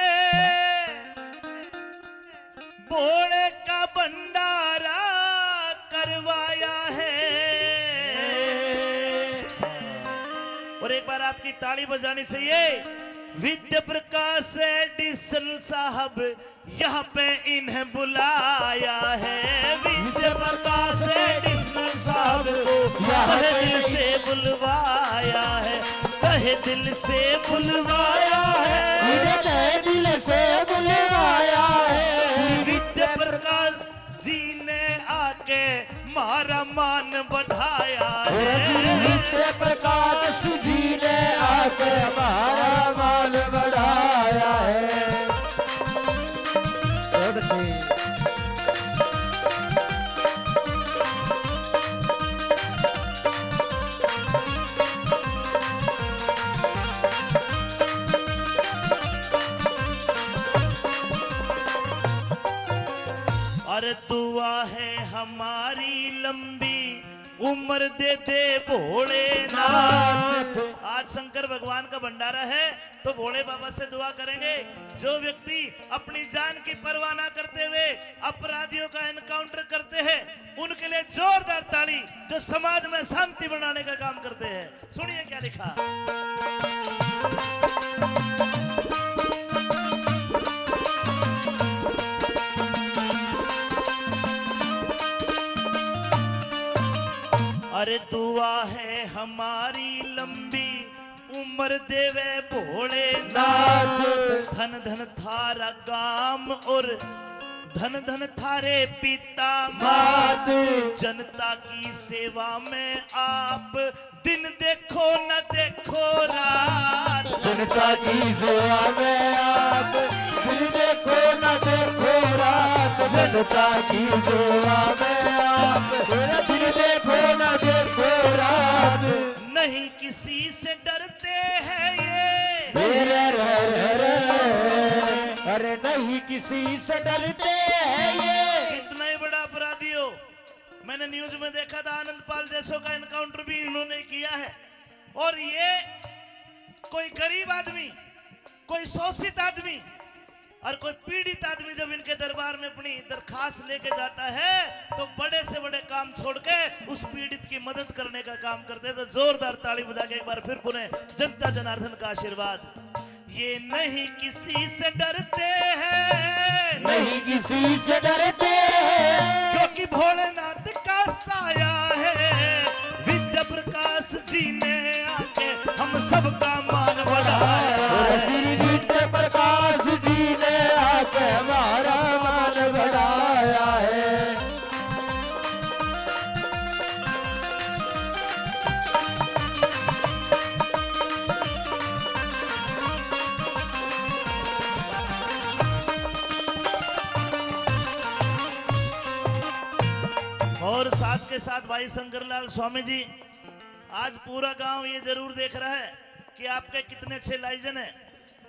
Speaker 2: भोले का भंडारा करवाया है। और एक बार आपकी ताली बजानी चाहिए। विद्या प्रकाश एडिसन साहब यहाँ पे इन्हें बुलाया है। विद्या प्रकाश एडिसन साहब को तहे दिल से बुलवाया है, तहे दिल से बुलवाया है,
Speaker 9: तहे दिल से बुलवाया है।
Speaker 2: विद्या प्रकाश जी ने आके मारा मान बढ़ाया है।
Speaker 9: विद्या प्रकाश जी ने आके हमारा मान बढ़ाया है।
Speaker 2: अरे दुआ है हमारी लंबी उम्र दे दे भोलेनाथ। आज शंकर भगवान का भंडारा है तो भोले बाबा से दुआ करेंगे। जो व्यक्ति अपनी जान की परवाह ना करते हुए अपराधियों का एनकाउंटर करते हैं उनके लिए जोरदार ताली, जो समाज में शांति बनाने का काम करते हैं। सुनिए क्या लिखा। अरे दुआ है हमारी लंबी उम्र देवे भोलेनाथ। धन धन थारा गाम और धन धन थारे पिता मात। जनता की सेवा में आप दिन देखो न देखो रात।
Speaker 9: जनता की सेवा में आप दिन देखो न देखो रात। जनता की सेवा में आप दिन देखो न देखो रात।
Speaker 2: नहीं किसी से डरते हैं ये,
Speaker 9: अरे नहीं किसी से डरते हैं ये।
Speaker 2: कितना ही बड़ा अपराधी हो। मैंने न्यूज में देखा था आनंद पाल जैसों का एनकाउंटर भी इन्होंने किया है। और ये कोई गरीब आदमी, कोई शोषित आदमी और कोई पीड़ित आदमी जब इनके दरबार में अपनी दरखास्त लेके जाता है तो बड़े से बड़े काम छोड़ के उस पीड़ित की मदद करने का काम करते हैं। तो जोरदार ताली बजा के एक बार फिर पुनः जनता जनार्दन का आशीर्वाद। ये नहीं किसी से डरते हैं,
Speaker 9: नहीं किसी से डरते हैं,
Speaker 2: क्योंकि भोलेनाथ का साया है। विद्या प्रकाश जी ने आके हम सबका मान बढ़ाया है।
Speaker 9: श्री विद्या प्रकाश जी ने आके हमारा मान बढ़ाया है।
Speaker 2: और साथ के साथ भाई शंकरलाल स्वामी जी, आज पूरा गांव ये जरूर देख रहा है कि आपके कितने अच्छे लाइजन है,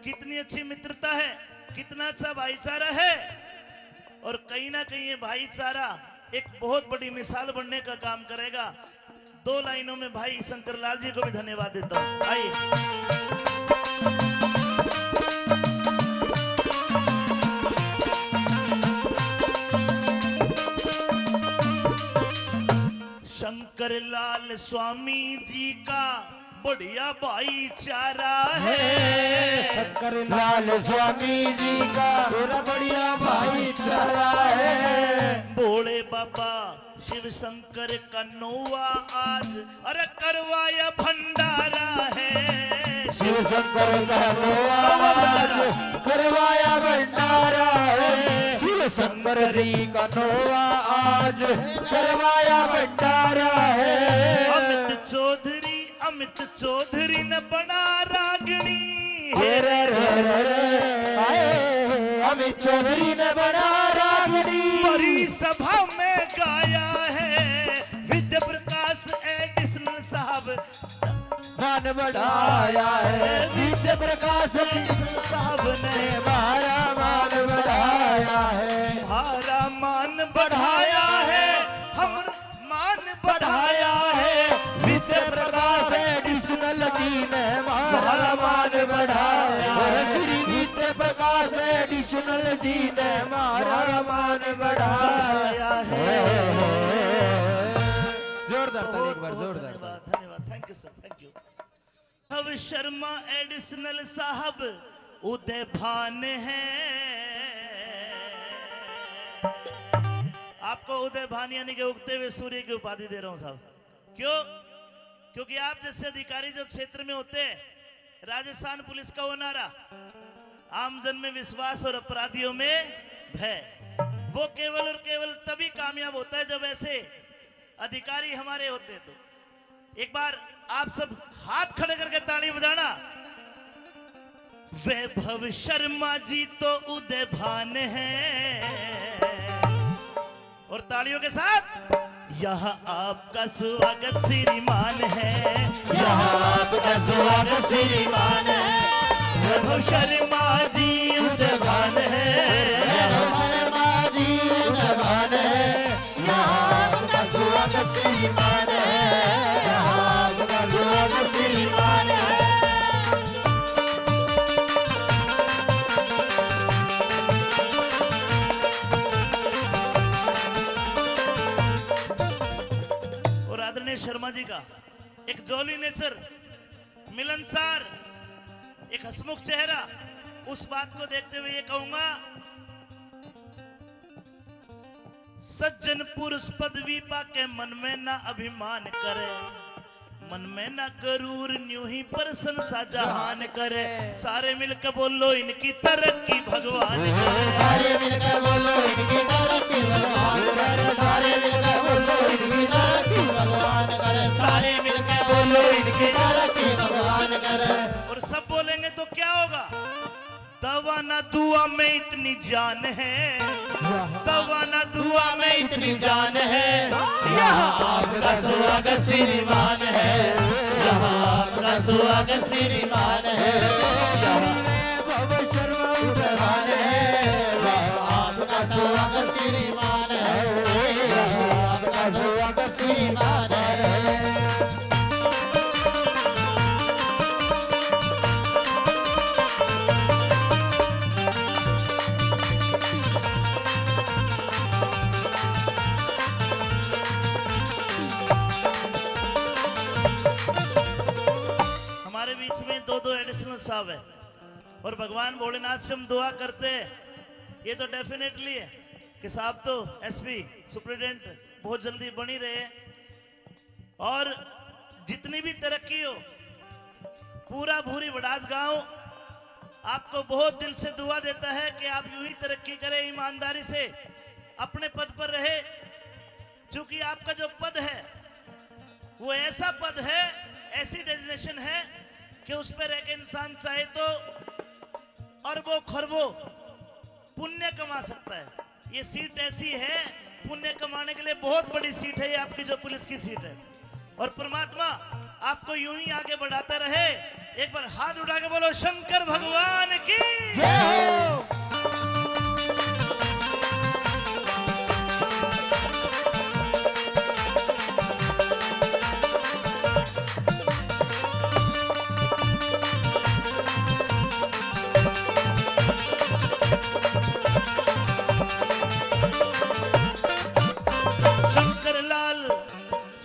Speaker 2: कितनी अच्छी मित्रता है, कितना अच्छा भाईचारा है। और कहीं ना कहीं ये भाईचारा एक बहुत बड़ी मिसाल बनने का काम करेगा। 2 लाइनों में भाई शंकरलाल जी को भी धन्यवाद देता हूं। आइए। शंकर लाल स्वामी जी का बढ़िया भाईचारा है।
Speaker 9: शंकर लाल स्वामी जी का पूरा बढ़िया भाईचारा है।
Speaker 2: भोले बाबा शिव शंकर का नौवा आज अरे करवाया भंडारा है।
Speaker 9: शिव शंकर का नौवा आज करवाया भंडारा है। शिव शंकर जी का नौवा आज करवाया भंडारा है।
Speaker 2: अमित चौधरी ने बना रागनी।
Speaker 9: अमित चौधरी ने बना रागनी।
Speaker 2: बड़ी सभा में गाया है विद्या प्रकाश एडिशनल साहब
Speaker 9: मान बढ़ाया है। विद्या प्रकाश
Speaker 2: एडिशनल साहब ने
Speaker 9: हमारा मान बढ़ाया है।
Speaker 2: हमारा मान बढ़ाया है। हम मान बढ़ाया है।
Speaker 9: विद्या प्रकाश एडिशनल जी ने हमारा मान बढ़ाया है। श्री विद्या प्रकाश एडिशनल जी ने हमारा मान बढ़ाया है। जोरदार ताली, एक बार जोरदार।
Speaker 2: धन्यवाद, thank you sir, thank you. अब शर्मा एडिशनल साहब उदय भान है। आपको उदय भान यानी कि उगते हुए सूर्य की उपाधि दे रहा हूं साहब। क्यों? क्योंकि आप जैसे अधिकारी जब क्षेत्र में होते हैं, राजस्थान पुलिस का वो नारा, आमजन में विश्वास और अपराधियों में भय, वो केवल और केवल तभी कामयाब होता है जब ऐसे अधिकारी हमारे होते हैं। तो एक बार आप सब हाथ खड़े करके ताली बजाना। वैभव शर्मा जी तो उदय भान है। और तालियों के साथ यहाँ आपका स्वागत श्रीमान है। यहाँ आपका स्वागत श्रीमान है। वैभव शर्मा जी उदय भान है।
Speaker 9: वैभव शर्मा जी उदय भान है। यहाँ आपका स्वागत श्रीमान है। यहाँ आपका स्वागत श्रीमान है।
Speaker 2: शर्मा जी का एक जॉली नेचर, मिलनसार, एक हंसमुख चेहरा, उस बात को देखते हुए ये कहूंगा, सज्जन पुरुष पदवी पाके मन में ना अभिमान करे, मन में ना गरूर न्यू ही प्रशंसा जहान करे। सारे मिलकर बोलो इनकी तरक्की भगवान करे।
Speaker 9: सारे मिलकर बोलो इनकी तरक्की भगवान करे। सारे मिलकर बोलो इनकी तरक्की भगवान करे। सारे मिलकर बोलो इनकी तरक्की भगवान करे।
Speaker 2: और सब बोलेंगे तो क्या होगा? दवा ना दुआ में इतनी जान है। दवा ना दुआ में इतनी जान है। यहाँ आपका स्वागत श्रीमान है। यहाँ आपका स्वागत श्रीमान है।
Speaker 9: वैभव शर्मा उदय भान है। आपका स्वागत श्रीमान है। आपका स्वागत श्रीमान है।
Speaker 2: दो एडिशनल साहब है और भगवान भोलेनाथ से हम दुआ करते हैं, ये तो डेफिनेटली है कि साहब तो एसपी सुप्रिटेंडेंट बहुत जल्दी बनी रहे और जितनी भी तरक्की हो, पूरा भूरी वडाज गांव आपको बहुत दिल से दुआ देता है कि आप यूं ही तरक्की करें, ईमानदारी से अपने पद पर रहे। चूंकि आपका जो पद है वो ऐसा पद है, ऐसी डेजिग्नेशन है कि उस पर रह के इंसान चाहे तो अरबों खरबों पुण्य कमा सकता है। ये सीट ऐसी है, पुण्य कमाने के लिए बहुत बड़ी सीट है ये आपकी जो पुलिस की सीट है। और परमात्मा आपको यूं ही आगे बढ़ाता रहे। एक बार हाथ उठा के बोलो शंकर भगवान की जय हो।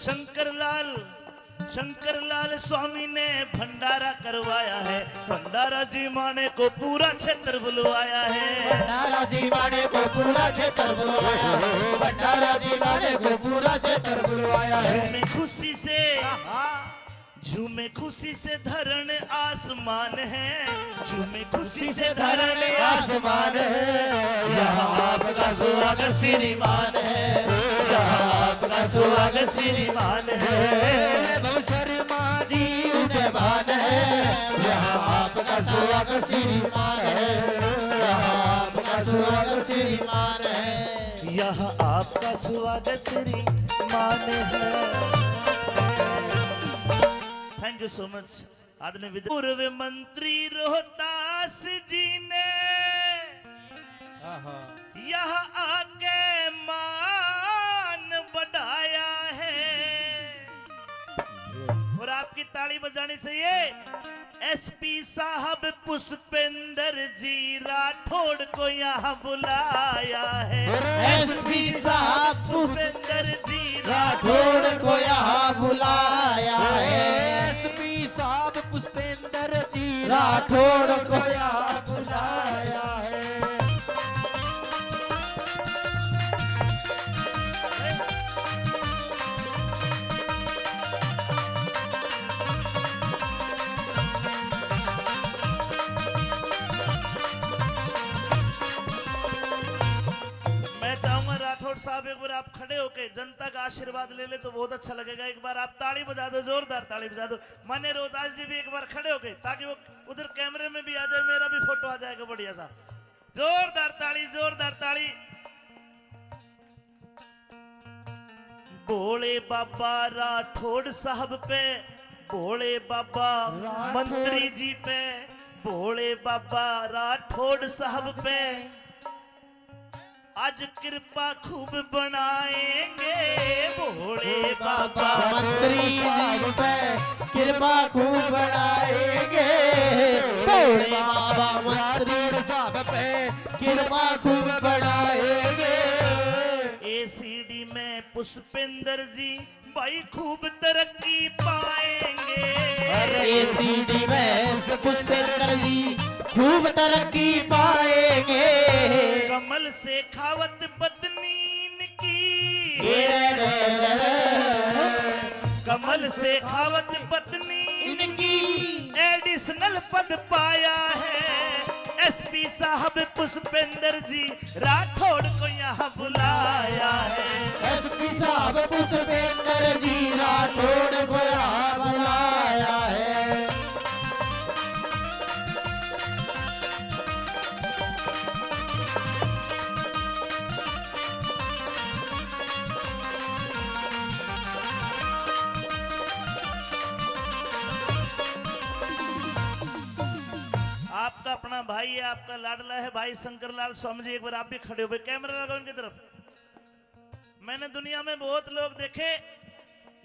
Speaker 2: शंकर करवाया है। भंडारा जी माने को पूरा क्षेत्र बुलवाया है।
Speaker 9: भंडारा जी माने को पूरा क्षेत्र बुलवाया है। भंडारा जी माने को पूरा क्षेत्र बुलवाया है।
Speaker 2: झूमे खुशी से धरण आसमान है। झूमे खुशी से धरण
Speaker 9: आसमान है। यहाँ आपका स्वागत श्रीमान है। यहाँ आपका स्वागत श्रीमान है। बहु शर्मा जी उदयमान है। यहाँ आपका स्वागत श्रीमान है। यहाँ आपका स्वागत श्रीमान है।
Speaker 2: यहाँ आपका स्वागत श्रीमान है। थैंक यू सो मच आदरणीय पूर्व मंत्री रोहतास जी ने यहाँ आके मान बढ़ाया है। और आपकी ताली बजानी चाहिए। एसपी साहब पुष्पेंद्र जी राठौड़ को यहाँ बुलाया है।
Speaker 9: एसपी साहब
Speaker 2: पुष्पेंद्र जी
Speaker 9: राठौड़ को यहाँ बुलाया है। एसपी साहब पुष्पेंद्र जी राठौड़ को यहाँ बुलाया है।
Speaker 2: साहब एक बार आप खड़े होके जनता का आशीर्वाद ले ले तो बहुत अच्छा लगेगा। एक बार आप ताली बजा दो, जोरदार ताली बजा दो। मान्य रोहतास जी भी एक बार खड़े होके, ताकि वो उधर कैमरे में भी आ जाए, मेरा भी फोटो आ जाएगा बढ़िया सा। जोरदार ताली, जोरदार ताली। भोले बाबा राठौड़ साहब पे, भोले बाबा मंत्री जी पे, भोले बाबा राठौड़ साहब पे आज कृपा खूब बनाएंगे। भोले बाबा
Speaker 9: मंत्री जी पे कृपा खूब बनाएंगे। भोले बाबा मंत्री साहब पे कृपा खूब बनाएंगे।
Speaker 2: एसीडी में पुष्पेंद्र जी भाई खूब तरक्की पाएंगे।
Speaker 9: एसीडी में पुष्पेंद्र जी खूब तरक्की पाएंगे।
Speaker 2: कमल से खावत पत्नी की, कमल से खावत पत्नी
Speaker 9: इनकी
Speaker 2: एडिशनल पद पाया है। एसपी साहब पुष्पेंद्र जी राठौड़ को यहाँ बुलाया है।
Speaker 9: एसपी साहब पुष्पेंद्र जी राठौड़ को यहाँ बुलाया है।
Speaker 2: आपका अपना भाई है, आपका लाडला है भाई शंकरलाल स्वामी जी। एक बार आप भी खड़े हो, कैमरा लगाओ उनकी तरफ। मैंने दुनिया में बहुत लोग देखे,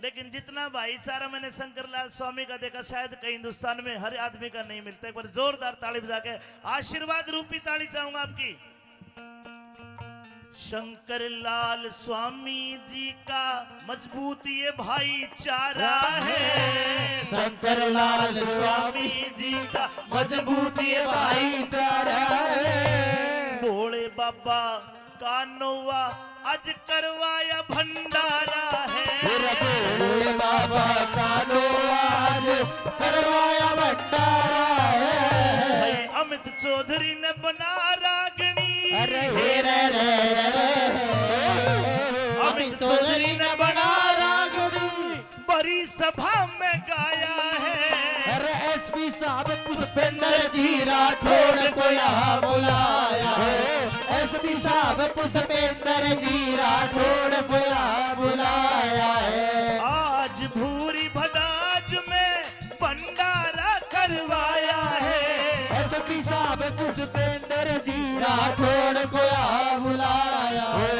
Speaker 2: लेकिन जितना भाईचारा मैंने शंकरलाल स्वामी का देखा शायद कहीं हिंदुस्तान में हर आदमी का नहीं मिलता। एक बार जोरदार ताली बजा के आशीर्वाद रूपी ताली चाहूंगा आपकी। शंकरलाल स्वामी जी का मजबूत ये भाईचारा है।
Speaker 9: शंकरलाल
Speaker 2: स्वामी जी का
Speaker 9: मजबूत ये भाईचारा है।
Speaker 2: भोले बाबा का नौवा आज करवाया भंडारा है।
Speaker 9: भोले बाबा का नौवा आज करवाया भंडारा है।
Speaker 2: भाई अमित चौधरी ने बना रागनी।
Speaker 9: अरे अमित चौधरी ने बना रागनी
Speaker 2: बड़ी सभा में गाया है।
Speaker 9: अरे एसपी साहब पुष्पेंद्र जी राठौड़ को यहाँ बुलाया है। एसपी साहब पुष्पेंद्र जी राठौड़ को यहाँ बुलाया है।
Speaker 2: आज भूरी भदाज में भंडारा करवाया है।
Speaker 9: एसपी साहब पुष्पेंद्र जी राठौड़ को यहाँ बुलाया है।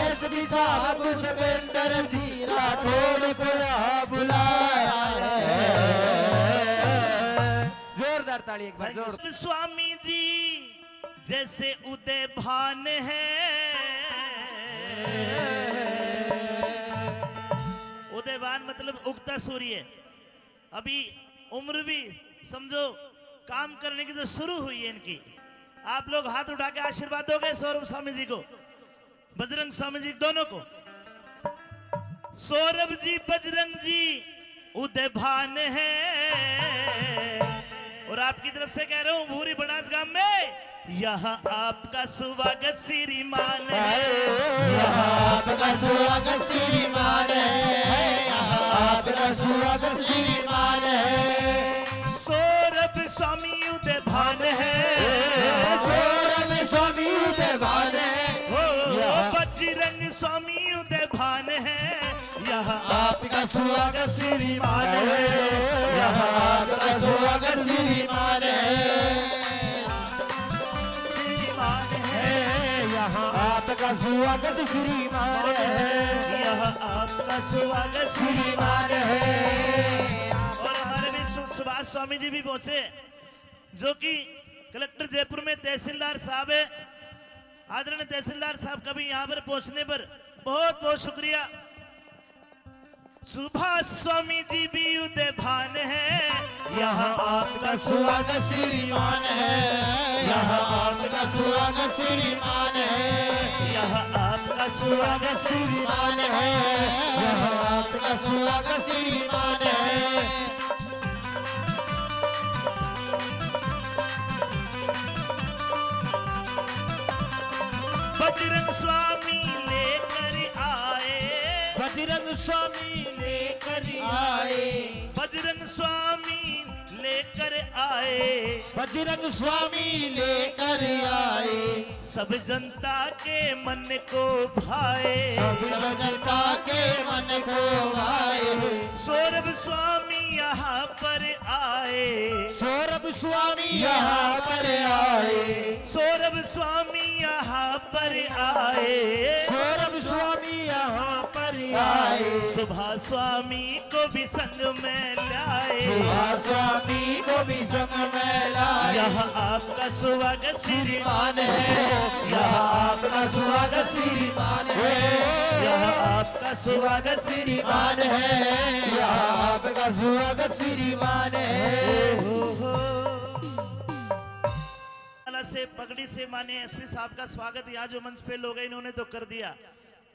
Speaker 9: एसपी साहब पुष्पेंद्र जी राठौड़ को यहाँ बुलाया है। जोरदार ताली एक बार जोर।
Speaker 2: स्वामी जी जैसे उदय भान है। उदयवान मतलब उगता सूर्य। अभी उम्र भी समझो काम करने की जो शुरू हुई है इनकी। आप लोग हाथ उठा के आशीर्वाद दोगे सौरभ स्वामी जी को, बजरंग स्वामी जी दोनों को। सौरभ जी बजरंग जी उदय भान है, और आपकी तरफ से कह रहा हूं भूरी बनास गांव में यहाँ आपका स्वागत श्रीमान है,
Speaker 9: यहाँ आपका स्वागत श्रीमान है, यहाँ आपका स्वागत श्रीमान है।
Speaker 2: सौरभ स्वामी उदय भान है,
Speaker 9: सौरभ स्वामी उदय भान है,
Speaker 2: बजरंग स्वामी उदय भान है, यहाँ
Speaker 9: आपका स्वागत श्रीमान है, यहाँ आपका स्वागत श्रीमान है,
Speaker 2: श्रीमान है,
Speaker 9: यहाँ आपका स्वागत श्रीमान है,
Speaker 2: यहाँ आपका स्वागत
Speaker 9: श्रीमान है।
Speaker 2: और हमारे भी सुभाष स्वामी जी भी पहुंचे, जो कि कलेक्टर जयपुर में तहसीलदार साहब है। आदरणीय तहसीलदार साहब का भी यहाँ पर पहुंचने पर बहुत बहुत शुक्रिया। सुभाष स्वामी जी भी उदय भान है, यहाँ आपका
Speaker 9: स्वागत श्रीमान है, यहाँ आपका स्वागत श्रीमान है,
Speaker 2: यहाँ आपका स्वागत
Speaker 9: श्रीमान है, यहाँ आपका स्वागत श्रीमान है।
Speaker 2: बजरंग स्वामी लेकर आए,
Speaker 9: बजरंग स्वामी लेकर आए,
Speaker 2: बजरंग स्वामी लेकर आए,
Speaker 9: बजरंग स्वामी लेकर आए,
Speaker 2: सब जनता के मन को भाए,
Speaker 9: सब जनता के मन को भाए।
Speaker 2: सौरभ स्वामी यहाँ पर आए,
Speaker 9: सौरभ स्वामी यहाँ पर आए,
Speaker 2: सौरभ स्वामी यहाँ पर आए,
Speaker 9: सौरभ स्वामी यहाँ पर आए,
Speaker 2: सुभाष स्वामी को भी संग में लाए,
Speaker 9: सुभाष स्वामी को भी संग में लाए।
Speaker 2: यहाँ आपका स्वागत श्रीमान है,
Speaker 9: यहाँ आपका स्वागत श्रीमान है,
Speaker 2: यहाँ आपका स्वागत
Speaker 9: श्रीमान है, यहाँ आपका स्वागत श्रीमान है।
Speaker 2: से पगड़ी से माने एसपी साहब का स्वागत यहाँ जो मंच पे लोग हैं इन्होंने तो कर दिया,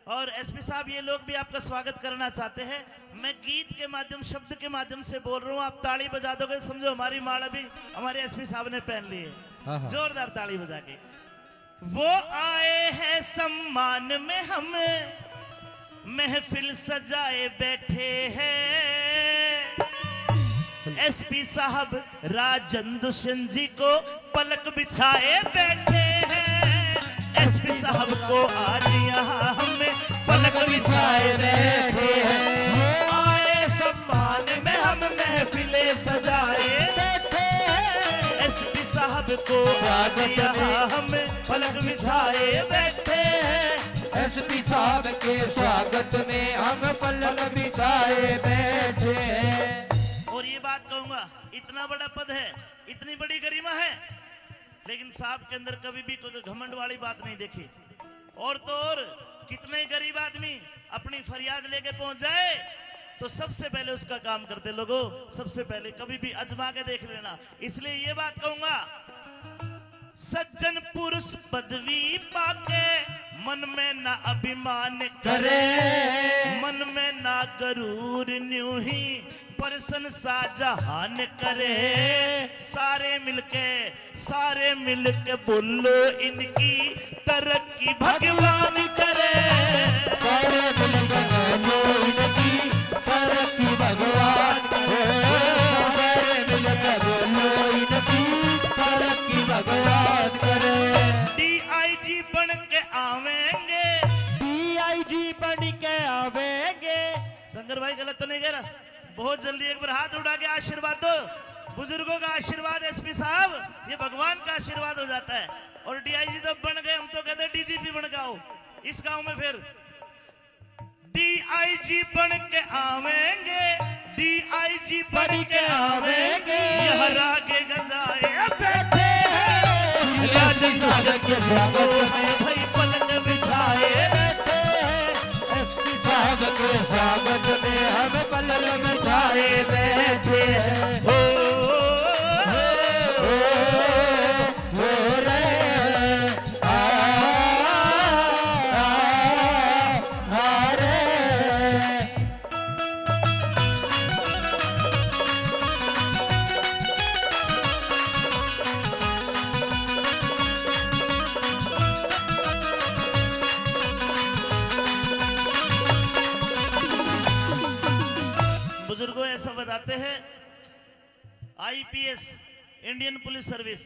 Speaker 2: और एसपी साहब ये लोग भी आपका स्वागत करना चाहते हैं। मैं गीत के माध्यम शब्द के माध्यम से बोल रहा हूँ, आप ताली बजा दोगे समझो हमारी माला भी हमारे एसपी साहब ने पहन ली है, जोरदार ताली बजा के। वो आए हैं सम्मान में हम महफिल सजाए बैठे हैं, एसपी साहब राजन दुष्यंत जी को पलक बिछाए बैठे हैं, एसपी साहब को आज यहाँ हमें पलक बिछाए बैठे हैं। आए सम्मान में हम महफिले सजाए बैठे हैं, एसपी साहब को आज यहाँ हमें पलक बिछाए बैठे हैं,
Speaker 9: एसपी साहब के स्वागत में हम पलक बिछाए बैठे हैं।
Speaker 2: और ये बात कहूंगा, इतना बड़ा पद है, इतनी बड़ी गरिमा है, लेकिन साहब के अंदर कभी भी कोई घमंड वाली बात नहीं देखी। और तो और कितने गरीब आदमी अपनी फरियाद लेके पहुंच जाए तो सबसे पहले उसका काम करते लोगों, सबसे पहले कभी भी अजमा के देख लेना। इसलिए ये बात कहूंगा, सज्जन पुरुष पदवी पाके मन में ना अभिमान करे, मन में ना गरूर न्यू ही प्रशंसा जहान करे, सारे मिलके बोलो इनकी तरक्की भगवान करे,
Speaker 9: सारे मिलकर बोलो इनकी तरक्की भगवान करे, सारे मिलकर बोलो इनकी तरक्की भगवान करे।
Speaker 2: डीआईजी बन के आवेंगे,
Speaker 9: डीआईजी बन के आवेंगे।
Speaker 2: शंकर भाई गलत तो नहीं कह रहा? बहुत जल्दी एक बार हाथ उठा के आशीर्वाद दो। बुजुर्गों का आशीर्वाद एसपी साहब, ये भगवान का आशीर्वाद हो जाता है। और डीआईजी तो बन गए, हम तो कहते हैं डीजीपी बन के आओ इस गांव में। फिर डीआईजी बन के आवेंगे, डीआईजी बन के आवेंगे, यह रागे गजाए बैठे हैं, राजन के स्वागत में भाई पलक बिछाए बैठे हैं,
Speaker 9: एसपी साहब के स्वागत में हम पलक बिछाए बैठे हैं।
Speaker 2: हो पद आते हैं। आईपीएस, इंडियन पुलिस सर्विस,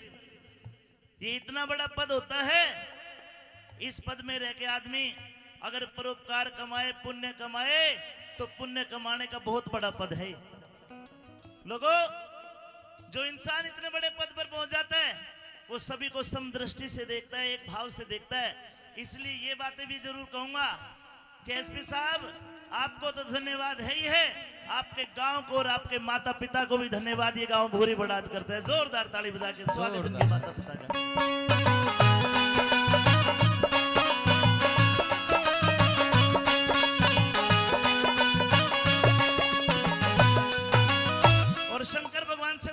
Speaker 2: ये इतना बड़ा पद होता है। इस पद में रह के आदमी अगर परोपकार कमाए, पुण्य कमाए, तो पुण्य कमाने का बहुत बड़ा पद है। लोगों, जो इंसान इतने बड़े पद पर पहुंच जाता है वो सभी को समदृष्टि से देखता है, एक भाव से देखता है। इसलिए ये बातें भी जरूर कहूंगा कि एसपी साहब, आपको तो धन्यवाद है ही है, आपके गांव को और आपके माता पिता को भी धन्यवाद। ये गांव भूरी बड़ाज करता है। जोरदार ताली बजा के स्वागत उनके माता पिता का। और शंकर भगवान से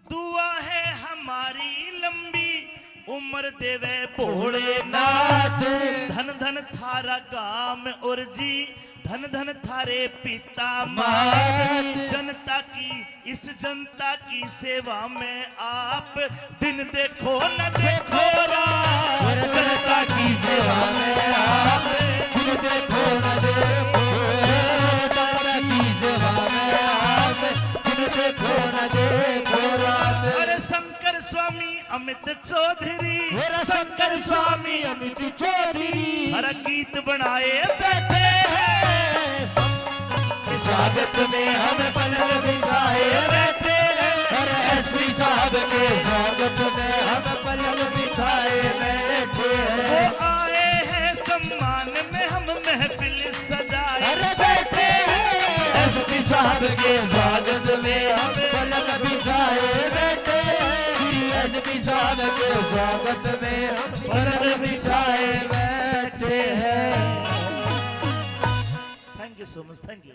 Speaker 2: दुआ है हमारी लंबी उम्र देवे भोलेनाथ। धन धन थारा गाम और जी, धन धन थारे पिता मात। जनता की, इस जनता की सेवा में आप दिन देखो न देखो रात। जनता की सेवा में आप दिन देखो न देखो, जनता की सेवा में आप दिन देखो न देखो रात। अरे शंकर स्वामी अमित चौधरी, शंकर स्वामी अमित चौधरी हर गीत बनाए बैठे हैं। स्वागत में हम पलक बिछाए बैठे हैं। और एसपी साहब के स्वागत में हम पलक बिछाए बैठे हैं। वो आए हैं सम्मान में हम महफिल सजाए बैठे हैं। एसपी साहब के स्वागत में हम पलक बिछाए बैठे हैं। एसपी साहब के स्वागत में हम पलक बिछाए बैठे हैं। Thank you so much, thank you.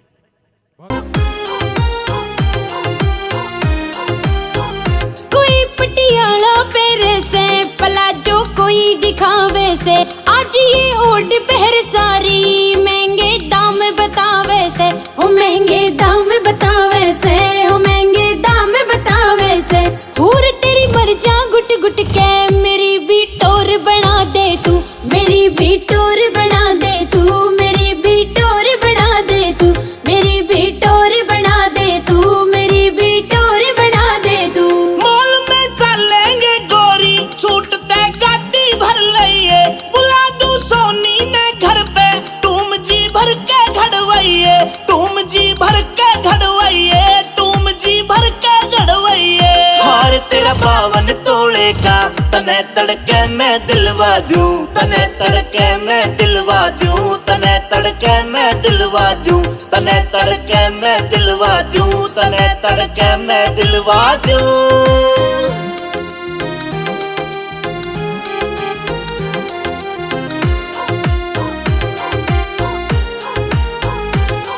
Speaker 11: कोई पटियाला पेरे से, पलाजो कोई दिखावे से। आज ये ओढ़ पहर सारी महंगे दाम बतावे से। हो महंगे दाम बतावे से, हो महंगे दाम बतावे से। हूर तेरी मर जा गुट गुट के, मेरी भी टोर बना दे तू, मेरी भी टोर बना दे तू, मेरी भी टोर बना दे तू, मेरी भी टोर बना दे तू, मेरी भी टोर बना दे तू।
Speaker 2: मॉल में चलेंगे गोरी, छूट ते गाड़ी भर लइए। बुला दू सोनी ने घर पे, तुम जी भर के घड़वइए, तुम जी भर के घड़वइए, तुम जी भर के घड़वइए। हार तेरा 52 तोले का, तने तड़के मैं दिलवा दूं, तने तड़के मैं दिलवा दूं, तने तड़के मैं दिलवा दूं, तने तड़के मैं दिलवा दूं, तने तड़के मैं दिलवा दूं।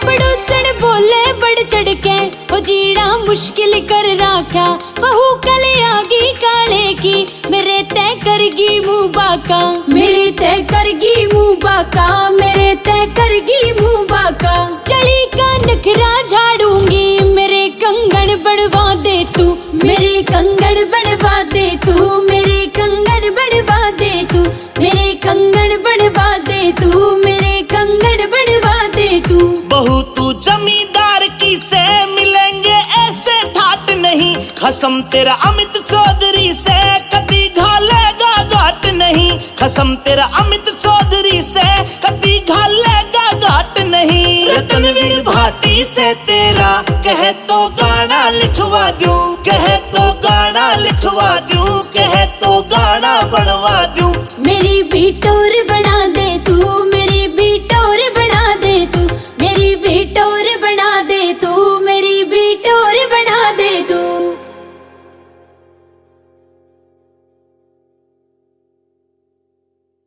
Speaker 11: पड़ोसन बोले बढ़ चढ़ के, वो जीना मुश्किल कर रखा। बहू कल आगी काले की, मेरे तय करगी मुँह बाका, मेरे तय करगी मुँह बाका, मेरे तय करगी मुँह बाका। चली का नखरा झाड़ूंगी, मेरे कंगन बनवा दे तू, मेरे कंगन बनवा दे तू, मेरे कंगन बनवा दे तू, मेरे कंगन बनवा दे तू, मेरे कंगन बनवा दे तू।
Speaker 2: बहू तू जमींदार की से मिलेंगे ऐसे ठाट नहीं। कसम तेरा अमित चौधरी से कभी घालेगा घाट नहीं। कसम तेरा अमित चौधरी से कभी घालेगा घाट नहीं। रतनवीर भाटी से तेरा कहे तो गाना लिखवा दूं, कहे तो गाना लिखवा दूं, कहे तो गाना बनवा दूं।
Speaker 11: मेरी भी टोर बना दे तू, मेरी भी टोर बना दे तू, मेरी भी टोर बना दे तू, मेरी भी टोर बना दे तू।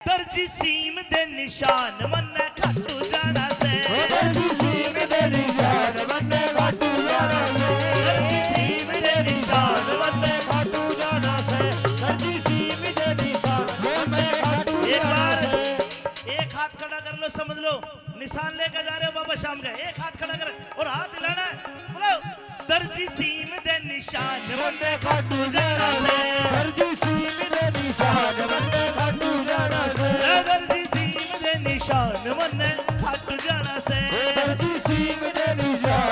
Speaker 2: दर्जी सीम दे निशान मन्ने खाटू जाना से। दर्जी सीम दे निशान मन्ने खाटू जाना से। दर्जी सीम दे निशान मन्ने खाटू जाना से। दर्जी सीम दे निशान मन्ने खाटू जाना से। एक हाथ खड़ा कर लो, समझ लो निशान लेकर जा रहे हो बाबा शाम का। एक हाथ खड़ा कर और हाथ हिलाना है, बोलो दर्जी सीम दे निशान मन्ने खाटू जाना से। दर्जी सीम दे निशान मन्ने खाटू जाना से। दर्जी सीम दे निशान मन्ने खाटू जाना से। दर्जी सीम दे निशान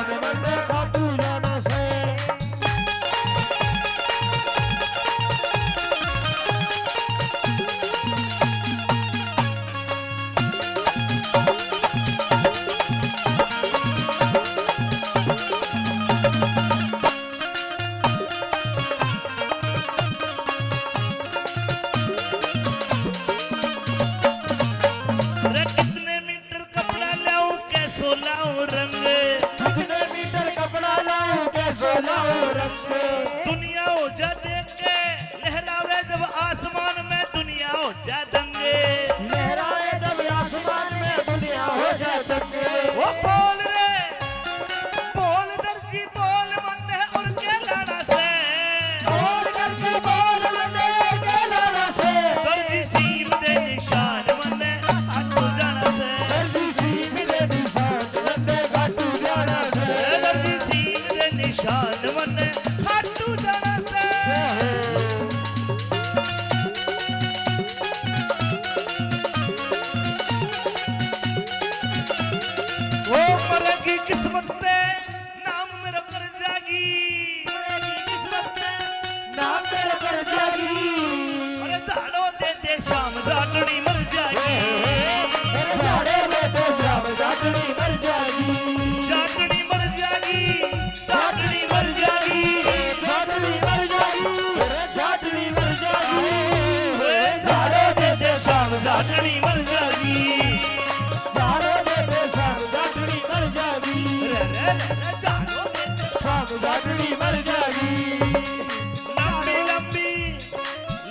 Speaker 9: लाओ रंग।
Speaker 2: दुनिया हो जा देख के लहरावे जब आसमान में, दुनिया हो जा दंगे।
Speaker 9: लहराए जब आसमान में, दुनिया हो जाए दंगे।
Speaker 2: वो बोल रे बोल दर्जी बोल मन्ने और के लाना से,
Speaker 9: बोल करके बोल मन्ने के लाना से।
Speaker 2: दर्जी सीम दे निशान मन्ने खाटू जाना से।
Speaker 9: दर्जी सीम दे निशान मन्ने खाटू जाना से।
Speaker 2: दर्जी सीम दे निशान मन्ने खाटू जाना से। वो मरेगी किस्मत पे नाम मेरा कर जागी।
Speaker 9: मरेगी किस्मत में नाम मेरा कर जागी।
Speaker 2: अरे झाड़ो दे शाम जाटनी मर जागी।
Speaker 9: मेरे झाड़े में तो शाम जाटनी मर जागी।
Speaker 2: जाटनी मर जागी, जाटनी मर जागी।
Speaker 9: जाटनी मर जागी। मेरे जाटनी मर जागी।
Speaker 2: वे झाड़ो दे शाम जाटनी मर जागी।
Speaker 9: झाड़े में तो शाम जाटनी मर जागी।
Speaker 2: झाड़ो दे
Speaker 9: शाम जाटनी मर जागी।
Speaker 2: लंबी लंबी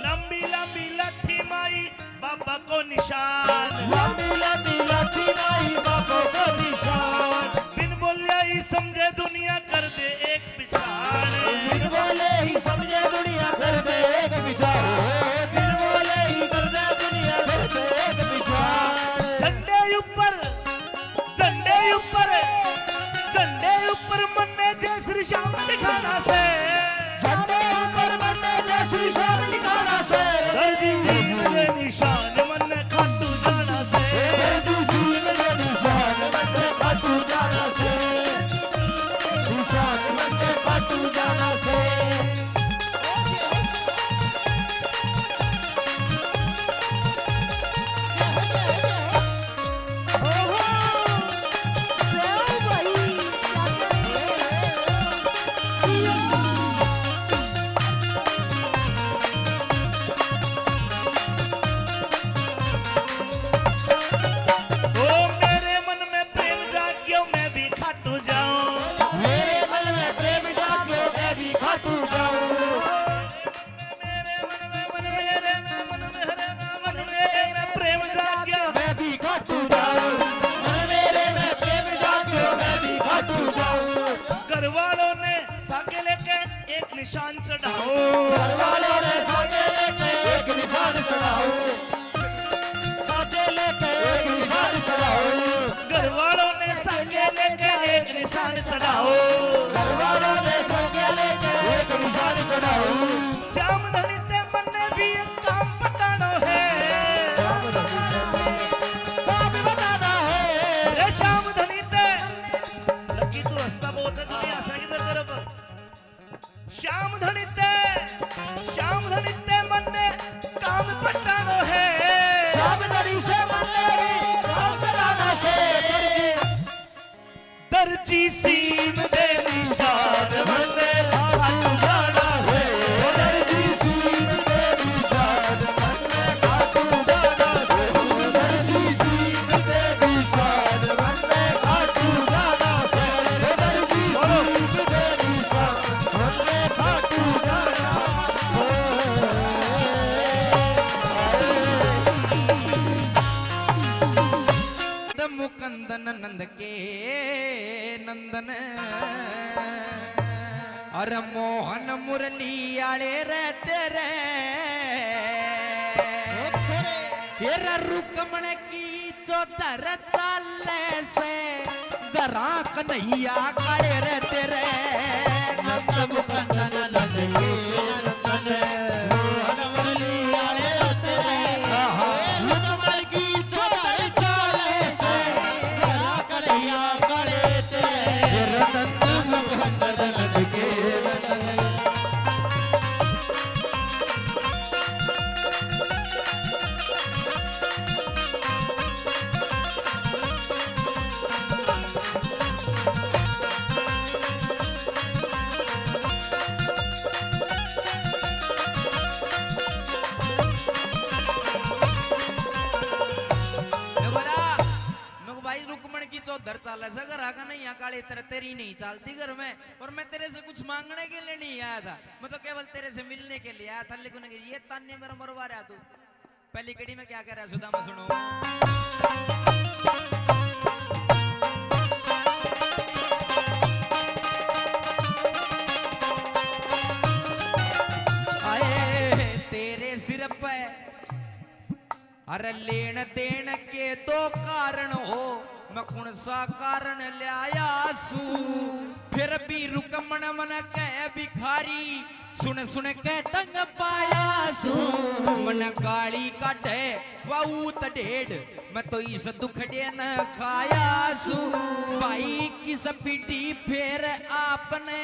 Speaker 2: लंबी लंबी लाठी माई बाबा को निशान।
Speaker 9: लंबी लंबी लाठी माई बाबा को निशान।
Speaker 2: बिन बोलिया ही समझे दुनिया कर दे एक पिछाड़।
Speaker 9: बिन बोले ही समझे दुनिया कर दे एक विचार। बिन बोले ही कर दे दुनिया कर दे एक विचार।
Speaker 2: झंडे ऊपर झंडे ऊपर मन्ने जय श्री श्याम दिखाना से।
Speaker 9: झंडे ऊपर मन्ने जय श्री श्याम दिखाना से।
Speaker 2: दर्जी सीम दे निशान मन्ने खाटू जाना से।
Speaker 9: दर्जी सीम दे निशान मन्ने खाटू जाना से। निशान मन्ने खाटू जाना से।
Speaker 2: ओ मेरे मन में प्रेम जाग्यो मैं भी खाटू जाऊं।
Speaker 9: मेरे मन में प्रेम जाग्यो मैं भी खाटू जाऊं।
Speaker 2: मेरे मन में प्रेम जाग्यो
Speaker 9: मैं भी खाटू जाऊं। मन मेरे में प्रेम जाग्यो मैं भी खाटू जाऊं।
Speaker 2: घर वालों ने साके लेके एक निशान चढ़ाओ।
Speaker 9: घर वालों ने साके लेके एक निशान चढ़ाओ। साके लेके एक निशान चढ़ाओ।
Speaker 2: घर वालों ने साके लेके एक निशान चढ़ाओ।
Speaker 9: घर वालों ने साके लेके एक निशान चढ़ाओ।
Speaker 2: श्याम धनी ते मन ने भी एक काम बताना है।
Speaker 9: काम बताना है।
Speaker 2: रे श्याम धनी ते लकी तू हंसता बहुत है दुनिया सा किधर तरफ। श्याम धनी ते मन ने काम बताना है।
Speaker 9: श्याम धनी से मन ने काम बताना से।
Speaker 2: दर्जी सीम दे निशान मन्ने खाटू जाना है।
Speaker 9: दर्जी सीम दे निशान मन्ने खाटू जाना से। दर्जी सीम दे निशान मन्ने खाटू जाना से। दर्जी सीम दे निशान मन्ने खाटू जाना
Speaker 10: द मुकंदन नंद के नंदन अरे मोहन मुरली आले रहते रे। तेरा रुकमण की चौधर चाले से गरा कन्हैया काले रहते रे। नंद मुकंदन नंद के नंदन मोहन मुरली आले रहते रे। रुकमण की चौधर चाले से गरा कन्हैया काले तेरे। नंद मुकंदन नंद के नंदन
Speaker 12: चौधर चाल से घर आगा नहीं यहाँ काली तरह तेरी नहीं चलती घर में। और मैं तेरे से कुछ मांगने के लिए नहीं आया था, मैं तो केवल तेरे से मिलने के लिए आया था। लेकिन ये तान्य मेरा मरवा रहा तू। पहली कड़ी में क्या कह रहा है सुदामा सुनो। सिर पे अरे लेन देन के दो कारण हो, मैं कौन सा कारण ले आया सू। फिर भी रुकमण मन कह भिखारी, सुन सुन के तंग पाया सू। मन गाली काटे वाऊत ढेड, मैं तो इस दुखड़े न खाया सू। भाई किस पीटी फिर आपने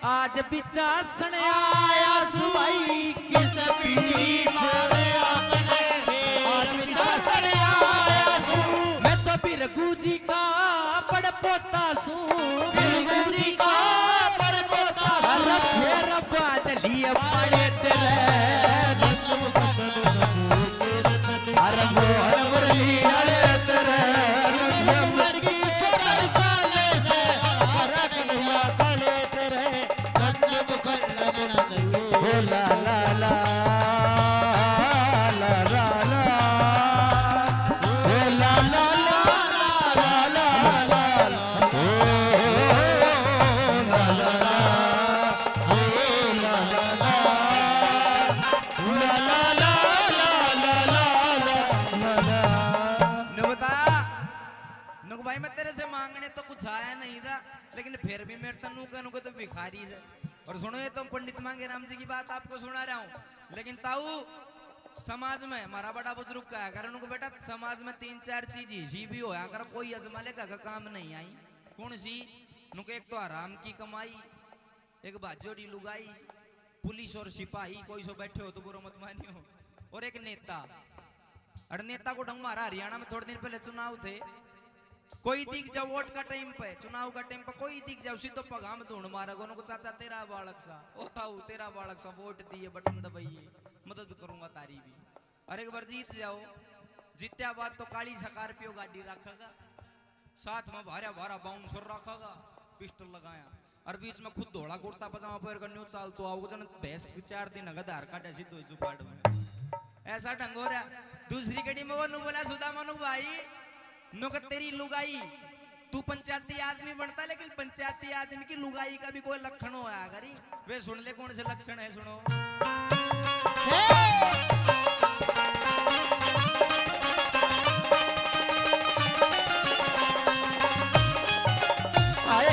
Speaker 12: आज बिचा सण आया सू। भाई किस पीटी मारे आपने आज बिचा सण आया सू। मैं तो बिरगू जी का बड़ पोता सू। बिरगू जी का बड़ पोता सू। फिर बादलिए पड़े तेरे अरे मोहर मुरली अरे तेरे ला ला ला ला ला ला ला ला भाई मैं तेरे से मांगने तो कुछ आया नहीं था, लेकिन फिर भी मेरे तनु का तो भिखारी से। और सुनो ये तो पंडित मांगे राम जी की बात आपको सुना रहा हूँ। लेकिन ताऊ समाज में हमारा बड़ा बुजुर्ग का है कारण उनको बेटा समाज में 3-4 चीज ही भी होया कर कोई अजमाले का काम नहीं आई। कौन सी? नुक एक तो आराम की कमाई, एक बाजोड़ी लुगाई, पुलिस और सिपाही कोई सो बैठे हो तो बुरा मत मानियो, और एक नेता। और नेता को ढंग मारा हरियाणा में थोड़े दिन पहले चुनाव थे, कोई दिख जाओ वोट का टाइम पे, चुनाव का टाइम पे कोई दिख जाओ सीधो पगाम ढूंढ मारा उनको, चाचा तेरा बालक सा ओ ताऊ तेरा बालक सा वोट दिए बटन दबाइए मदद करूंगा तारी भी। और एक बार जीत जाओ, जीत्या बाद तो काली स्कॉर्पियो गाड़ी रखेगा, साथ में भारा भारा बाउंसर रखेगा, पिस्टल लगाया, और बीच में खुद धोला कुर्ता पजामा पहन कर न्यू चाल तो आओ जन भैंस 4 दिन अगर धार काटे सीधो जुपाड़ में। ऐसा ढंग हो रहा। दूसरी कड़ी में वो बोला सुदामा भाई नुक तेरी लुगाई, तू पंचायती आदमी बनता लेकिन पंचायती आदमी की लुगाई का भी कोई लक्षण हो अगर वे सुन ले कौन से लक्षण है सुनो। आए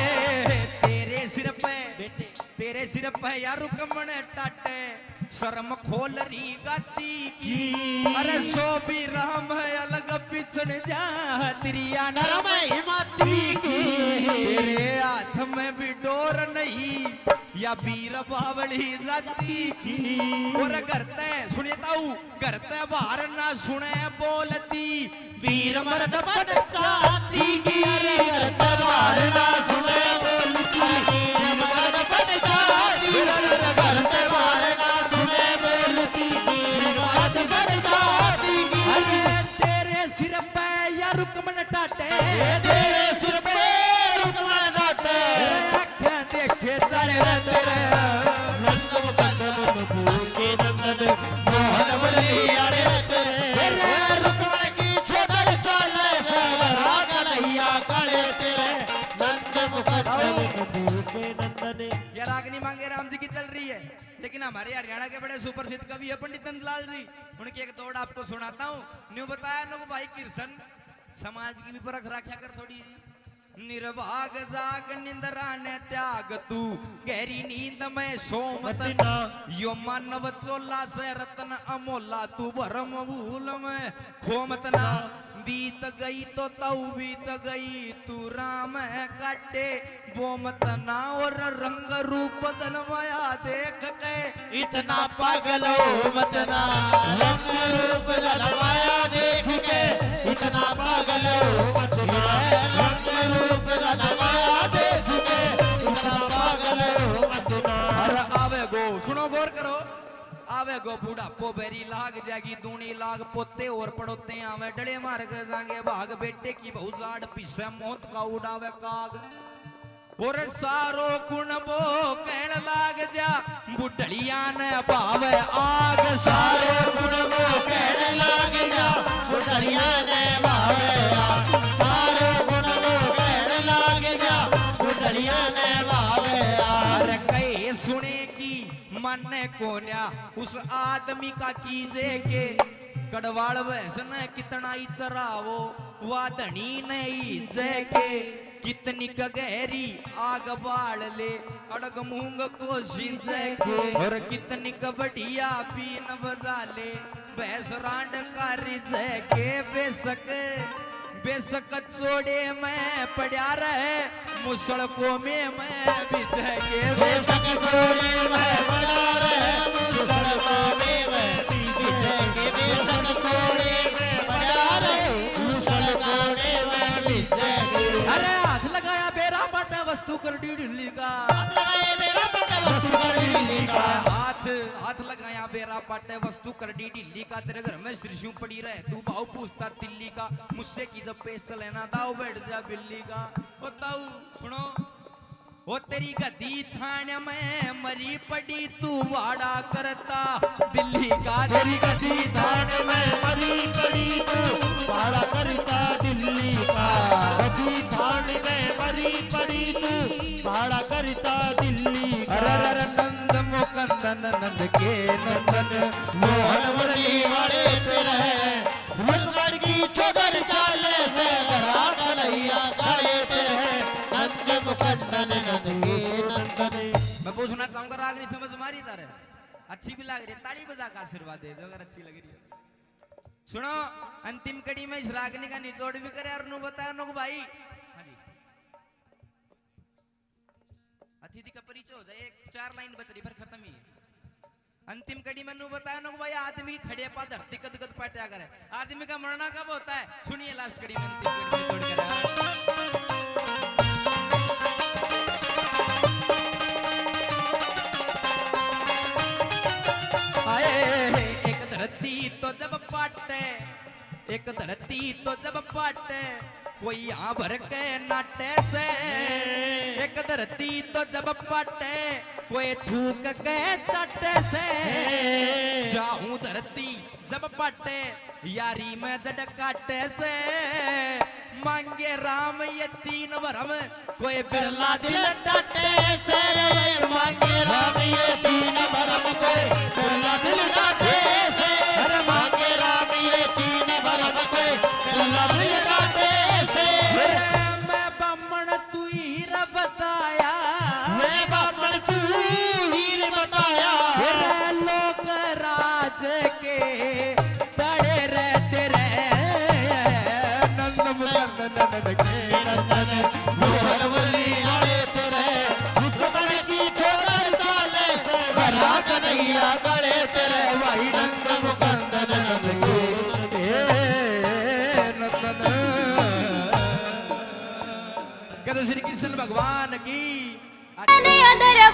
Speaker 12: तेरे सिर पे यार रुकमण टाटे, शर्म खोल रही गाती की, अरे सो भी राम है अलग पिछड़ जा तिरिया नरम हिमाती की। तेरे हाथ में भी डोर नहीं या वीर बावली जाती की, और करते सुनेताऊ करते बाहर ना सुने बोलती, वीर मर्द बन जाती की। अरे करते बाहर ना सुने बोलती, वीर मर्द बन जाती, करते बाहर ना सुने बोलती, वीर मर्द बन जाती। अरे तेरे सिर पे या रुकमण टाटे, तेरे सिर पे रुकमण टाटे, आँखें देखे चले तेरे नंदम कदम फूल के नंदन मोहन बली अरे तेरे रुकमण की छोड़ चले से राग नैया काले तेरे नंदम कदम फूल के नंदन। ये रागनी मांगे राम जी की चल रही है, लेकिन हमारे हरियाणा के बड़े सुप्रसिद्ध कवि है पंडित नंदलाल जी, उनकी एक दौड़ आपको सुनाता हूँ। न्यू बताया नो भाई किरसन समाज की भी परख रखा कर थोड़ी सी। निर्भाग जाग निंद्रा ने त्याग तू गहरी नींद में सोमत ना, यो मानव चोला से रत्न अमोला तू भरम भूल में खोमत ना। बीत गई तो तऊ बीत गई तू राम है काटे वो मत ना, और रंग रूप धन माया देख के इतना पागल हो मत ना, रंग रूप धन माया देख के इतना पागल हो मत ना, रंग रूप धन माया देख के इतना पागल हो मत ना। अरे आवे गो सुनो गौर करो, आवे गो बुढ़ापो बेरी लाग जाएगी दूनी लाग पोते और पड़ोते आवे डले मार के जाएंगे भाग बेटे की बहु जाड़ पीछे मौत का उड़ावे काग और सारो गुण वो कहने लाग जा बुढ़लिया ने भावे आग
Speaker 9: सारो गुण वो कहने लाग जा बुढ़लिया ने भावे आग सारो गुण वो कहने लाग जा बुढ़लिया ने भावे आग
Speaker 12: कहे सुने की मन को न्या उस आदमी का कीजे के गढ़वाल वैसन कितना ही चरावो वा धनी नहीं के कितनी गहरी आग बाल ले अड़ग मूंग को सींचे और कितनी बढ़िया पीन बजा ले भैंस रांड का रिजे के बेशक चोड़े में पड़ा रहे मुसड़ को में मैं बिजे के
Speaker 9: बेशक चोड़े में पड़ा रहे मुसड़ को में मैं बिजे के बेशक चोड़े में पड़ा रहे मुसड़ को में बिजे के
Speaker 12: अरे हाथ लगाया बेरा बाटा वस्तु कर ढिल्ली का हाथ लगाया बेरा पाटे वस्तु कर ढिल्ली का तेरे घर में त्रिशूल पड़ी रहे तू भाव पूछता तिल्ली का मुझसे की जब पेश चले ना दाव बैठ जा बिल्ली का ओ ताऊ सुनो वो तेरी गदी थाने में मरी पड़ी तू वाड़ा करता दिल्ली का
Speaker 9: तेरी गदी थाने में मरी पड़ी तू वाड़ा करता दिल्ली का गदी थाने में मरी पड़ी तू वाड़ा करता दिल्ली का
Speaker 12: अरे नंद मुकंद नंद के नंदन
Speaker 9: मोहन मुरली वाले पे रहे मुकमर की चोदर चाले से लड़ा कन्हैया गले पे रहे नंद मुकंदन नंद के नंदन
Speaker 12: मैं पूछना चाहूंगा राग नहीं समझ मारी तारे अच्छी भी लग रही है ताली बजा का आशीर्वाद दे दो अगर अच्छी लग रही है सुनो अंतिम कड़ी में इस रागनी का निचोड़ भी करे और नु बताया नु भाई हाँ जी अतिथि का परिचय हो जाए 4 लाइन बच रही फिर खत्म ही है अंतिम कड़ी में नु बताया नु भाई आदमी खड़े पा धरती कद कद पटया करे आदमी का मरना कब होता है सुनिए लास्ट कड़ी में अंतिम कड़ी में जोड़ कर एक धरती तो जब पाटे कोई यहाँ भर के नाटे से एक धरती तो जब पाटे कोई थूक के चटे से जाऊं धरती जब पाटे यारी में जड़ काटे से मांगे राम ये 3 भरम कोई बिरला दिल डाटे से
Speaker 9: मांगे राम ये 3 भरम कोई बिरला दिल डाटे से अरे मांगे राम ये 3 भरम कोई बिरला दिल डाटे से
Speaker 12: मैं बामण तू हीर बताया
Speaker 9: मैं बामण तू हीर बताया
Speaker 12: लोक राज के तड़े रहते रहे नंद मुकंद नंद के
Speaker 9: नंदन मोहन मुरली वाले पे रहे मुकमर की चोदर चाले से भला कन्हैया गले पे रहे भाई नंद मुकंदन नंद के
Speaker 12: कहते श्री कृष्ण भगवान की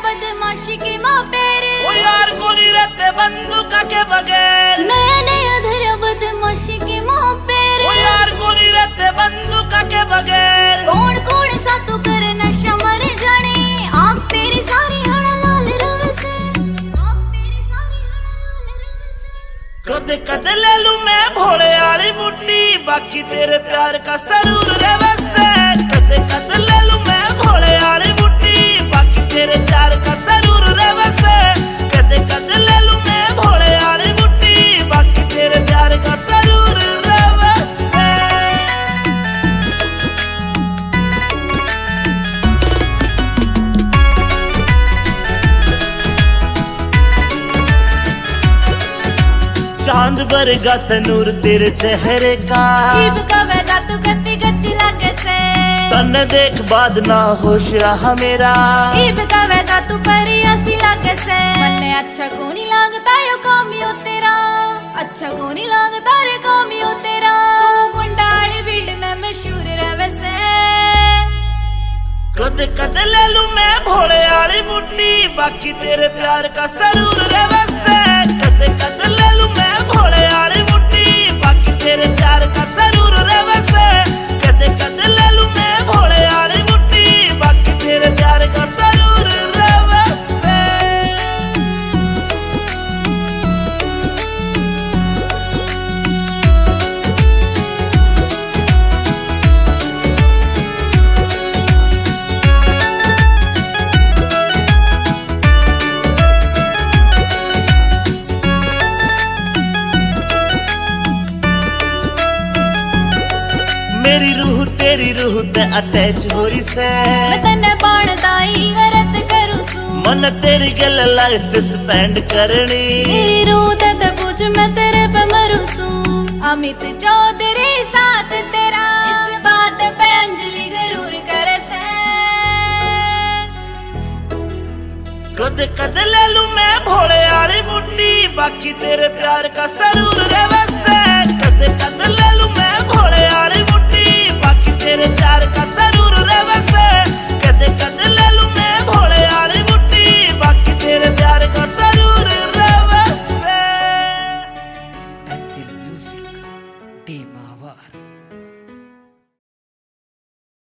Speaker 11: बदमाशी की माँ पेरे
Speaker 2: ओ यार कोनी रहते बंदूका के बगैर
Speaker 11: नया नया धरा बदमाशी की माँ पेरे
Speaker 2: ओ यार कोनी रहते बंदूका के बगैर
Speaker 11: कौन कौन सा तू करे नशा मरे जाने आँख तेरी सारी हड़ा लाल रव से आँख तेरी सारी हड़ा लाल रव से
Speaker 2: कद कद ले लूं मैं भोले वाली बुड्ढी बाकी तेरे प्यार का सरूर रे वैसे कद कद ले लूं मैं भोले वाली बुड्ढी बाकी तेरे प्यार का सरूर रे वैसे कद कद ले लूं मैं भोले वाली बुड्ढी बाकी तेरे प्यार का सरूर रे वैसे चांद बरगा सनूर तेरे चेहरे का
Speaker 11: जीव कवेगा तू गति गच्ची लागे से
Speaker 2: तन देख बाद ना होश रहा मेरा
Speaker 11: जीव कवेगा तू परियासी लागे से मन्ने अच्छा को नहीं लगता यो कामियो तेरा अच्छा को नहीं लगता रे कामियो तेरा तू गुंडाली फील्ड में मशहूर रहे से
Speaker 2: कद कद ले लूं मैं भोले वाली बुड्ढी बाकी तेरे प्यार का सरूर रे वैसे कद कदे कद ले लूं मैं भोले वाली मुट्ठी, बाकी तेरे प्यार का जरूर रवे से। कदे कद ले लूं मैं भोले वाली मुट्ठी, बाकी तेरे प्यार का जरूर रवे से। मेरी रूह तेरी रूह ते अटैच हो रही से,
Speaker 11: मैं तन्ने बाणदाई वरत करूं सू,
Speaker 2: मन तेरी गल लाइफ स्पेंड करनी।
Speaker 11: मेरी रूह ते पूछ मैं तेरे पे मरूं सू। अमित चौधरी साथ तेरा, इस बात पे अंजलि जरूर करे से।
Speaker 2: कद कद ले लूं मैं भोले वाली मुट्ठी, बाकी तेरे प्यार का जरूर रवे से। कद कद ले